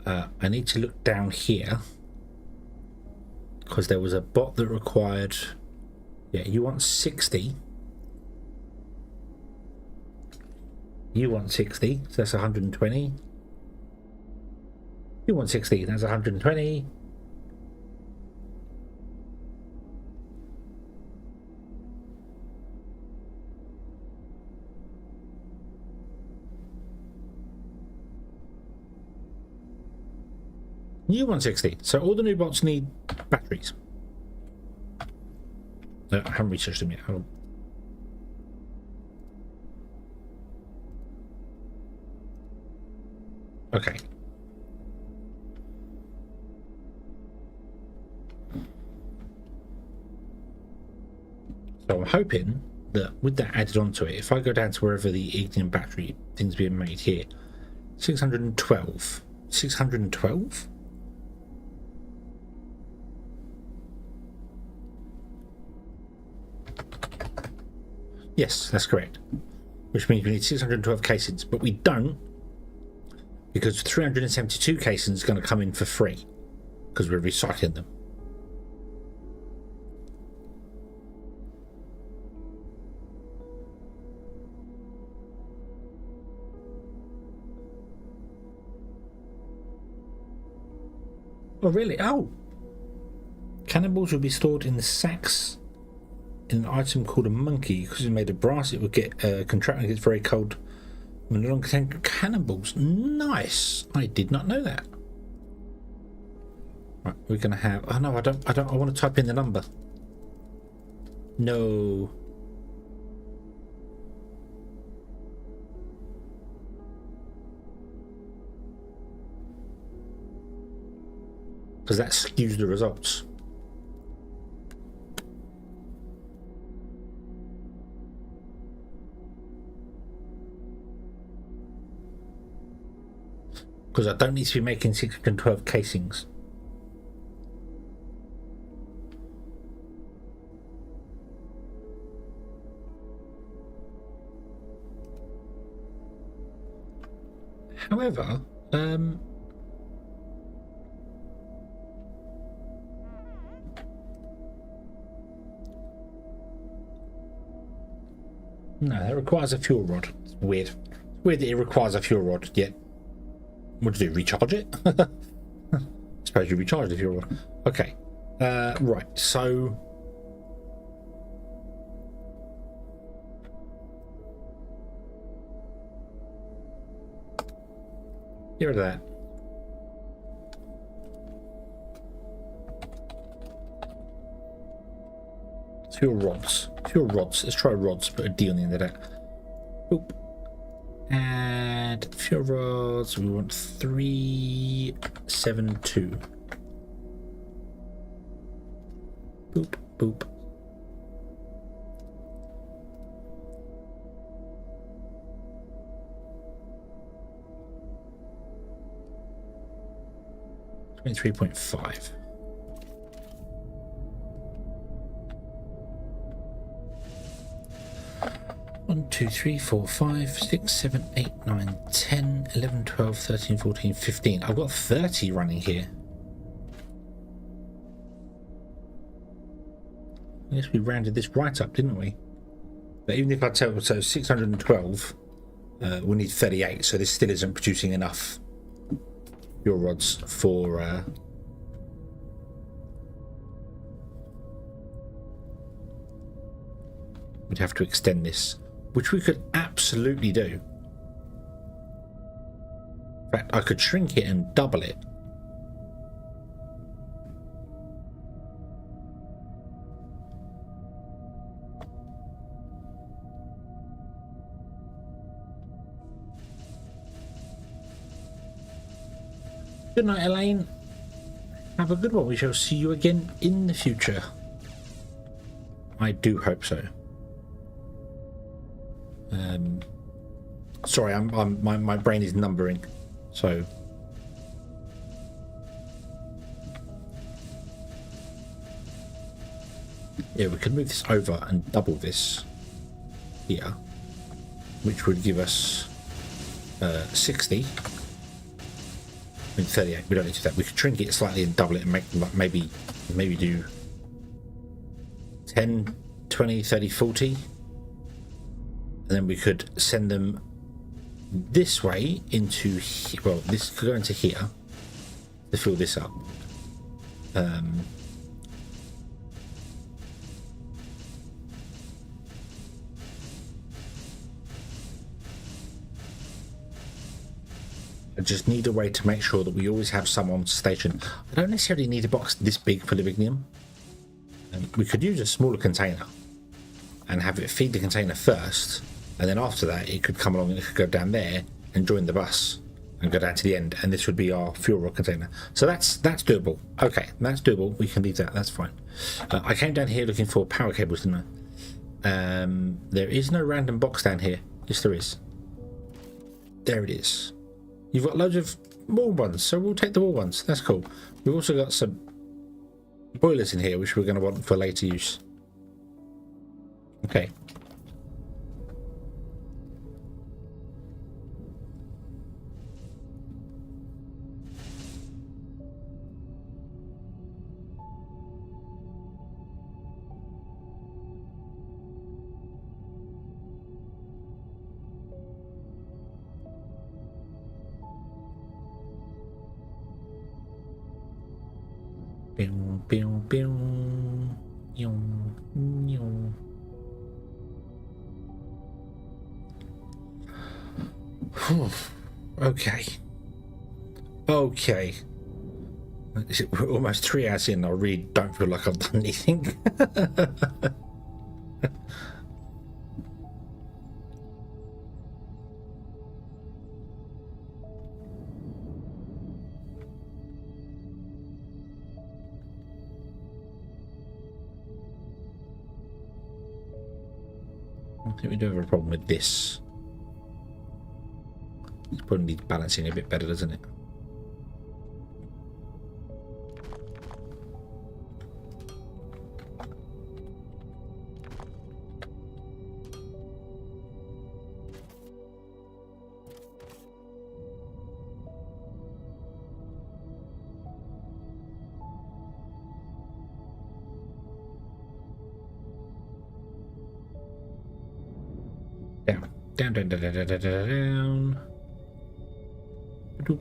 I need to look down here because there was a bot that required, yeah, you want 60. You want 60, so that's 120. You want 60, that's 120. You want 60, so all the new bots need batteries. No, I haven't researched them yet. Hold on. Okay. So I'm hoping that with that added onto it, if I go down to wherever the ignium battery thing's being made here, 612. 612? Yes, that's correct. Which means we need 612 casings, but we don't, because 372 casings are going to come in for free because we're recycling them. Oh, really? Oh! Cannonballs will be stored in the sacks in an item called a monkey. Because it's made of brass, it will get contract when it gets very cold. When no longer contain cannonballs. Nice! I did not know that. Right, we're gonna have. Oh no, I don't. I want to type in the number. No. Because that skews the results. Because I don't need to be making 612 casings. However, no, that requires a fuel rod. It's weird. It's weird that it requires a fuel rod, yet what do you do, recharge it? I suppose you recharge the fuel rod. Okay. Right, so get rid of that. Fuel rods. Fuel rods. Let's try rods. Put a D on the end of that. Boop. And fuel rods. We want 372. Boop. Boop. $23.5. 1, 2, 3, 4, 5, 6, 7, 8, 9, 10, 11, 12, 13, 14, 15. I've got 30 running here. I guess we rounded this right up, didn't we? But even if I tell, so 612, we need 38, so this still isn't producing enough fuel rods for we'd have to extend this, which we could absolutely do. In fact, I could shrink it and double it. Good night, Elaine. Have a good one. We shall see you again in the future. I do hope so. Sorry, my brain is numbering, so yeah, we could move this over and double this here, which would give us 60. I mean 38. We don't need to do that. We could shrink it slightly and double it and make maybe do 10, 20, 30, 40. And then we could send them this way into, well, this could go into here to fill this up. I just need a way to make sure that we always have some on station. I don't necessarily need a box this big for Livignium. We could use a smaller container and have it feed the container first, and then after that it could come along and it could go down there and join the bus and go down to the end, and this would be our fuel rod container. So that's doable. Okay, that's doable. We can leave that. That's fine. I came down here looking for power cables, didn't I? There is no random box down here. Yes, there is. There it is. You've got loads of wall ones, so we'll take the wall ones. That's cool. We've also got some boilers in here, which we're going to want for later use. Okay. Boom, boom, boom. Yum, yum. Okay. Okay. We're almost 3 hours in. I really don't feel like I've done anything. I think we do have a problem with this. It probably needs balancing a bit better, doesn't it? Down, down, down, down, down, down, down. Doop.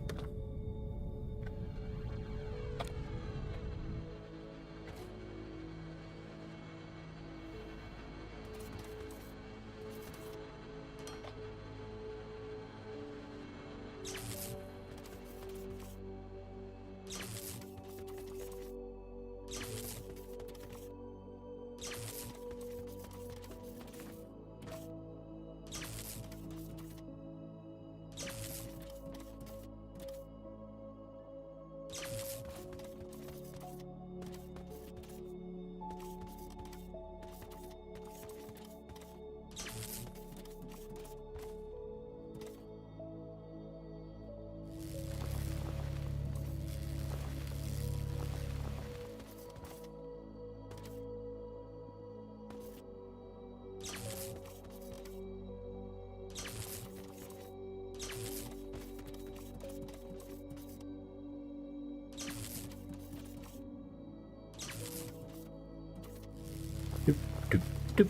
Doop, doop, doop.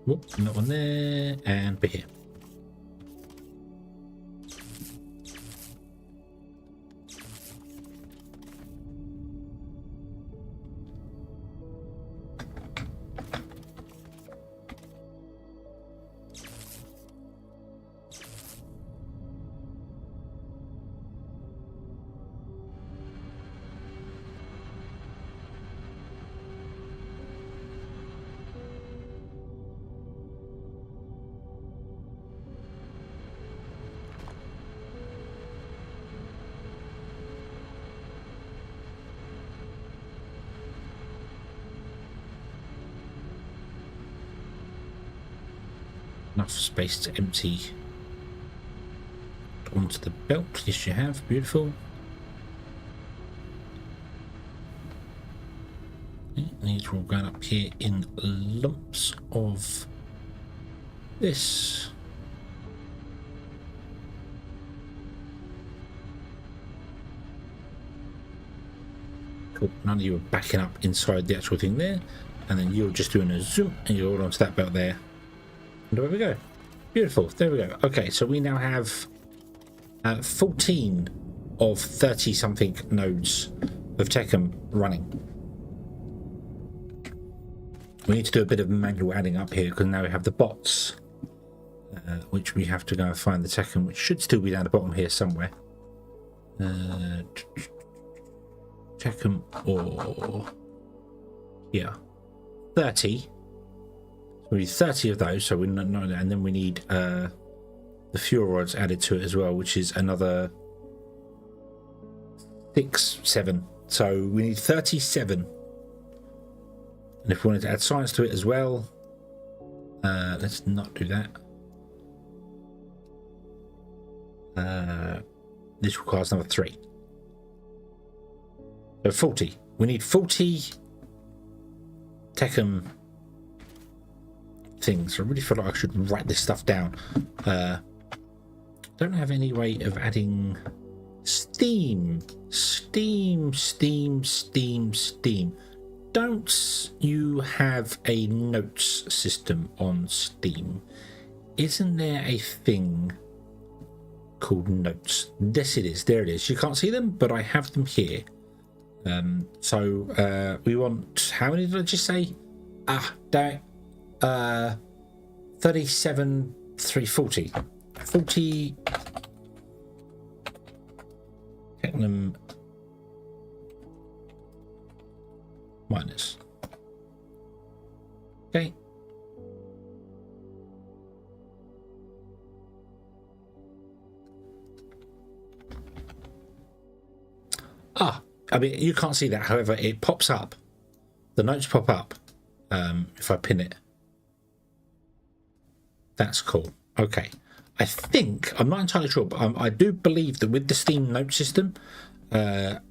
Whoop, not one there, and be here. Enough space to empty onto the belt. Yes, you have. Beautiful. Okay, these are all going up here in lumps of this. Cool. None of you are backing up inside the actual thing there, and then you're just doing a zoom and you're all onto that belt there. And there we go. Beautiful. There we go. Okay, so we now have 14 of 30 something nodes of Techum running. We need to do a bit of manual adding up here because now we have the bots, which we have to go and find the Techum, which should still be down the bottom here somewhere. Techum or yeah, 30. We need 30 of those, so we know, and then we need the fuel rods added to it as well, which is another 6, 7. So we need 37. And if we wanted to add science to it as well, let's not do that. This requires number 3. So 40. We need 40 Techum things. I really feel like I should write this stuff down. Don't have any way of adding Steam. Don't you have a notes system on Steam? Isn't there a thing called notes? Yes, it is. There it is. You can't see them, but I have them here. So we want, how many did I just say? 37, 340. 40 Techum minus. Okay. I mean, you can't see that. However, it pops up. The notes pop up if I pin it. That's cool. Okay. I think, I'm not entirely sure, but I do believe that with the Steam note system, that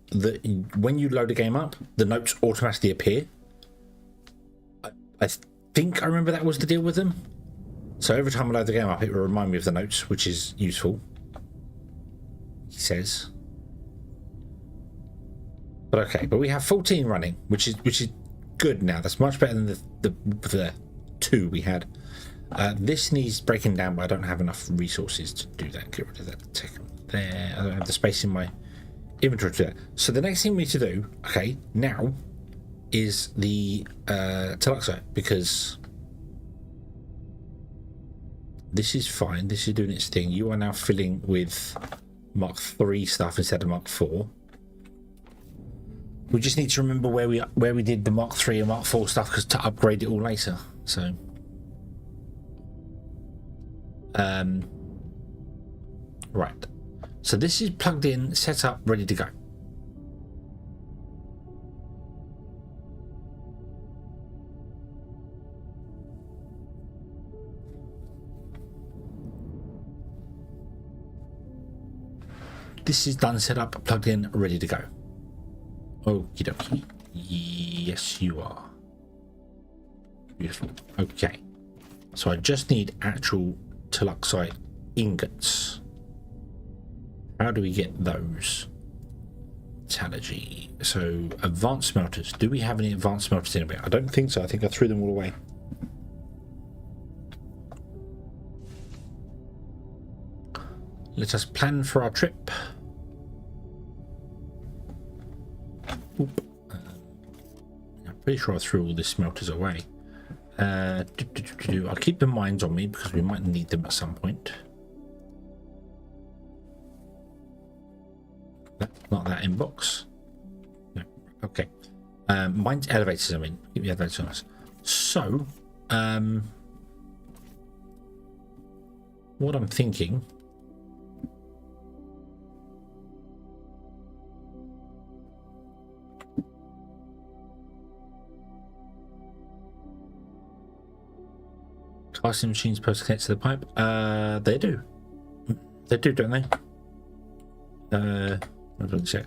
when you load a game up, the notes automatically appear. I think I remember that was the deal with them. So every time I load the game up, it will remind me of the notes, which is useful. He says. But okay, but we have 14 running, which is good now. That's much better than the 2 we had. This needs breaking down, but I don't have enough resources to do that. Get rid of that tick there. I don't have the space in my inventory to do that. So the next thing we need to do, okay, now is the Teluxite, because this is fine. This is doing its thing. You are now filling with Mark 3 stuff instead of Mark 4. We just need to remember where we did the Mark 3 and Mark 4 stuff, because to upgrade it all later. So right. So this is plugged in, set up, ready to go. This is done, set up, plugged in, ready to go. Okie dokie. Yes, you are. Beautiful. Okay. So I just need actual Teluxite ingots. How do we get those? Metallurgy. So advanced smelters. Do we have any advanced smelters anywhere? I don't think so. I think I threw them all away. Let us plan for our trip. Oop. I'm pretty sure I threw all the smelters away. I'll keep the mines on me because we might need them at some point. Not that inbox. No. Okay. Mines, elevators. I mean, keep the elevators on us. So, what I'm thinking. Casting machines supposed to connect to the pipe? They do. They do, don't they? Let's check.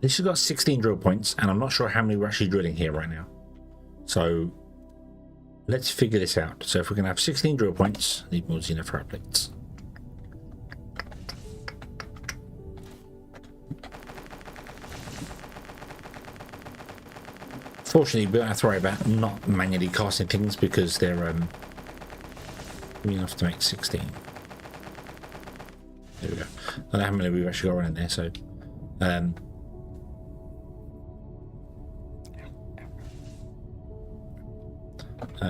This has got 16 drill points, and I'm not sure how many we're actually drilling here right now. So let's figure this out. So if we're going to have 16 drill points, need more xenophore plates. Fortunately, we don't have to worry about not manually casting things because they're enough to make 16. There we go. I don't know how many we've actually got around there, so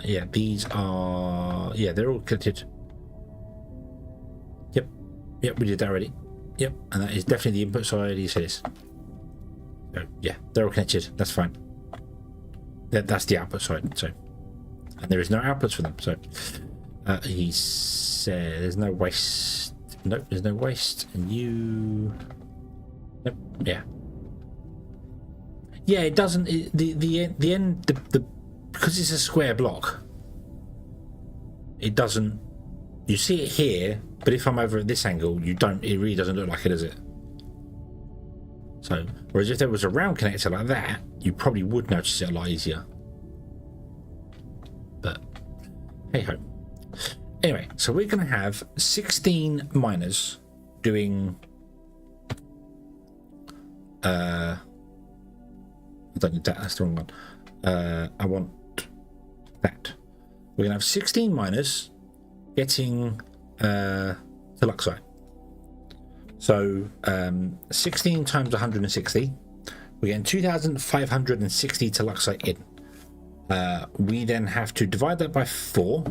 yeah, these are, yeah, they're all connected. Yep, we did that already. Yep, and that is definitely the input side. He says, so, yeah, they're all connected. That's fine. That's the output side. So, and there is no outputs for them. So he said there's no waste. Nope, there's no waste. And you, yep, yeah, it doesn't. The end because it's a square block. It doesn't. You see it here, but if I'm over at this angle, you don't. It really doesn't look like it, does it? So, whereas if there was a round connector like that, you probably would notice it a lot easier. But hey ho. Anyway, so we're going to have 16 miners doing. I don't need that. That's the wrong one. I want that. We're going to have 16 miners getting Teluxite. So 16 times 160, we're getting 2,560 Teluxite in. We then have to divide that by 4.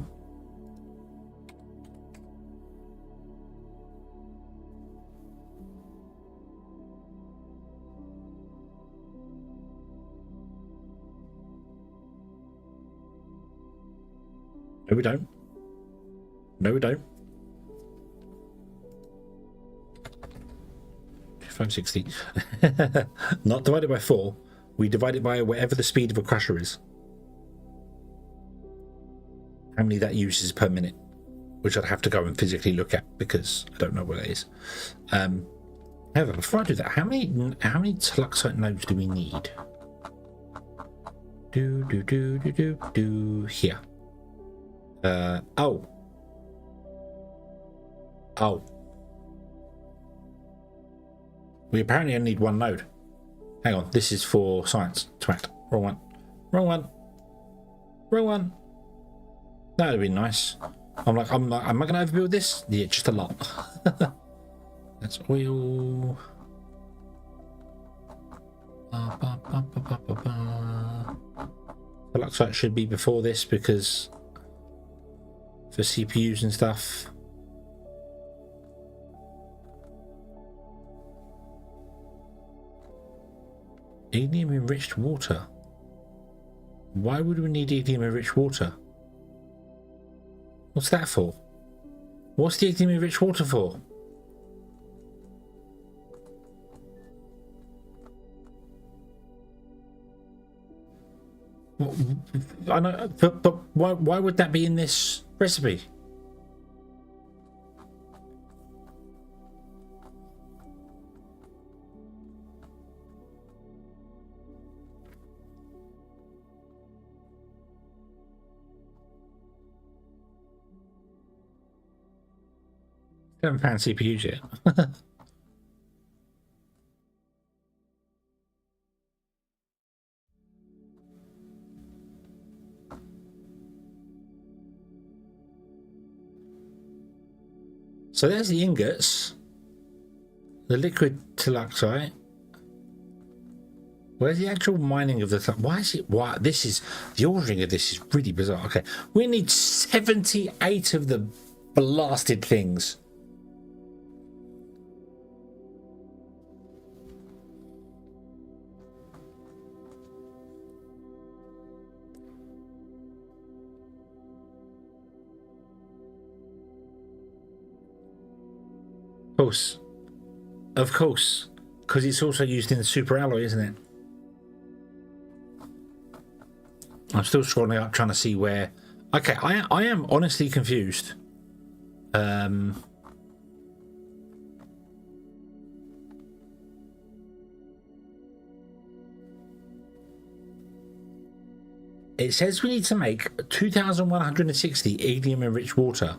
No, we don't. No, we don't. 560. Not divided by 4. We divide it by whatever the speed of a crusher is. How many that uses per minute, which I'd have to go and physically look at because I don't know what it is. However, before I do that, how many Teluxite nodes do we need? Here. Oh. We apparently only need 1 node. Hang on, this is for science. Twat. Wrong one. Wrong one. That would be nice. I'm like, am I going to overbuild this? Yeah, just a lot. That's oil. It looks like it should be before this because for CPUs and stuff. Helium enriched water. Why would we need helium enriched water? What's that for? What's the helium enriched water for? I know, but why would that be in this recipe? Haven't found CPUs yet. So there's the ingots, the liquid tellurite. Where's the actual mining of the? Why is it? Why this is the ordering of this is really bizarre. Okay, we need 78 of the blasted things. Of course, because it's also used in the super alloy, isn't it? I'm still scrolling up trying to see where. Okay, I am honestly confused. It says we need to make 2,160 helium enriched water.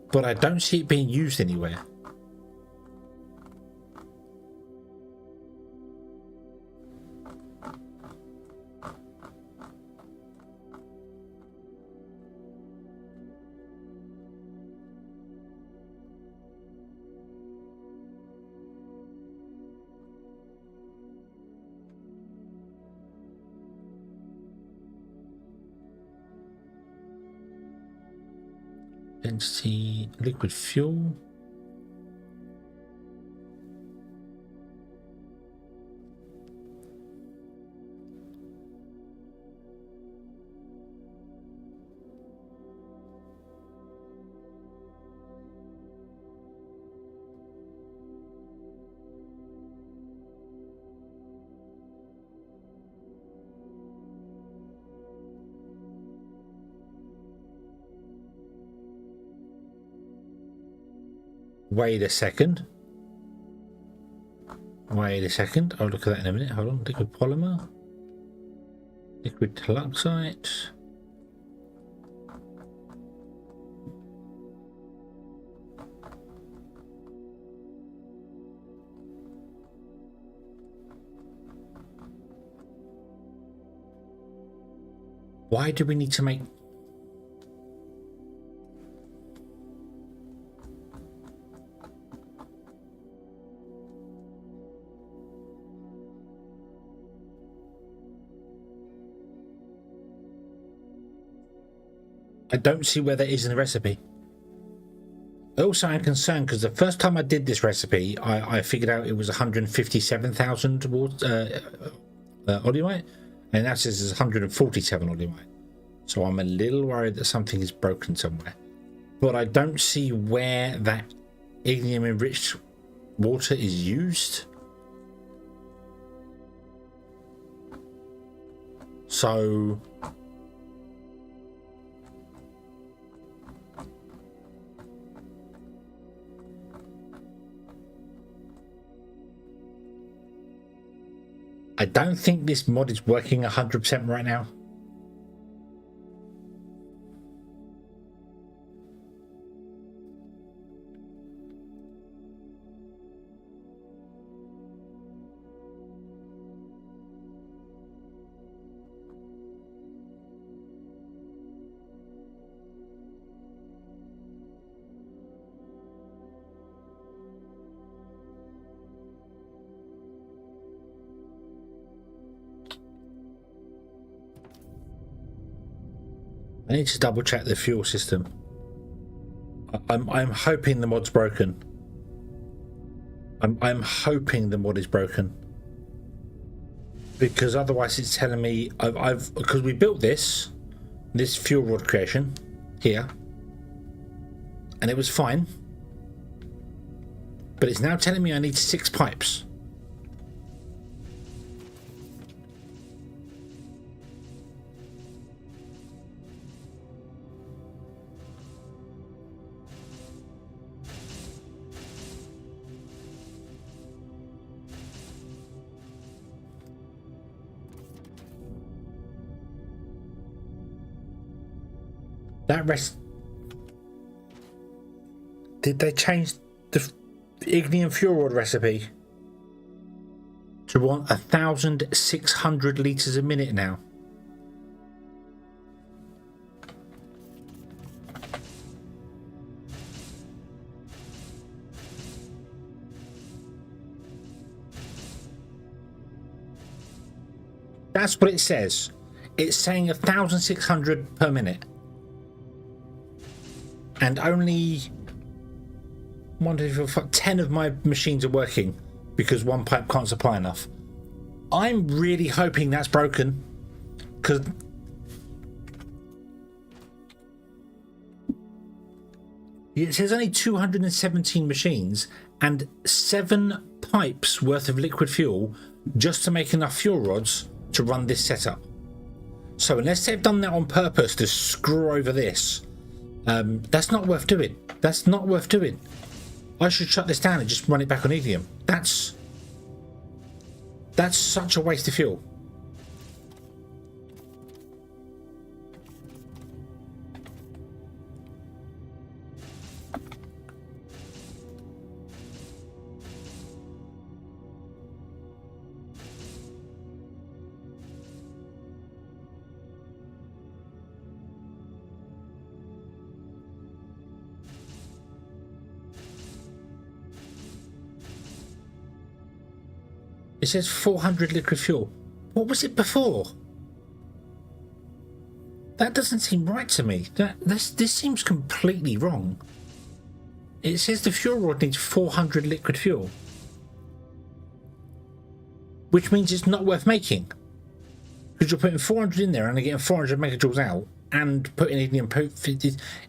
But I don't see it being used anywhere. Density, liquid fuel. Wait a second. Wait a second. I'll look at that in a minute. Hold on. Liquid polymer. Liquid tellurite. Why do we need to make... I don't see where that is in the recipe. Also, I'm concerned because the first time I did this recipe, I figured out it was 157,000 olimite, and that says it's 147 olimite. So I'm a little worried that something is broken somewhere. But I don't see where that helium enriched water is used. So... I don't think this mod is working 100% right now. I need to double check the fuel system. I'm hoping the mod's broken. I'm hoping the mod is broken, because otherwise it's telling me because we built this fuel rod creation here, and it was fine, but it's now telling me I need 6 pipes. Did they change the ignium fuel rod recipe to want 1,600 litres a minute now? That's what it says. It's saying 1,600 per minute. And only 1, 2, 3, 4, 5, 10 of my machines are working because one pipe can't supply enough. I'm really hoping that's broken, because it says only 217 machines and 7 pipes worth of liquid fuel just to make enough fuel rods to run this setup. So unless they've done that on purpose to screw over this, that's not worth doing. That's not worth doing. I should shut this down and just run it back on helium. That's such a waste of fuel. It says 400 liquid fuel. What was it before? That doesn't seem right to me. This seems completely wrong. It says the fuel rod needs 400 liquid fuel, which means it's not worth making, because you're putting 400 in there and getting 400 megajoules out and putting it in.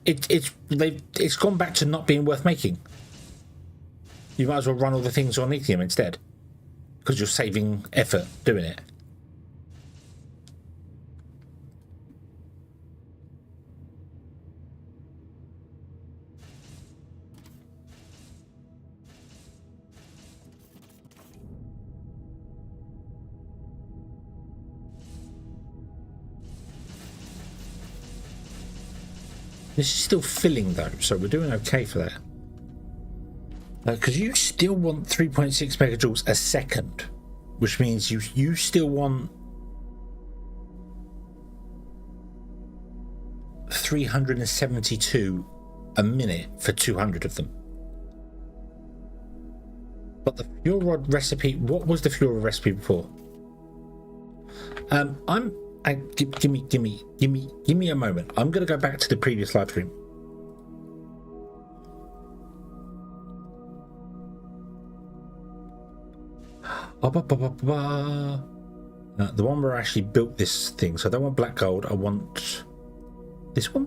It's gone back to not being worth making. You might as well run all the things on lithium instead, because you're saving effort doing it. This is still filling though, so we're doing okay for that. Because you still want 3.6 megajoules a second, which means you still want 372 a minute for 200 of them. But the fuel rod recipe, what was the fuel rod recipe before? Give me a moment. I'm going to go back to the previous live stream. The one where I actually built this thing. So I don't want black gold. I want this one.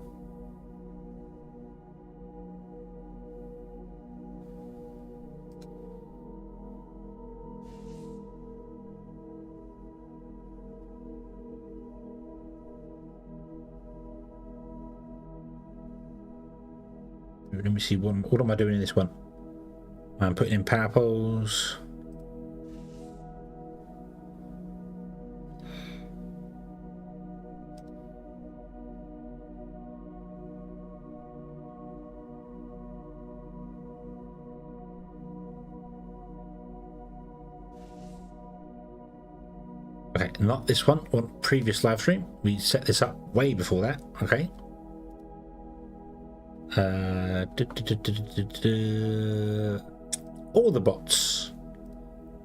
Let me see, what am I doing in this one? I'm putting in power poles. Okay, not this one, on previous live stream. We set this up way before that, okay. All the bots.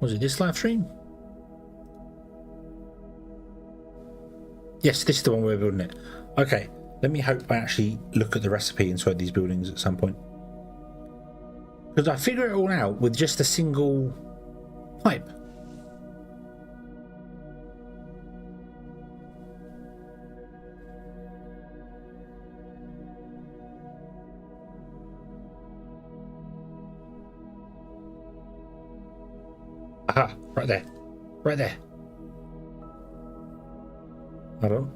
Was it this live stream? Yes, this is the one where we're building it. Okay, Let me hope I actually look at the recipe inside these buildings at some point. Because I figure it all out with just a single pipe. Aha, right there. Right there. Hold on.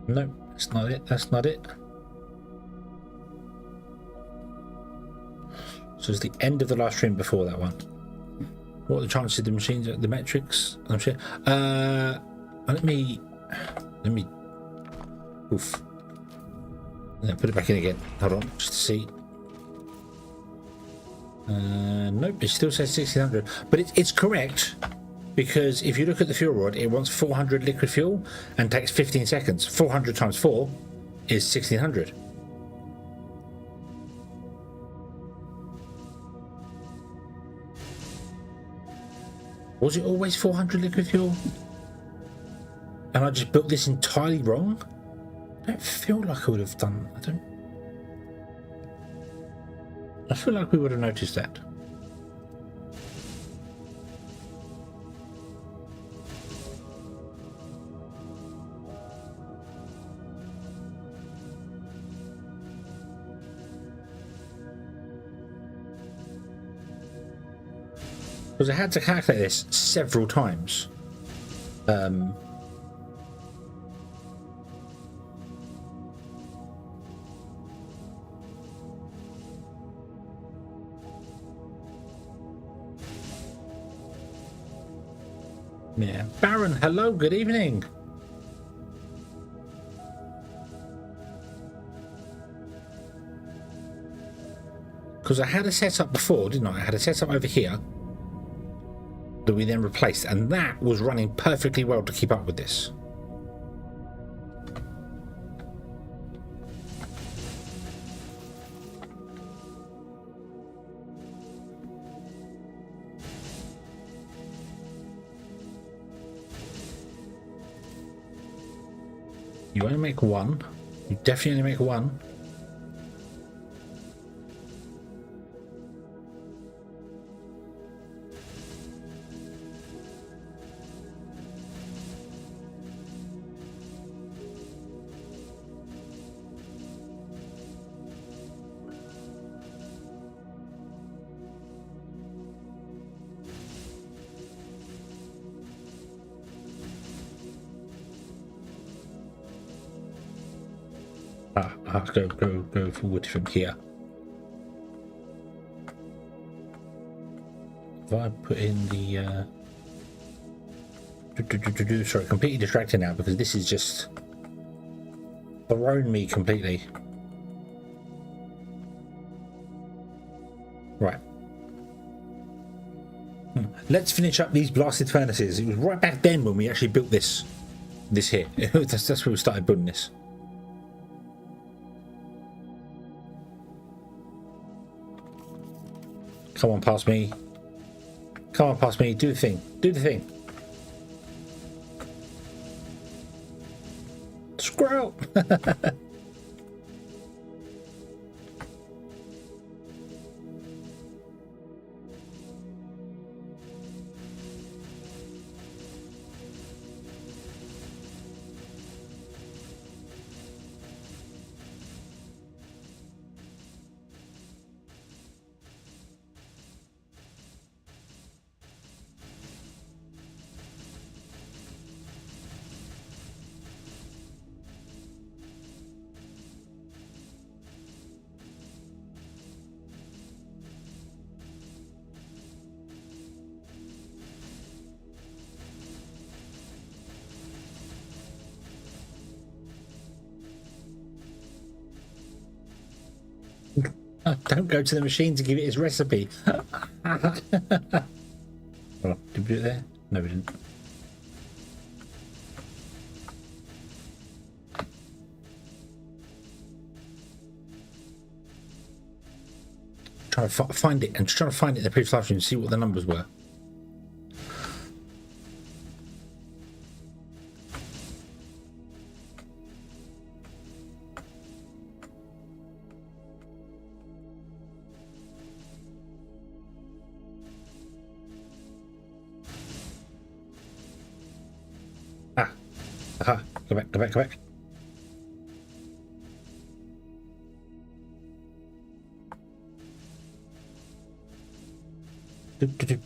No, that's not it. That's not it. So it's the end of the last stream before that one. What are the chances of the machines, the metrics? I'm sure. Let me. Oof. Then put it back in again. Hold on, just to see. Nope, it still says 1600, but it's correct. Because if you look at the fuel rod, it wants 400 liquid fuel and takes 15 seconds. 400 times 4 is 1600. Was it always 400 liquid fuel? And I just built this entirely wrong? I don't feel like I would have done... I feel like we would have noticed that. Because I had to calculate this several times. Yeah, Baron, hello, good evening. Because I had a setup before, didn't I? I had a setup over here that we then replaced, and that was running perfectly well to keep up with this. You only make one. You definitely only make one. Go forward from here. If I put in the sorry, completely distracted now because this is just thrown me completely. Right. Let's finish up these blasted furnaces. It was right back then when we actually built this here. That's where we started building this. Come on, past me. Come on, past me. Do the thing. Do the thing. Squirrel! Don't go to the machine to give it his recipe. Oh, did we do it there? No, we didn't. trying to find it and just trying to find it in the previous live stream and see what the numbers were. Aha, go back, go back, go back.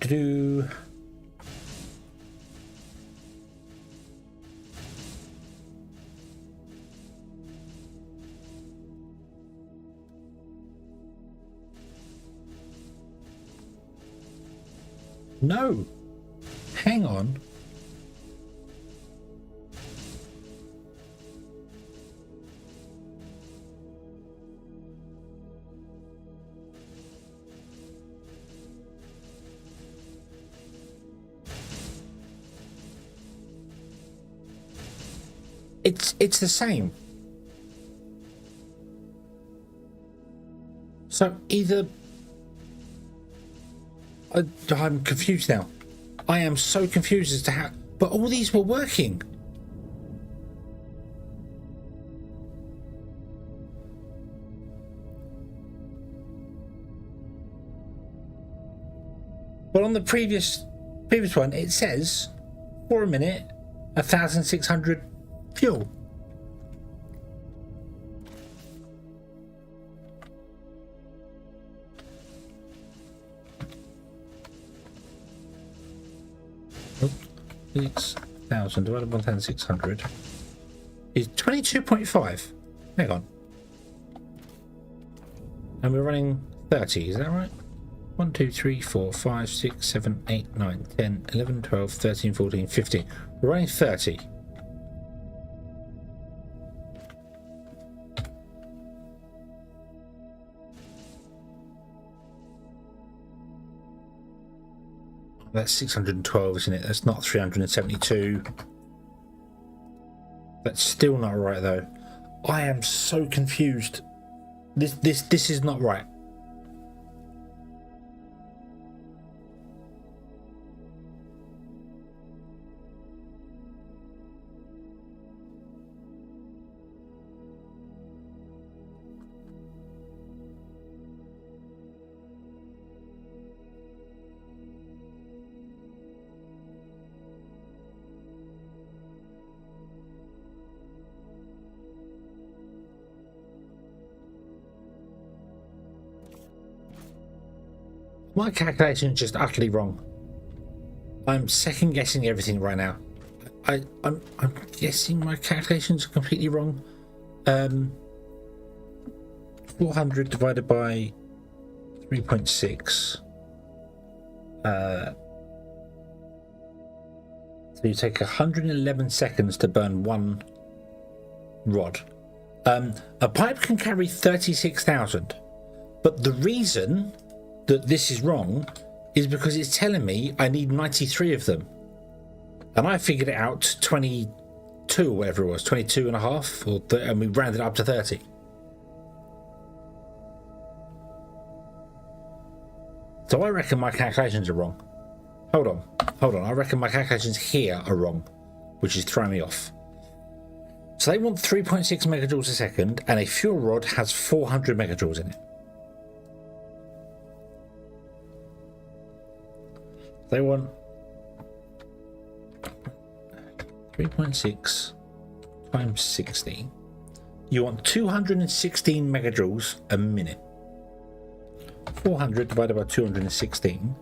Do. No, hang on. It's the same. So either I'm confused now. I am so confused as to how, but all these were working. But on the previous one, it says for a minute 1,600 fuel. Oh, 6,000 divided by 1,600 is 22.5. Hang on. And we're running 30, is that right? 1, 2, 3, 4, 5, 6, 7, 8, 9, 10, 11, 12, 13, 14, 15. We're running 30. That's 612, isn't it? That's not 372. That's still not right, though. I am so confused. This is not right. My calculation is just utterly wrong. I'm second guessing everything right now. I'm guessing my calculations are completely wrong. 400 divided by 3.6. So you take 111 seconds to burn one rod. A pipe can carry 36,000, but the reason that this is wrong is because it's telling me I need 93 of them, and I figured it out to 22 or whatever it was, 22 and a half, and we rounded up to 30. So I reckon my calculations are wrong. Hold on, I reckon my calculations here are wrong, which is throwing me off. So they want 3.6 megajoules a second, and a fuel rod has 400 megajoules in it. They want 3.6 times 60. You want 216 megajoules a minute. 400 divided by 216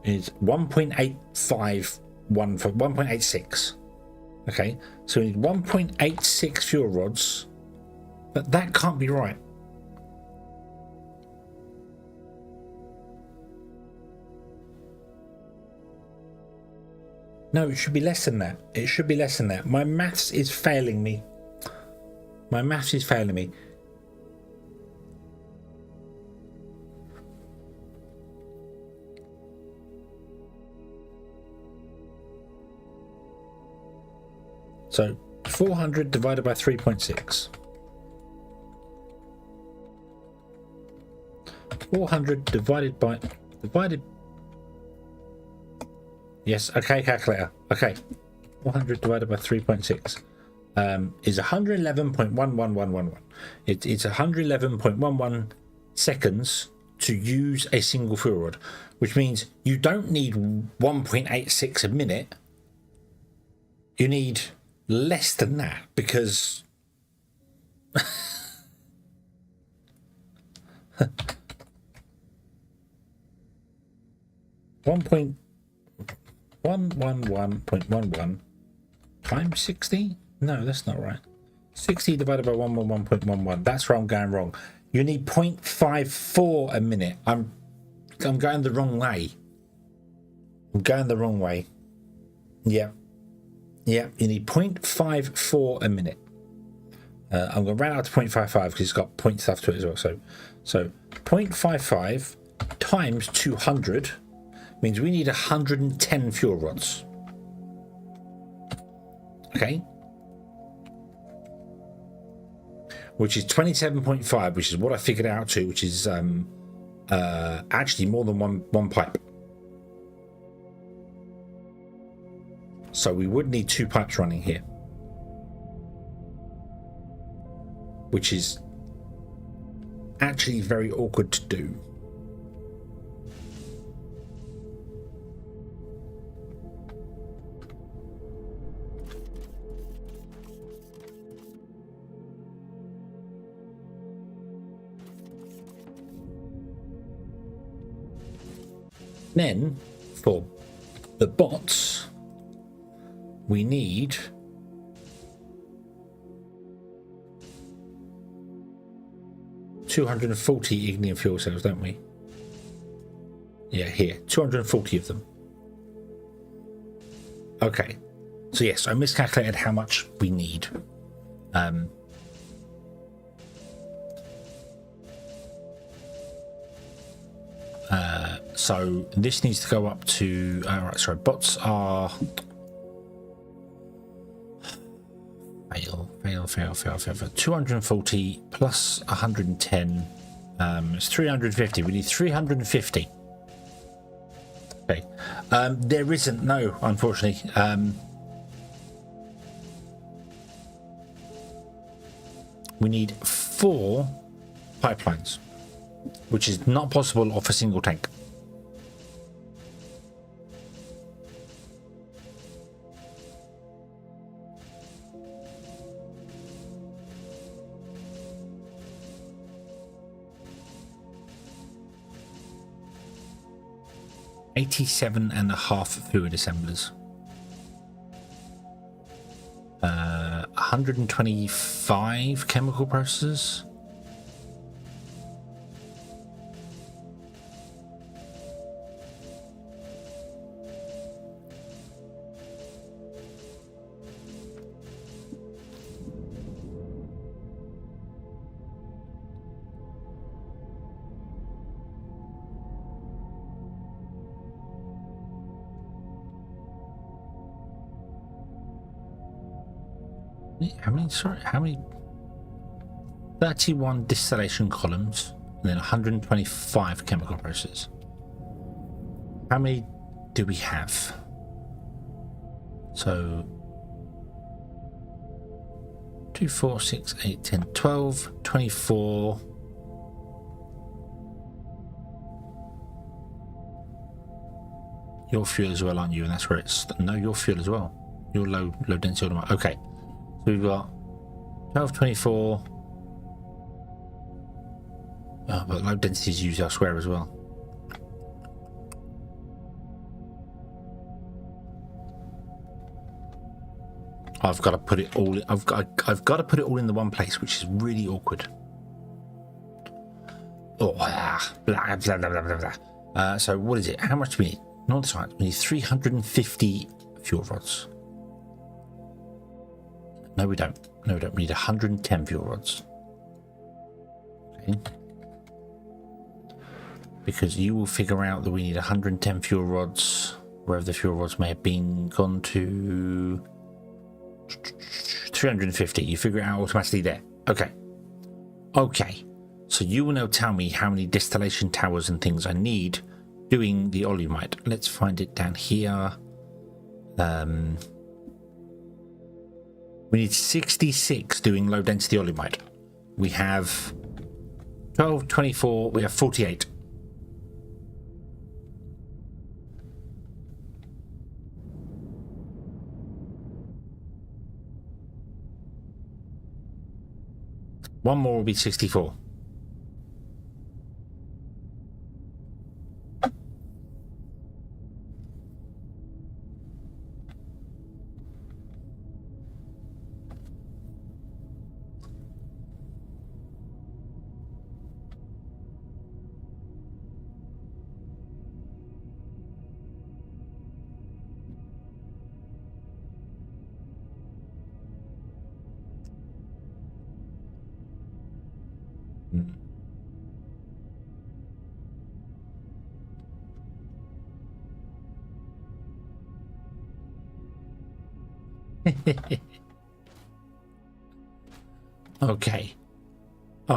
is 1.856. Okay, so we need 1.86 fuel rods, but that can't be right. No, it should be less than that. It should be less than that. My maths is failing me. My maths is failing me. So 400 divided by 3.6. 400 divided. Yes, okay, calculator. Okay. 400 divided by 3.6 is 111.11111. It's 111.11 seconds to use a single fuel rod, which means you don't need 1.86 a minute. You need less than that, because one point 111.11 times 60? No, that's not right. 60 divided by 111.11. That's where I'm going wrong. You need 0.54 a minute. I'm going the wrong way. I'm going the wrong way. Yeah. Yeah, you need 0.54 a minute. I'm going to round out to 0.55 because it's got point stuff to it as well. So 0.55 times 200 means we need 110 fuel rods. Okay. Which is 27.5, which is what I figured out to, which is actually more than one pipe. So we would need 2 pipes running here, which is actually very awkward to do. Then for the bots, we need 240 ignium fuel cells, don't we? Yeah, here, 240 of them. Okay, so yes, I miscalculated how much we need. So this needs to go up to, right, sorry, bots are fail. 240 plus 110, it's 350. We need 350. Okay, there isn't, no, unfortunately. We need 4 pipelines, which is not possible off a single tank. $87.5 fluid assemblers. 125 chemical processors. How many 31 distillation columns and then 125 chemical processes. How many do we have? So 2, 4, 6, 8, 10, 12, 24. Your fuel as well, aren't you? And that's where it's no, your fuel as well. Your low density automatic. Okay. So we've got 12, 24. Oh, but low density is used elsewhere as well. I've got to put it all. I've got to put it all in the one place, which is really awkward. Oh, blah blah blah blah blah. So what is it? How much do we need? Not science. We need 350 fuel rods. No, we don't. No, we don't. We need 110 fuel rods. Okay. Because you will figure out that we need 110 fuel rods wherever the fuel rods may have been gone to 350. You figure it out automatically there. Okay. Okay. So you will now tell me how many distillation towers and things I need doing the Olumite. Let's find it down here. We need 66 doing low density Olumite. We have 12, 24, we have 48. One more will be 64.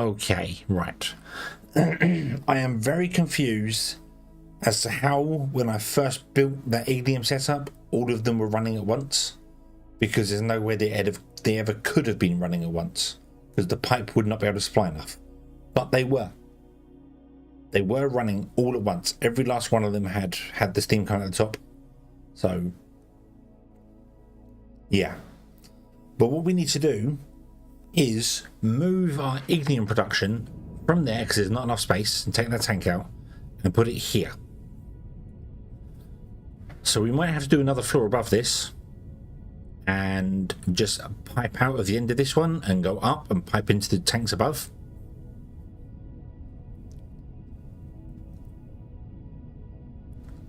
Okay, right. I am very confused as to how, when I first built that Ignium setup, all of them were running at once, because there's no way they ever could have been running at once, because the pipe would not be able to supply enough. But they were running all at once. Every last one of them had the steam coming at the top. So yeah, but what we need to do is move our Ignium production from there, because there's not enough space, and take that tank out and put it here. So we might have to do another floor above this and just pipe out of the end of this one and go up and pipe into the tanks above.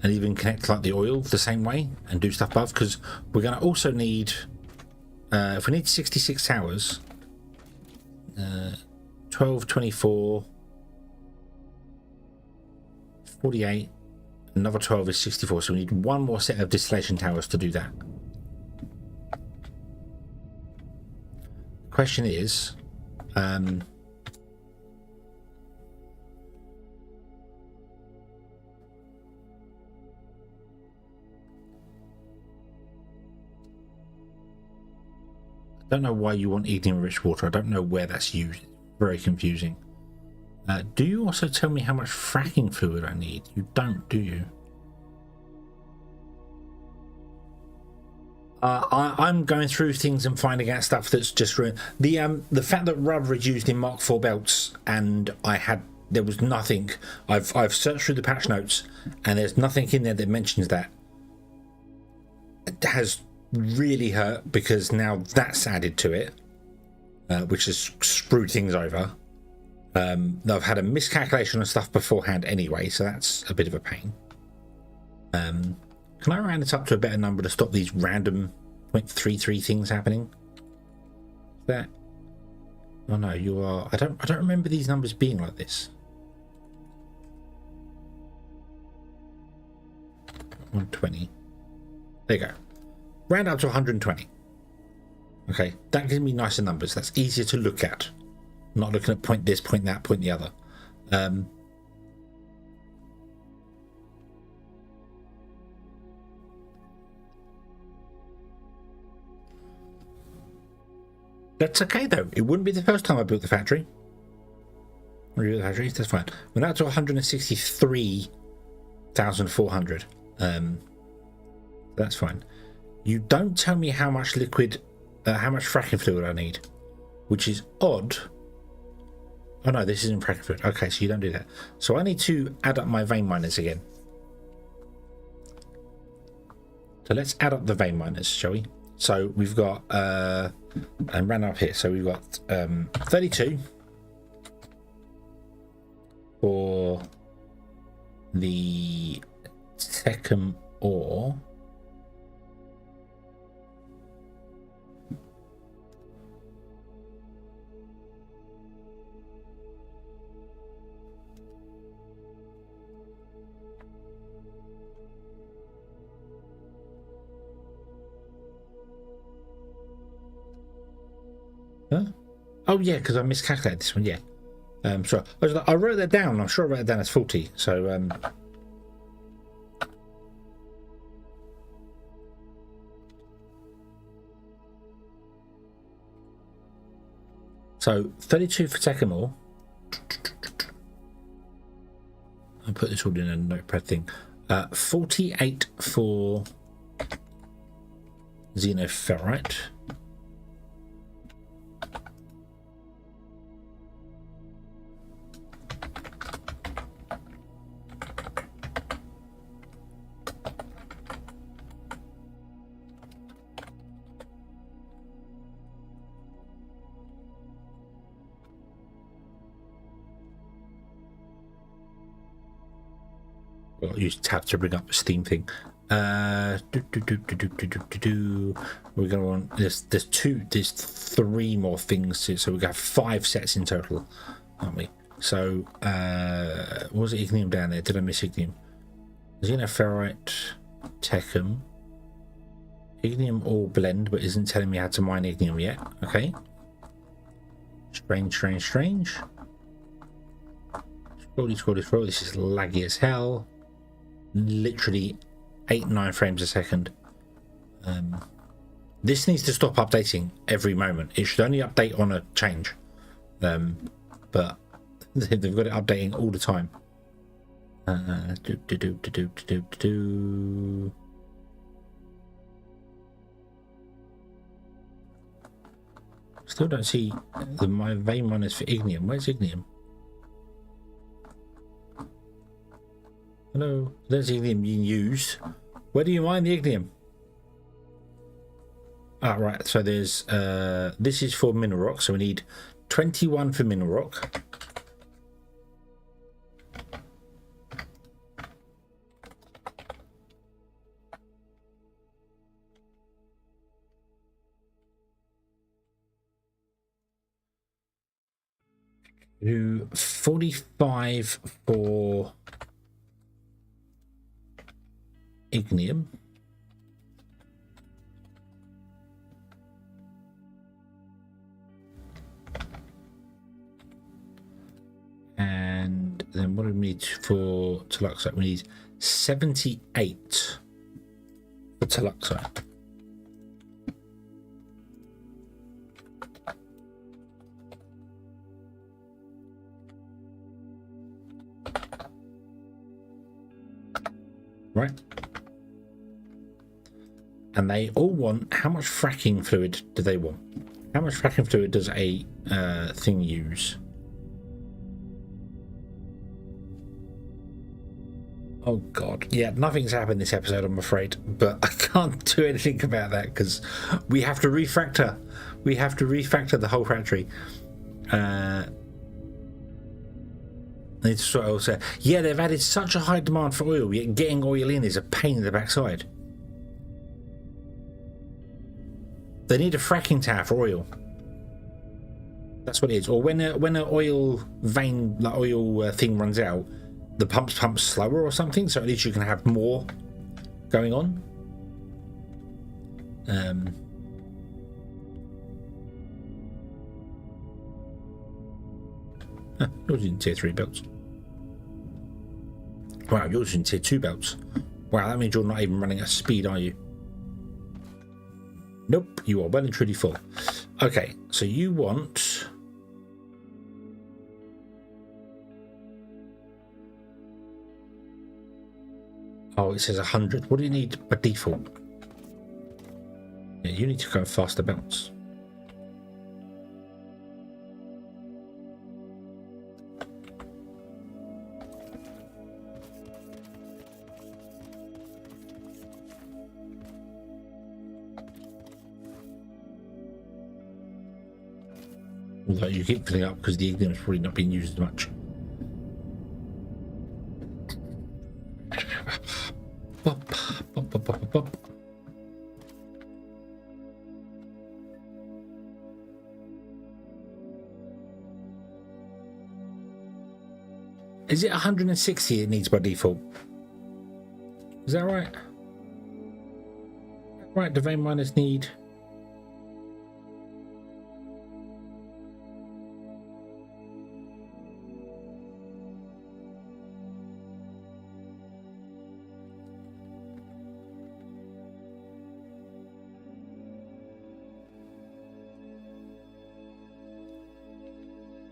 And even connect like the oil the same way and do stuff above, because we're going to also need, if we need 66 towers, 12, 24, 48, another 12 is 64, so we need one more set of distillation towers to do that. Question is, I don't know why you want Ignium rich water. I don't know where that's used. Very confusing. Do you also tell me how much fracking fluid I need? You don't, do you? I'm going through things and finding out stuff that's just ruined. The fact that rubber is used in Mark IV belts, and there was nothing. I've searched through the patch notes, and there's nothing in there that mentions that. It has really hurt, because now that's added to it, which has screwed things over. I've had a miscalculation of stuff beforehand anyway, so that's a bit of a pain. Can I round it up to a better number to stop these random 0.33 things happening? That? Oh no, you are. I don't remember these numbers being like this. 120. There you go. Round up to 120. Okay, that gives me nicer numbers. That's easier to look at. I'm not looking at point this, point that, point the other. That's okay though. It wouldn't be the first time I built the factory. That's fine. We're now to 163,400. That's fine. You don't tell me how much liquid, how much fracking fluid I need, which is odd. Oh no, this isn't fracking fluid. Okay, so you don't do that. So I need to add up my vein miners again. So let's add up the vein miners, shall we? So we've got, and ran up here. So we've got 32 for the second ore. Huh? Oh yeah, because I miscalculated this one. Yeah, So I wrote that down. I'm sure I wrote it down as 40. So so 32 for Tekkamore. I'll put this all in a notepad thing. 48 for Xenoferrite. Well, use tab to bring up the Steam thing. We're gonna want there's three more things to, so we got 5 sets in total, aren't we? So was it Ignium down there? Did I miss Ignium? Xenoferrite, Tekkum, Ignium all blend, but isn't telling me how to mine Ignium yet. Okay. Strange. Scroll. This is laggy as hell. Literally 8-9 frames a second. This needs to stop updating every moment. It should only update on a change, but they've got it updating all the time. Still don't see my vein miners for Ignium. Where's Ignium? Hello, there's Ignium being used. Where do you mine the Ignium? Ah, right. So there's this is for mineral rock. So we need 21 for mineral rock. Do 45 for Ignium. And then what do we need for Toluxite? We need 78 for Toluxite. Right. And they all want, how much fracking fluid do they want? How much fracking fluid does a thing use? Oh god, yeah, nothing's happened this episode, I'm afraid, but I can't do anything about that because we have to refactor. We have to refactor the whole factory. It's what I will say. Yeah, they've added such a high demand for oil, yet getting oil in is a pain in the backside. They need a fracking tower for oil. That's what it is. Or when an oil vein, like oil thing runs out, the pump slower or something, so at least you can have more going on. Yours is in tier 3 belts. Wow, yours is in tier 2 belts. Wow, that means you're not even running at speed, are you? Nope, you are well and truly full. Okay, so you want... Oh, it says 100. What do you need by default? Yeah, you need to go faster belts. Although you keep filling up because the Ignium is probably not being used as much. Is it 160 it needs by default? Is that right? Right, the vein miners need...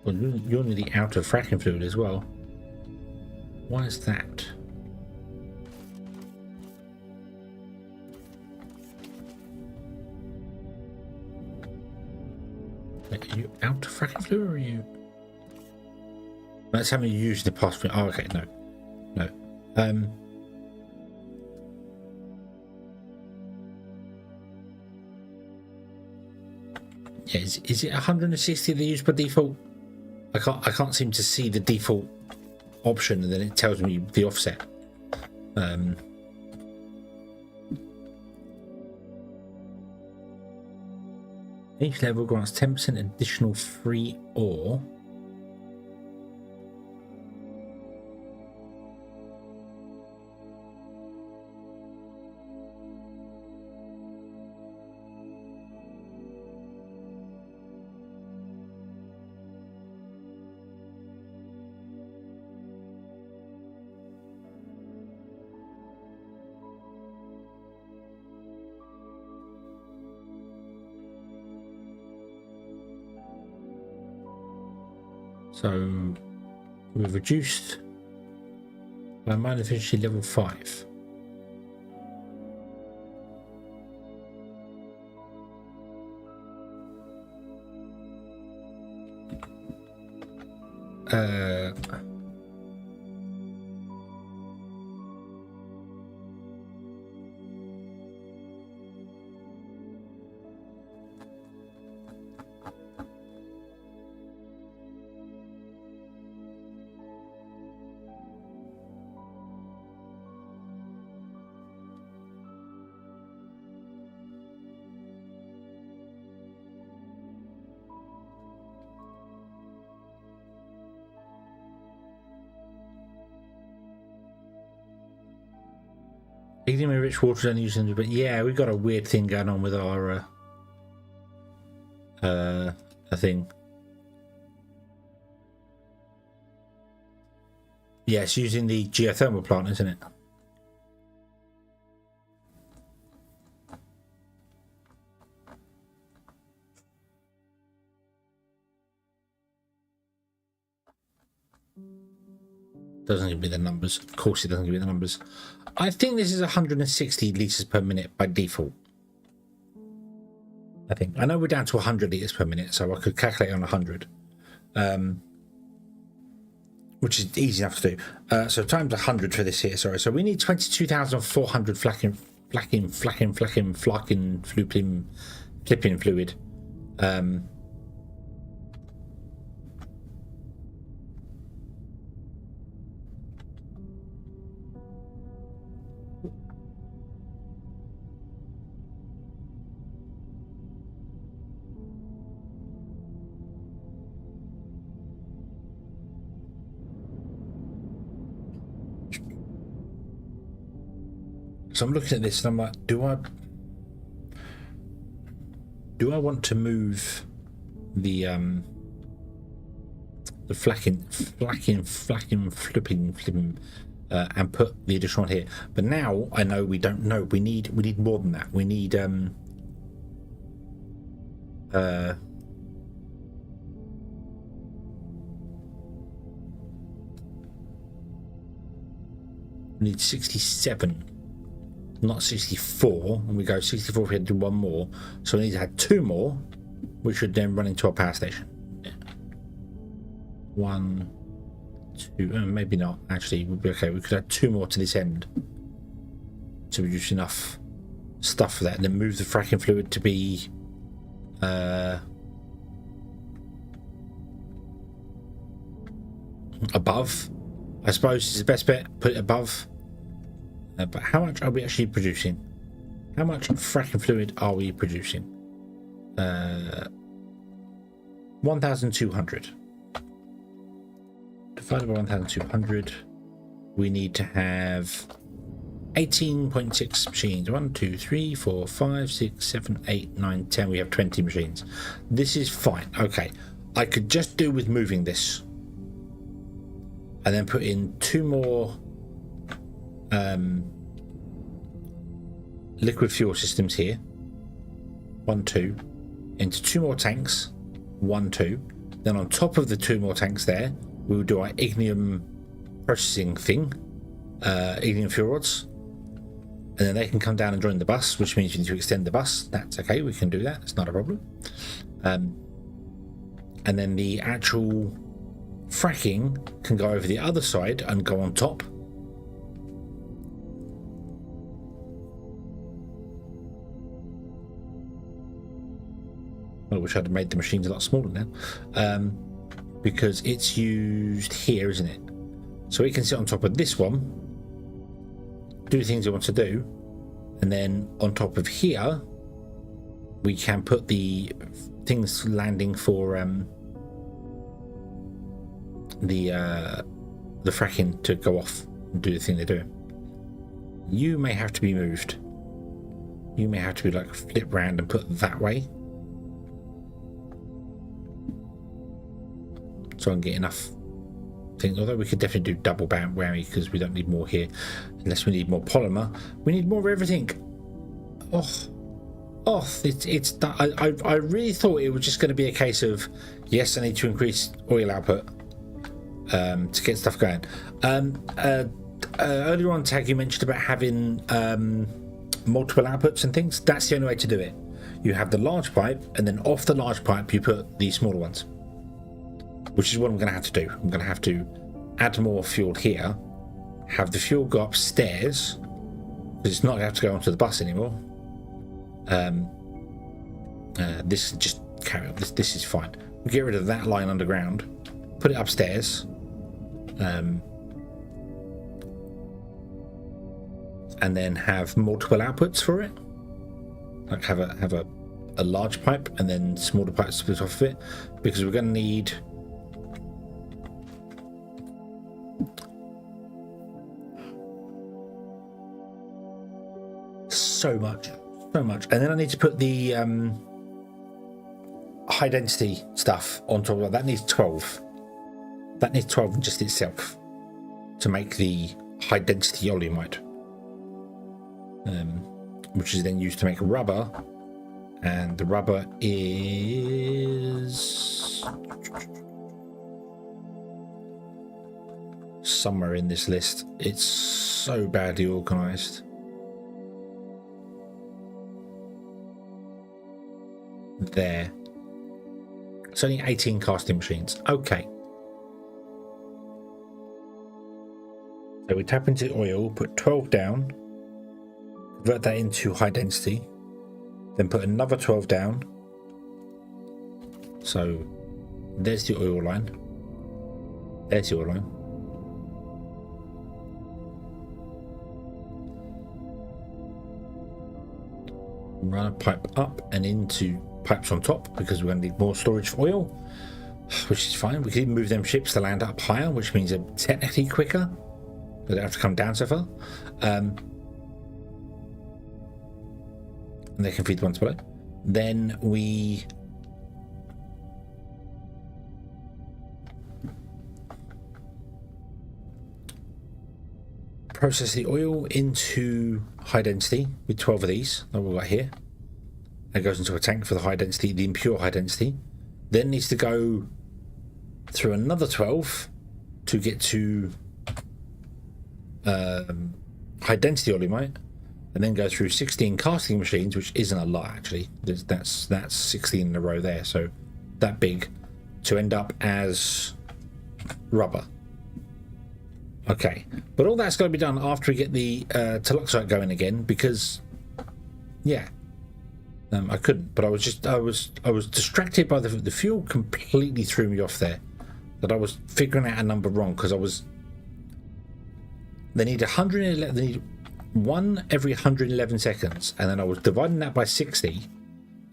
Well, you're nearly out of fracking fluid as well. Why is that? Are you out of fracking fluid, or are you? That's how you use the past. Oh, okay, no. Yeah, is it 160 they use by default? I can't seem to see the default option, and then it tells me the offset. Each level grants 10% additional free ore. So we've reduced by mine efficiency level 5. Extremely rich water only using, but yeah, we've got a weird thing going on with our a thing. Yeah, it's using the geothermal plant, isn't it? Doesn't give me the numbers. Of course it doesn't give me the numbers. I think this is 160 litres per minute by default. I think. I know we're down to 100 litres per minute, so I could calculate on 100. Which is easy enough to do. So times 100 for this here, sorry. So we need 22,400 flipping fluid. So I'm looking at this and I'm like, do I want to move the flipping and put the additional on here? But now I know we don't know. We need more than that. We need we need 67. Not 64, and we go 64 if we had to do one more, so we need to add 2 more, which would then run into our power station. Yeah. 1, 2, maybe not actually, would be okay. We could add 2 more to this end to produce enough stuff for that, and then move the fracking fluid to be above. I suppose is the best bet. Put it above. But how much are we actually producing? How much fracking fluid are we producing? 1,200. Divided by 1,200, we need to have 18.6 machines. 1, 2, 3, 4, 5, 6, 7, 8, 9, 10. We have 20 machines. This is fine. Okay. I could just do with moving this. And then put in 2 more liquid fuel systems here. 1, 2. Into 2 more tanks. 1, 2. Then on top of the 2 more tanks there, we will do our ignium processing thing, ignium fuel rods. And then they can come down and join the bus, which means we need to extend the bus. That's okay, we can do that, it's not a problem. And then the actual fracking can go over the other side and go on top. I wish I'd have made the machines a lot smaller now, because it's used here, isn't it? So it can sit on top of this one, do the things it wants to do, and then on top of here we can put the things landing for the fracking to go off and do the thing they're doing. You may have to be moved. You may have to be like flip round and put that way, so I can get enough things. Although we could definitely do double bound whammy because we don't need more here, unless we need more polymer. We need more of everything. I really thought it was just going to be a case of, yes, I need to increase oil output to get stuff going. Earlier on, Tag, you mentioned about having multiple outputs and things. That's the only way to do it. You have the large pipe, and then off the large pipe you put the smaller ones, which is what I'm going to have to do. I'm going to have to add more fuel here, have the fuel go upstairs, because it's not going to have to go onto the bus anymore. This just carry on. This is fine. We'll get rid of that line underground, put it upstairs, and then have multiple outputs for it. Like have a large pipe and then smaller pipes split off of it, because we're going to need so much. And then I need to put the high density stuff on top of that. That needs 12. That needs 12 in just itself to make the high density oleumite, which is then used to make rubber. And the rubber is somewhere in this list. It's so badly organized. There. It's only 18 casting machines. Okay. So we tap into oil, put 12 down, convert that into high density, then put another 12 down. So there's the oil line. There's the oil line. Run a pipe up and into pipes on top, because we're going to need more storage for oil, which is fine. We can even move them ships to land up higher, which means they're technically quicker. They don't have to come down so far. And they can feed the ones below. Then we process the oil into high density with 12 of these that we've got here. That goes into a tank for the high density, the impure high density. Then needs to go through another 12 to get to high density oleumite, and then go through 16 casting machines, which isn't a lot actually. That's 16 in a row there, so that big, to end up as rubber. Okay, but all that's got to be done after we get the teluxite going again, because yeah, I couldn't. But I was distracted by the fuel. Completely threw me off there. That I was figuring out a number wrong, because they need 111. They need one every 111 seconds, and then I was dividing that by 60,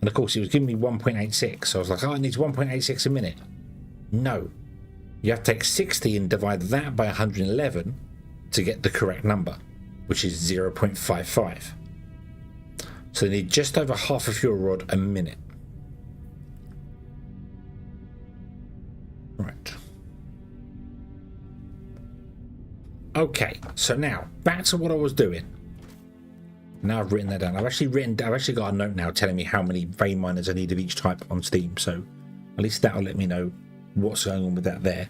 and of course it was giving me 1.86. So I was like, oh, it needs 1.86 a minute. No. You have to take 60 and divide that by 111 to get the correct number, which is 0.55. So they need just over half a fuel rod a minute. Right. Okay, so now back to what I was doing. Now I've written that down. I've actually got a note now telling me how many vein miners I need of each type on Steam. So at least that'll let me know what's going on with that there.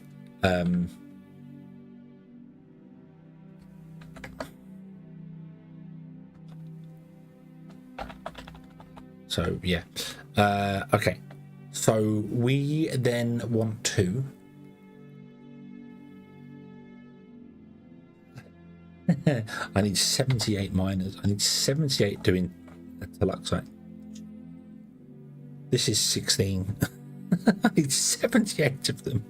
So yeah, okay. So we then want to I need 78 miners. I need 78 doing a Teluxite. This is 16. I need 78 of them.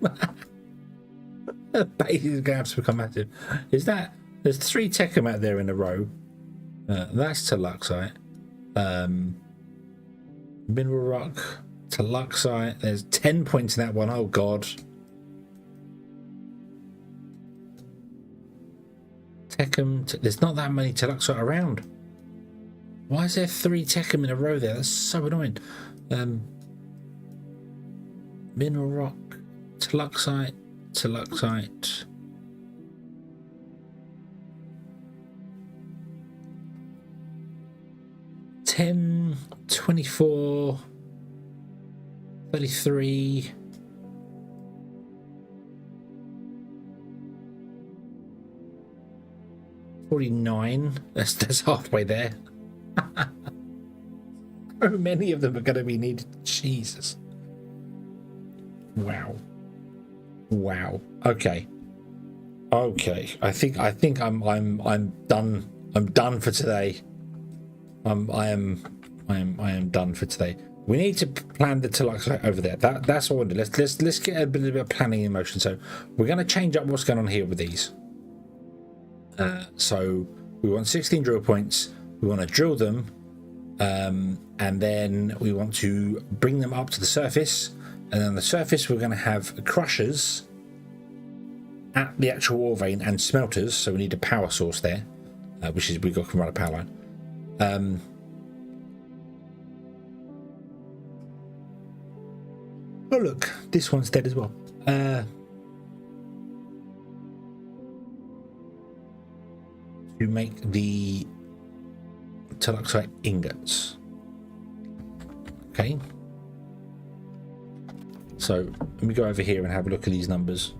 The base is going to become massive. Is that... There's 3 Techum out there in a row. That's Teluxite. Mineral rock. Teluxite. There's 10 points in that one. Oh, God. Techum. There's not that many Teluxite around. Why is there 3 Techum in a row there? That's so annoying. Mineral rock, Teluxite, Teluxite. $10, $24, $33. $49. That's halfway there. So many of them are going to be needed. Jesus. Wow. Wow. Okay. Okay. I think I'm done. I'm done for today. I am done for today. We need to plan the Teluxite over there. That's all I do. Let's get a bit of planning in motion. So we're going to change up what's going on here with these. So we want 16 drill points. We want to drill them, and then we want to bring them up to the surface. And then on the surface, we're going to have crushers at the actual ore vein and smelters. So we need a power source there, which is we can run a power line. Oh look, this one's dead as well. To make the Teluxite ingots. Okay. So let me go over here and have a look at these numbers.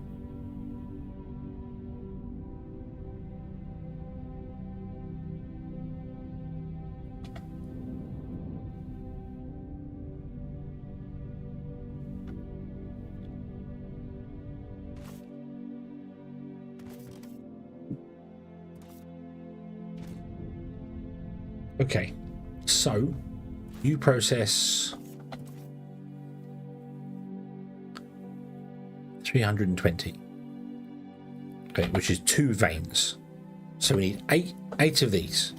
Okay, so you process 320. Okay, which is 2 veins. So we need eight of these.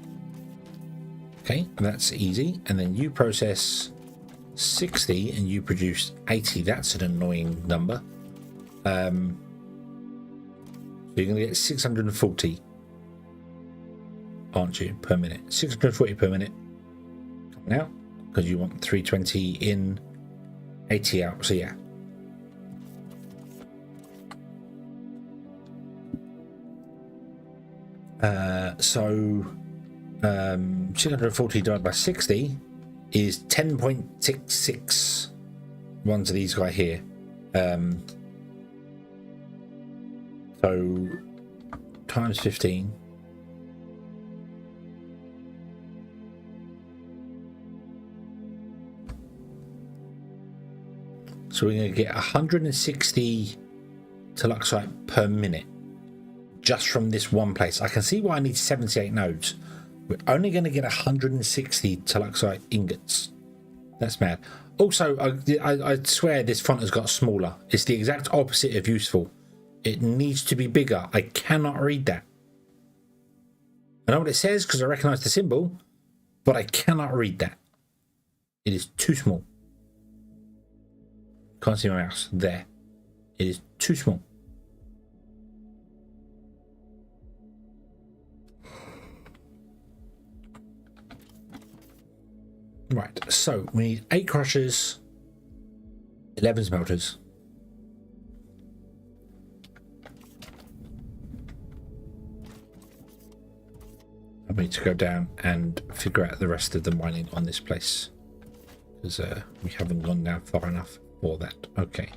Okay, and that's easy. And then you process 60 and you produce 80. That's an annoying number. So you're going to get 640. Aren't you, per minute? 640 per minute coming out, because you want 320 in, 80 out. So yeah, so 640 divided by 60 is 10.66 ones of these guys here. So times 15. So we're going to get 160 Teluxite per minute just from this one place. I can see why I need 78 nodes. We're only going to get 160 Teluxite ingots. That's mad. Also, I swear this font has got smaller. It's the exact opposite of useful. It needs to be bigger. I cannot read that. I know what it says because I recognize the symbol, but I cannot read that. It is too small. Can't see my mouse. There. It is too small. Right, so we need 8 crushers, 11 smelters. I need to go down and figure out the rest of the mining on this place, because we haven't gone down far enough for that. Okay.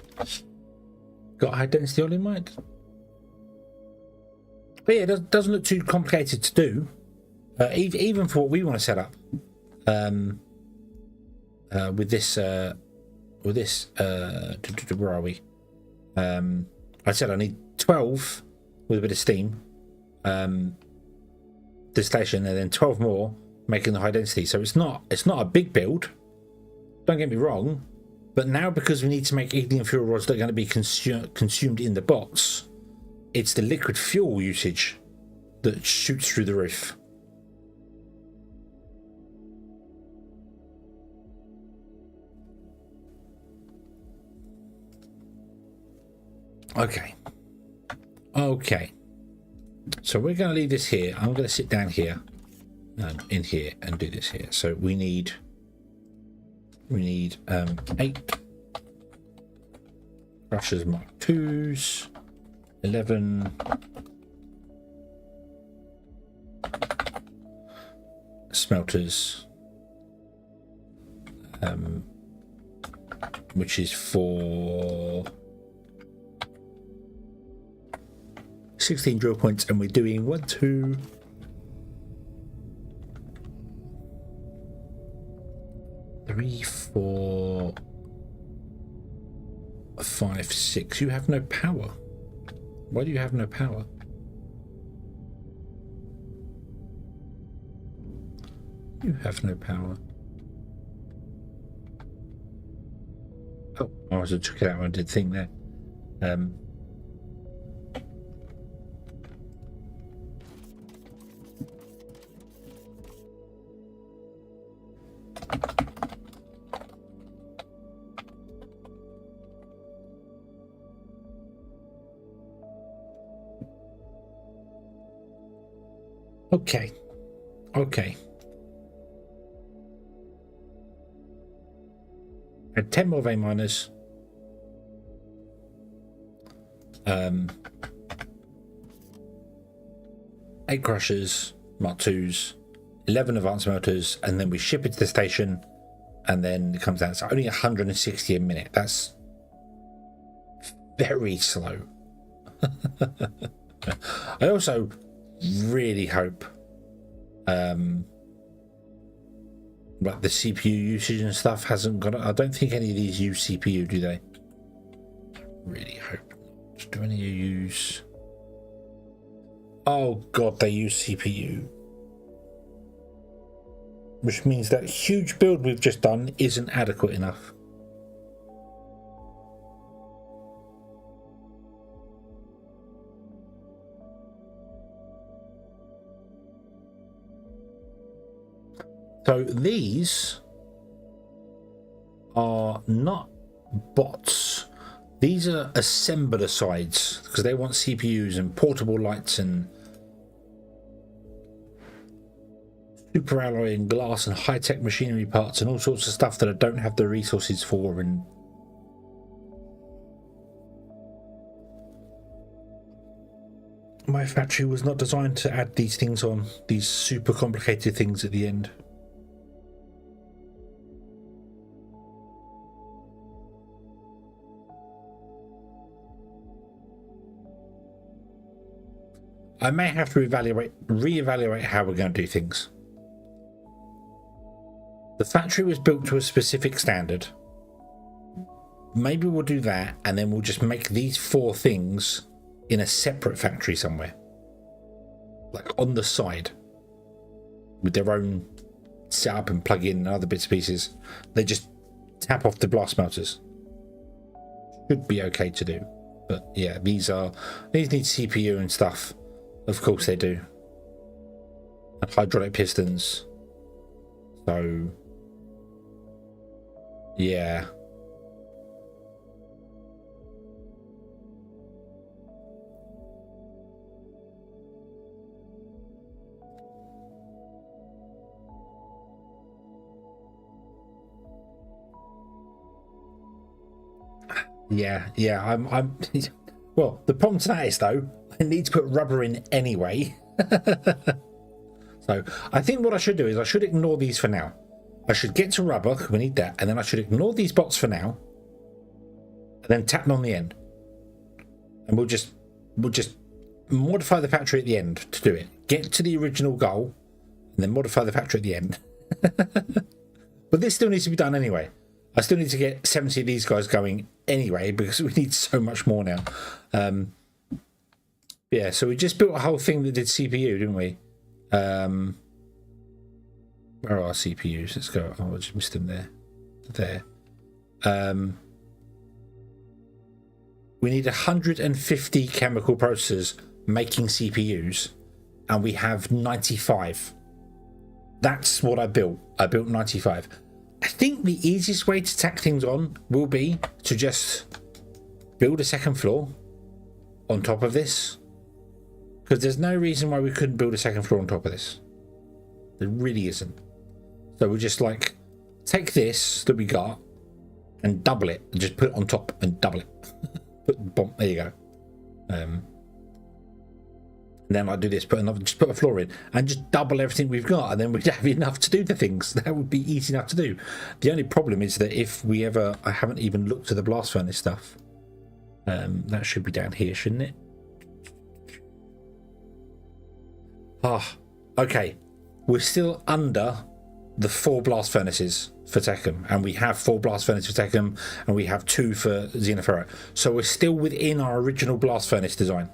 Got high density all in mind. But yeah, it doesn't look too complicated to do, even for what we want to set up. With this, where are we? I said I need 12 with a bit of steam, distillation, and then 12 more making the high density. So it's not a big build. Don't get me wrong, but now because we need to make helium fuel rods that are going to be consumed in the bots, it's the liquid fuel usage that shoots through the roof. Okay. So we're going to leave this here. I'm going to sit down here, in here, and do this here. So we need 8 crushers Mark 2s, 11 smelters, which is for 16 drill points, and we're doing 1, 2, 3, 4, 5, 6. You have no power. Why do you have no power? You have no power. Oh, I was just checking out what I did think there. Okay. Add 10 more vein miners. 8 crushers, Mark 2s, 11 advanced melters, and then we ship it to the station, and then it comes down. It's only 160 a minute. That's very slow. I also really hope like the CPU usage and stuff hasn't got. I don't think any of these use CPU, do they? Really hope not. Do any of you use? Oh god, they use CPU, which means that huge build we've just done isn't adequate enough. So these are not bots. These are assembler sides because they want CPUs and portable lights and super alloy and glass and high-tech machinery parts and all sorts of stuff that I don't have the resources for. And my factory was not designed to add these things on, these super complicated things at the end. I may have to reevaluate how we're going to do things. The factory was built to a specific standard. Maybe we'll do that, and then we'll just make these 4 things in a separate factory somewhere. Like on the side. With their own setup and plug-in and other bits and pieces. They just tap off the blast melters. Should be okay to do. But yeah, these need CPU and stuff. Of course they do. And hydraulic pistons. So yeah. Yeah, I'm well, the problem to that is though, I need to put rubber in anyway. So I think what I should do is I should ignore these for now. I should get to rubber, because we need that, and then I should ignore these bots for now, and then tap them on the end. and we'll just modify the factory at the end to do it. Get to the original goal, and then modify the factory at the end. But this still needs to be done anyway. I still need to get 70 of these guys going anyway, because we need so much more now. Yeah, so we just built a whole thing that did CPU, didn't we? Where are our CPUs? Let's go. Oh, I just missed them there. There. We need 150 chemical processors making CPUs, and we have 95. That's what I built. I built 95. I think the easiest way to tack things on will be to just build a second floor on top of this, because there's no reason why we couldn't build a second floor on top of this. There really isn't. So we'll just like take this that we got and double it, and just put it on top and double it. Boom, there you go. And then I'll do this, just put a floor in and just double everything we've got, and then we'd have enough to do the things. That would be easy enough to do. The only problem is that if we ever, I haven't even looked at the blast furnace stuff. That should be down here, shouldn't it? Okay. We're still under the 4 blast furnaces for Tekken, and we have 4 blast furnaces for Tekken, and we have 2 for Xenoferro. So we're still within our original blast furnace design.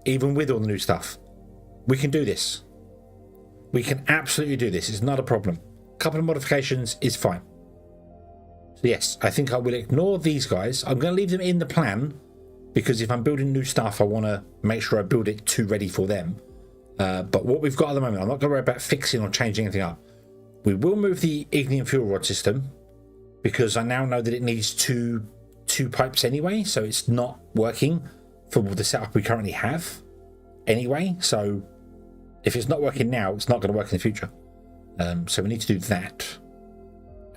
Even with all the new stuff, we can do this. We can absolutely do this. It's not a problem. A couple of modifications is fine. So yes, I think I will ignore these guys. I'm going to leave them in the plan, because if I'm building new stuff, I want to make sure I build it too ready for them. But what we've got at the moment, I'm not going to worry about fixing or changing anything up. We will move the ignium fuel rod system, because I now know that it needs two pipes anyway, so it's not working for the setup we currently have anyway. So if it's not working now, it's not going to work in the future. So we need to do that,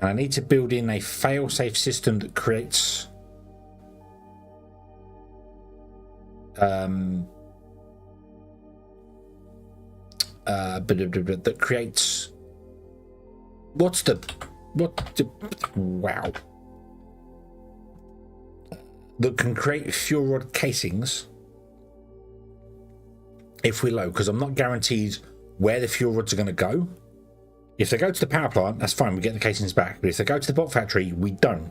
and I need to build in a fail-safe system that creates that creates that can create fuel rod casings if we're low, because I'm not guaranteed where the fuel rods are going to go. If they go to the power plant, that's fine, we get the casings back. But if they go to the bot factory, we don't.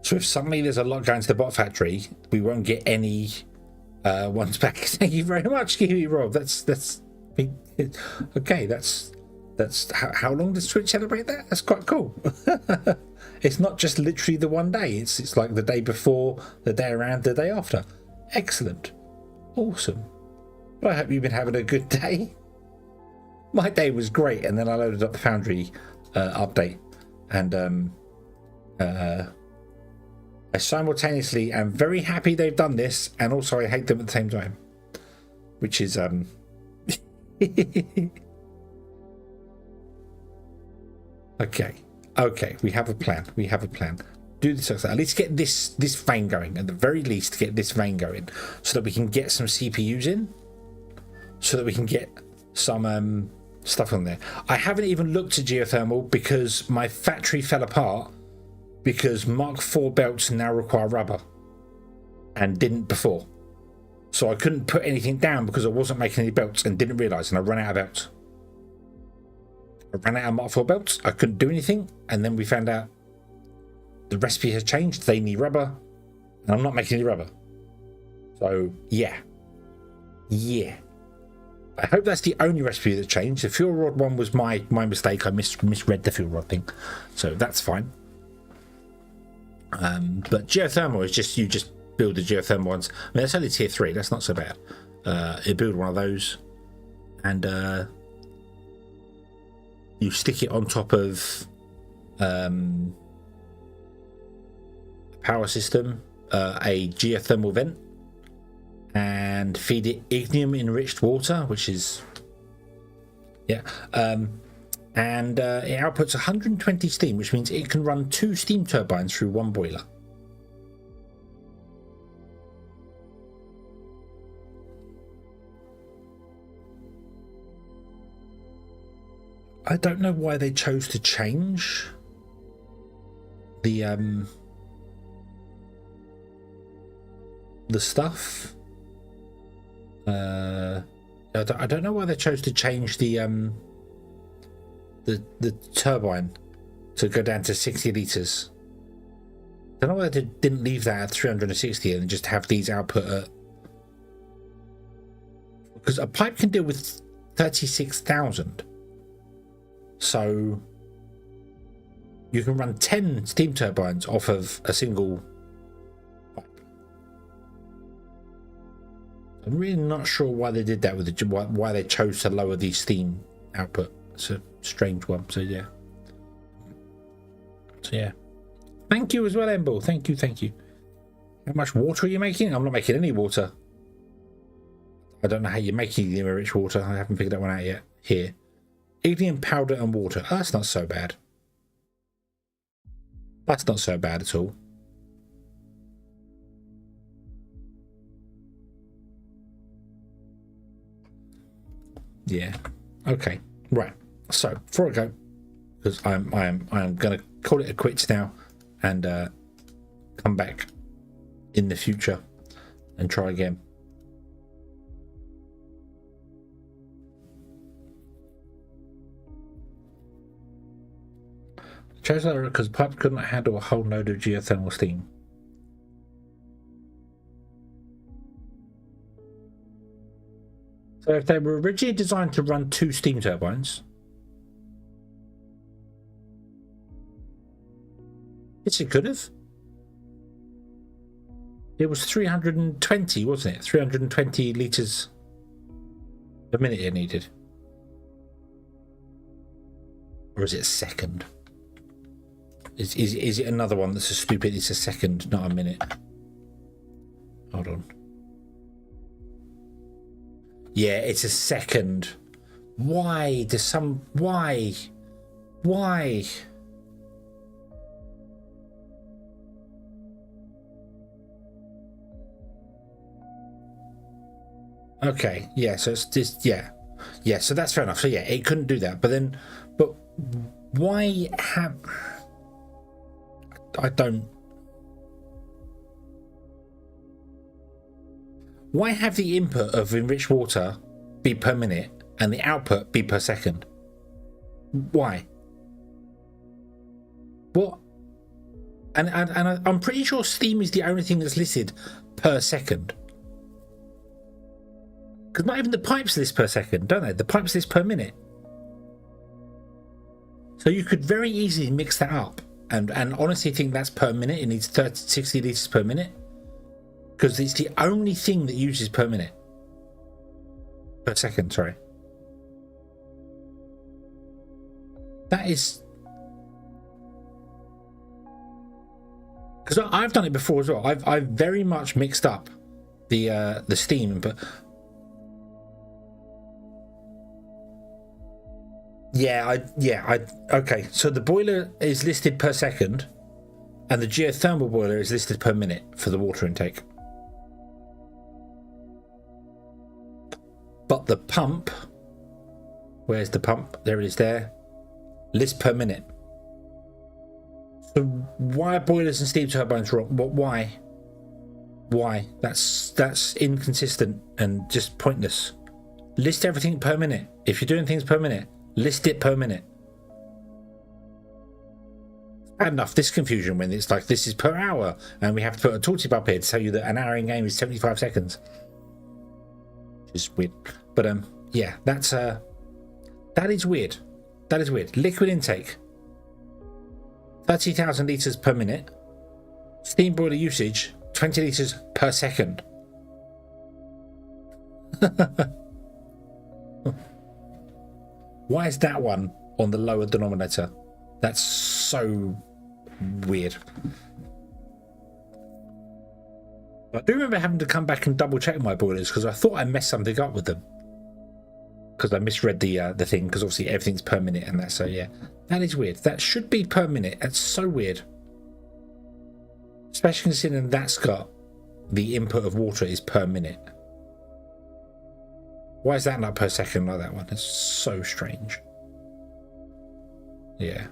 So if suddenly there's a lot going to the bot factory, we won't get any ones back. Thank you very much, Kiwi Rob. That's okay. That's how long does Twitch celebrate that? That's quite cool. It's not just literally the one day. It's like the day before, the day around, the day after. Excellent, awesome. Well, I hope you've been having a good day. My day was great, and then I loaded up the Foundry update, and I simultaneously am very happy they've done this, and also I hate them at the same time, which is Okay, we have a plan. Do this, at least get this vein going. At the very least, get this vein going, so that we can get some CPUs in, so that we can get some stuff on there. I haven't even looked at geothermal, because my factory fell apart, because Mark IV belts now require rubber, and didn't before. So I couldn't put anything down because I wasn't making any belts, and didn't realise, and I ran out of belts. I ran out of Mark IV belts, I couldn't do anything, and then we found out the recipe has changed, they need rubber, and I'm not making any rubber. So yeah. I hope that's the only recipe that changed. The fuel rod one was my mistake. I misread the fuel rod thing, so that's fine. But geothermal is just, you just build the geothermal ones. I mean, that's only tier 3, that's not so bad. You build one of those, and you stick it on top of a power system, a geothermal vent, and feed it ignium enriched water, which is and it outputs 120 steam, which means it can run 2 steam turbines through one boiler. I don't know why they chose to change the the stuff. I don't know why they chose to change the turbine to go down to 60 liters. I don't know why they didn't leave that at 360 and just have these output at, because a pipe can deal with 36,000. So you can run 10 steam turbines off of a single pipe. I'm really not sure why they did that with the, why they chose to lower the steam output. It's a strange one. So yeah. Thank you as well, Emball. Thank you. How much water are you making? I'm not making any water. I don't know how you're making the rich water. I haven't figured that one out yet. Here. Ignium powder and water. Oh, that's not so bad. That's not so bad at all. Yeah. Okay. Right. So before I go, because I am gonna call it a quits now, and come back in the future and try again. Chose that because pipe couldn't handle a whole load of geothermal steam. So if they were originally designed to run 2 steam turbines, yes, it could have. It was 320, wasn't it? 320 litres a minute it needed. Or is it a second? Is it another one that's a stupid? It's a second, not a minute. Hold on. Yeah, it's a second. Why does some... Why? Okay, yeah, so it's just... Yeah, so that's fair enough. So yeah, it couldn't do that. But why have... I don't... Why have the input of enriched water be per minute and the output be per second? Why? What? And I'm pretty sure steam is the only thing that's listed per second. Because not even the pipes list per second, don't they? The pipes list per minute. So you could very easily mix that up and honestly think that's per minute. It needs 60 litres per minute. Because it's the only thing that uses per minute. Per second, sorry. That is... Because I've done it before as well. I've very much mixed up the steam, but... Okay, so the boiler is listed per second, and the geothermal boiler is listed per minute for the water intake. But the pump, where's the pump? There it is there. List per minute. So why are boilers and steam turbines wrong? Why? That's inconsistent and just pointless. List everything per minute. If you're doing things per minute, list it per minute. Bad enough this confusion when it's like this is per hour and we have to put a tooltip up here to tell you that an hour in game is 75 seconds. Which is weird. But yeah, that is weird. That is weird. Liquid intake 30,000 litres per minute. Steam boiler usage 20 litres per second. Why is that one on the lower denominator? That's so weird. I do remember having to come back and double check my boilers because I thought I messed something up with them. Because I misread the thing, because obviously everything's per minute and that, so yeah. That is weird. That should be per minute. That's so weird. Especially considering that's got the input of water is per minute. Why is that not per second like that one? That's so strange. Yeah.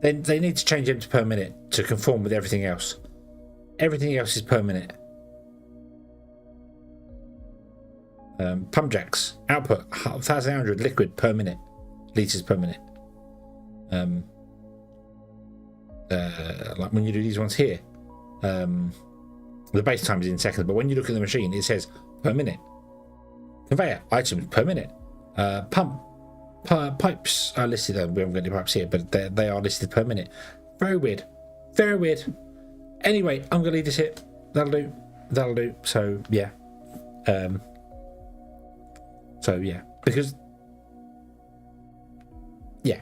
They need to change them to per minute to conform with everything else. Everything else is per minute. Pump jacks. Output 1,800 liquid per minute. Liters per minute. Like when you do these ones here. The base time is in seconds, but when you look at the machine, it says per minute. Conveyor items per minute. Pipes are listed. We haven't got any pipes here, but they are listed per minute. Very weird. Very weird. Anyway, I'm gonna leave this here. That'll do. That'll do. So yeah. Because yeah,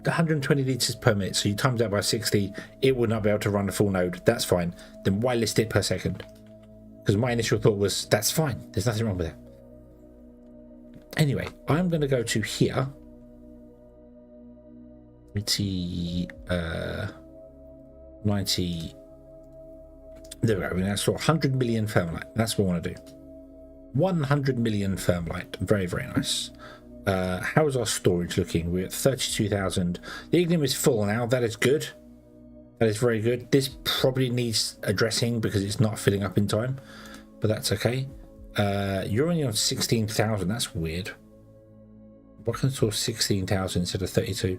120 liters per minute. So you times that by 60, it would not be able to run a full node. That's fine. Then why list it per second? Because my initial thought was that's fine. There's nothing wrong with that. Anyway, I'm going to go to here. It's 90. There we go. We're going to store 100 million thermalite. That's what I want to do. 100 million thermalite. Very, very nice. How is our storage looking? We're at 32,000. The ignium is full now. That is good. That is very good. This probably needs addressing because it's not filling up in time, but that's okay. You're only on 16,000. That's weird. Why can I store 16,000 instead of 32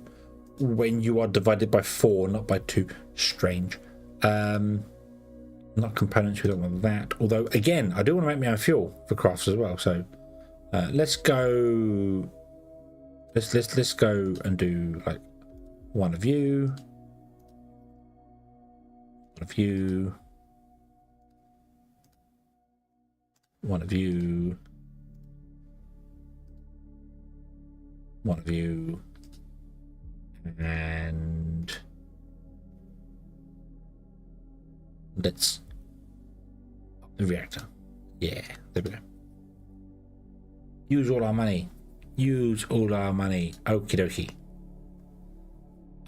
when you are divided by 4, not by 2? Strange. Not components. We don't want that. Although again, I do want to make my own fuel for crafts as well. So let's go. Let's go and do like one of you. One of you. One of you. One of you. And let's up the reactor. Yeah, there we go. Use all our money. Use all our money. Okie dokie.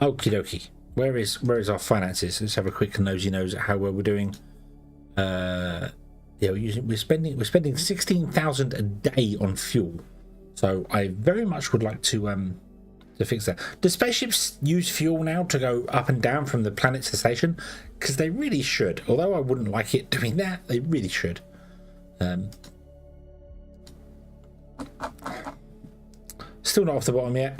Okie dokie. Where is our finances? Let's have a quick nosy nose at how well we're doing. Yeah, we're spending 16,000 a day on fuel. So I very much would like to fix that. Do spaceships use fuel now to go up and down from the planet to the station? Because they really should. Although I wouldn't like it doing that, they really should. Still not off the bottom yet.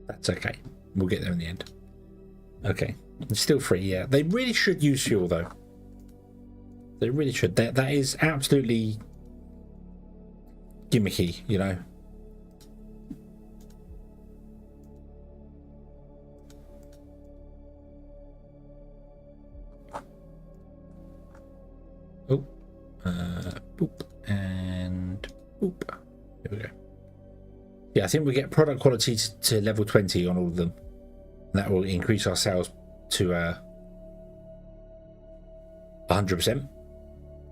That's okay. We'll get there in the end. Okay. It's still free, yeah. They really should use fuel, though. They really should. That is absolutely gimmicky, you know. Oh. Boop. And boop. There we go. Yeah, I think we get product quality to level 20 on all of them. And that will increase our sales to 100%.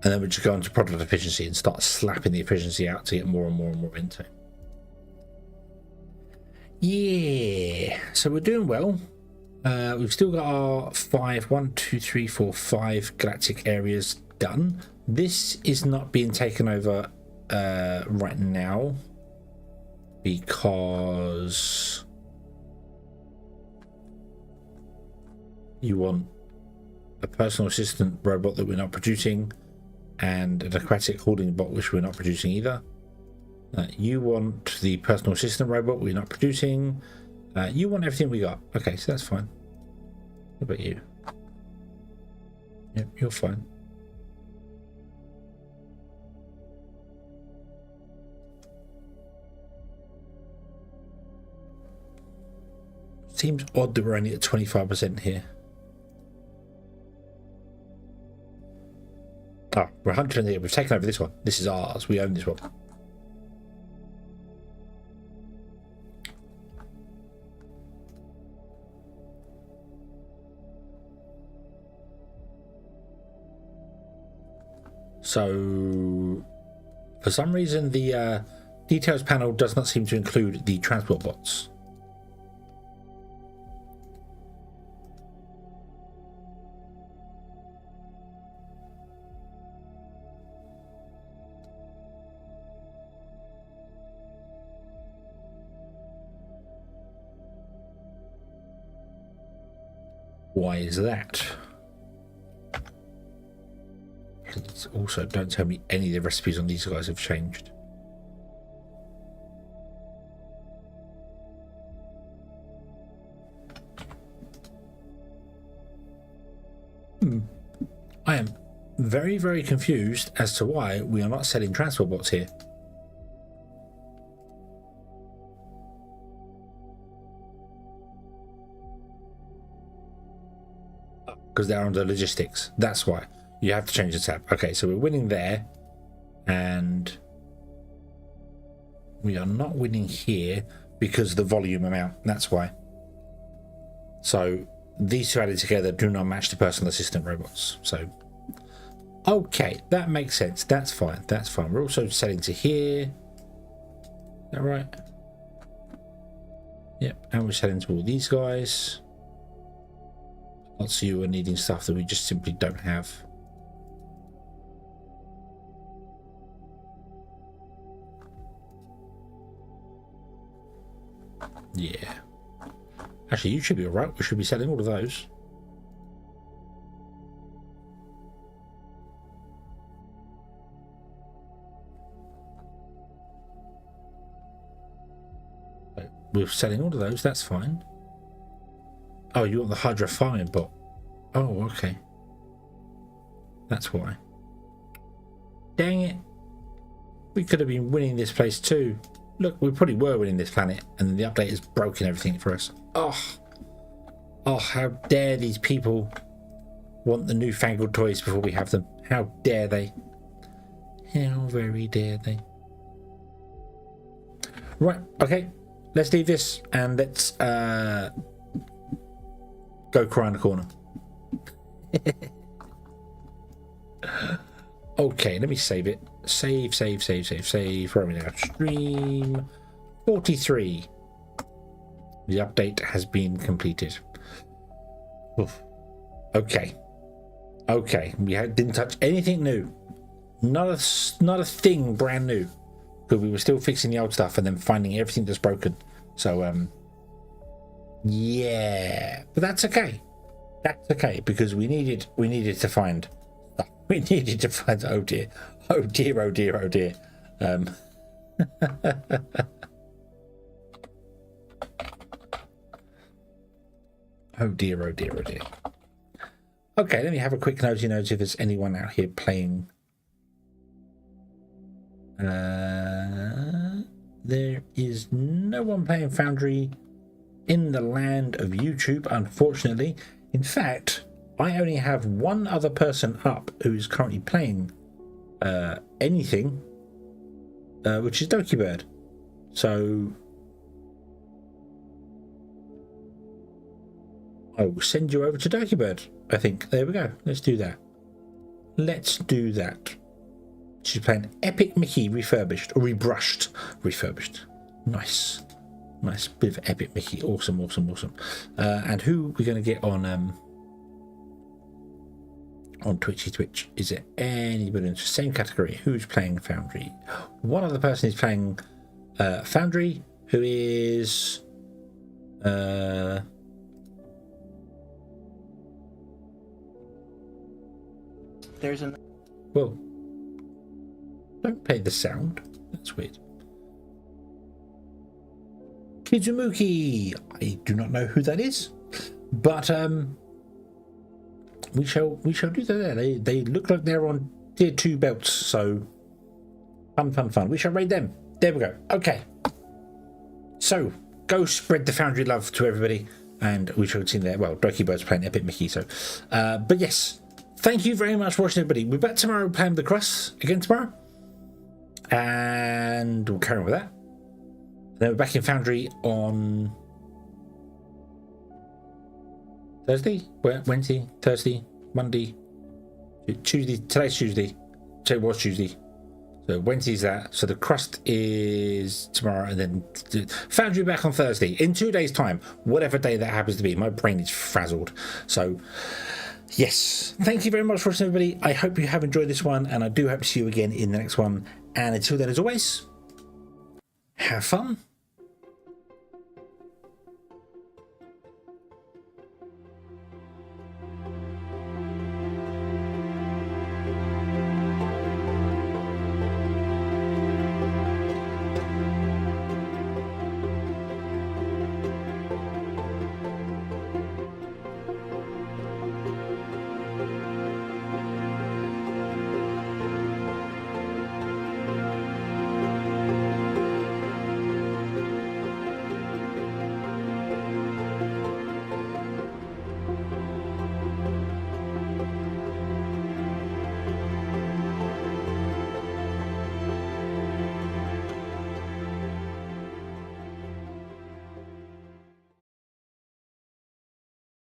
And then we just go on to product efficiency and start slapping the efficiency out to get more and more and more into. Yeah, so we're doing well. We've still got our 5 galactic areas done. This is not being taken over right now because you want a personal assistant robot that we're not producing, and an aquatic holding bot which we're not producing either. You want the personal assistant robot we're not producing. You want everything we got. Okay, so that's fine. What about you? Yep, you're fine. Seems odd that we're only at 25% here. Oh, we're 100% here. We've taken over this one. This is ours. We own this one. So, for some reason, the details panel does not seem to include the transport bots. Why is that? Also, don't tell me any of the recipes on these guys have changed. I am very, very confused as to why we are not selling transport bots here. Because they're under logistics. That's why. You have to change the tab. Okay, so we're winning there. And we are not winning here because of the volume amount. That's why. So these two added together do not match the personal assistant robots. So, okay, that makes sense. That's fine. That's fine. We're also selling to here. Is that right? Yep, and we're selling to all these guys. Lots of you are needing stuff that we just simply don't have. Yeah. Actually, you should be alright. We should be selling all of those. We're selling all of those. That's fine. Oh, you want the Hydra farming bot? Oh, okay. That's why. Dang it. We could have been winning this place too. Look, we probably were winning this planet, and the update has broken everything for us. Oh, how dare these people want the newfangled toys before we have them. How dare they? How very dare they? Right, okay. Let's leave this and let's go cry in the corner. Okay, let me save it. Save. Where are we now? Stream 43. The update has been completed. Oof. Okay. We didn't touch anything new. Not a thing brand new. Because we were still fixing the old stuff and then finding everything that's broken. So yeah, but that's okay. That's okay because we needed to find stuff. We needed to find. Oh dear. Oh dear. Oh dear. Oh dear. Okay, let me have a quick nosy if there's anyone out here playing. There is no one playing Foundry in the land of YouTube, unfortunately. In fact, I only have one other person up who is currently playing anything, which is Dokibird. So I will send you over to Dokibird, I think. There we go. Let's do that. She's playing Epic Mickey refurbished or refurbished. Nice bit of Epic Mickey. Awesome. And who we're going to get on Twitch? Is it anybody in the same category? Who's playing Foundry? One other person is playing Foundry, who is there's an well. Don't play the sound. That's weird. Kizumuki. I do not know who that is, but we shall do that there. They look like they're on tier 2 belts, so fun. We shall raid them. There we go. Okay. So go spread the Foundry love to everybody, and we shall see there. Well, Dokibird's playing Epic Mickey, so but yes, thank you very much for watching, everybody. We're back tomorrow playing the Cross again tomorrow. And we'll carry on with that. Then we're back in Foundry on Thursday, Wednesday, Thursday, Monday, Tuesday. Today's Tuesday. So it was Tuesday. So Wednesday's that. So the Crust is tomorrow, and then Foundry back on Thursday in 2 days' time, whatever day that happens to be. My brain is frazzled. So yes, thank you very much for watching, everybody. I hope you have enjoyed this one, and I do hope to see you again in the next one. And until then, as always, have fun.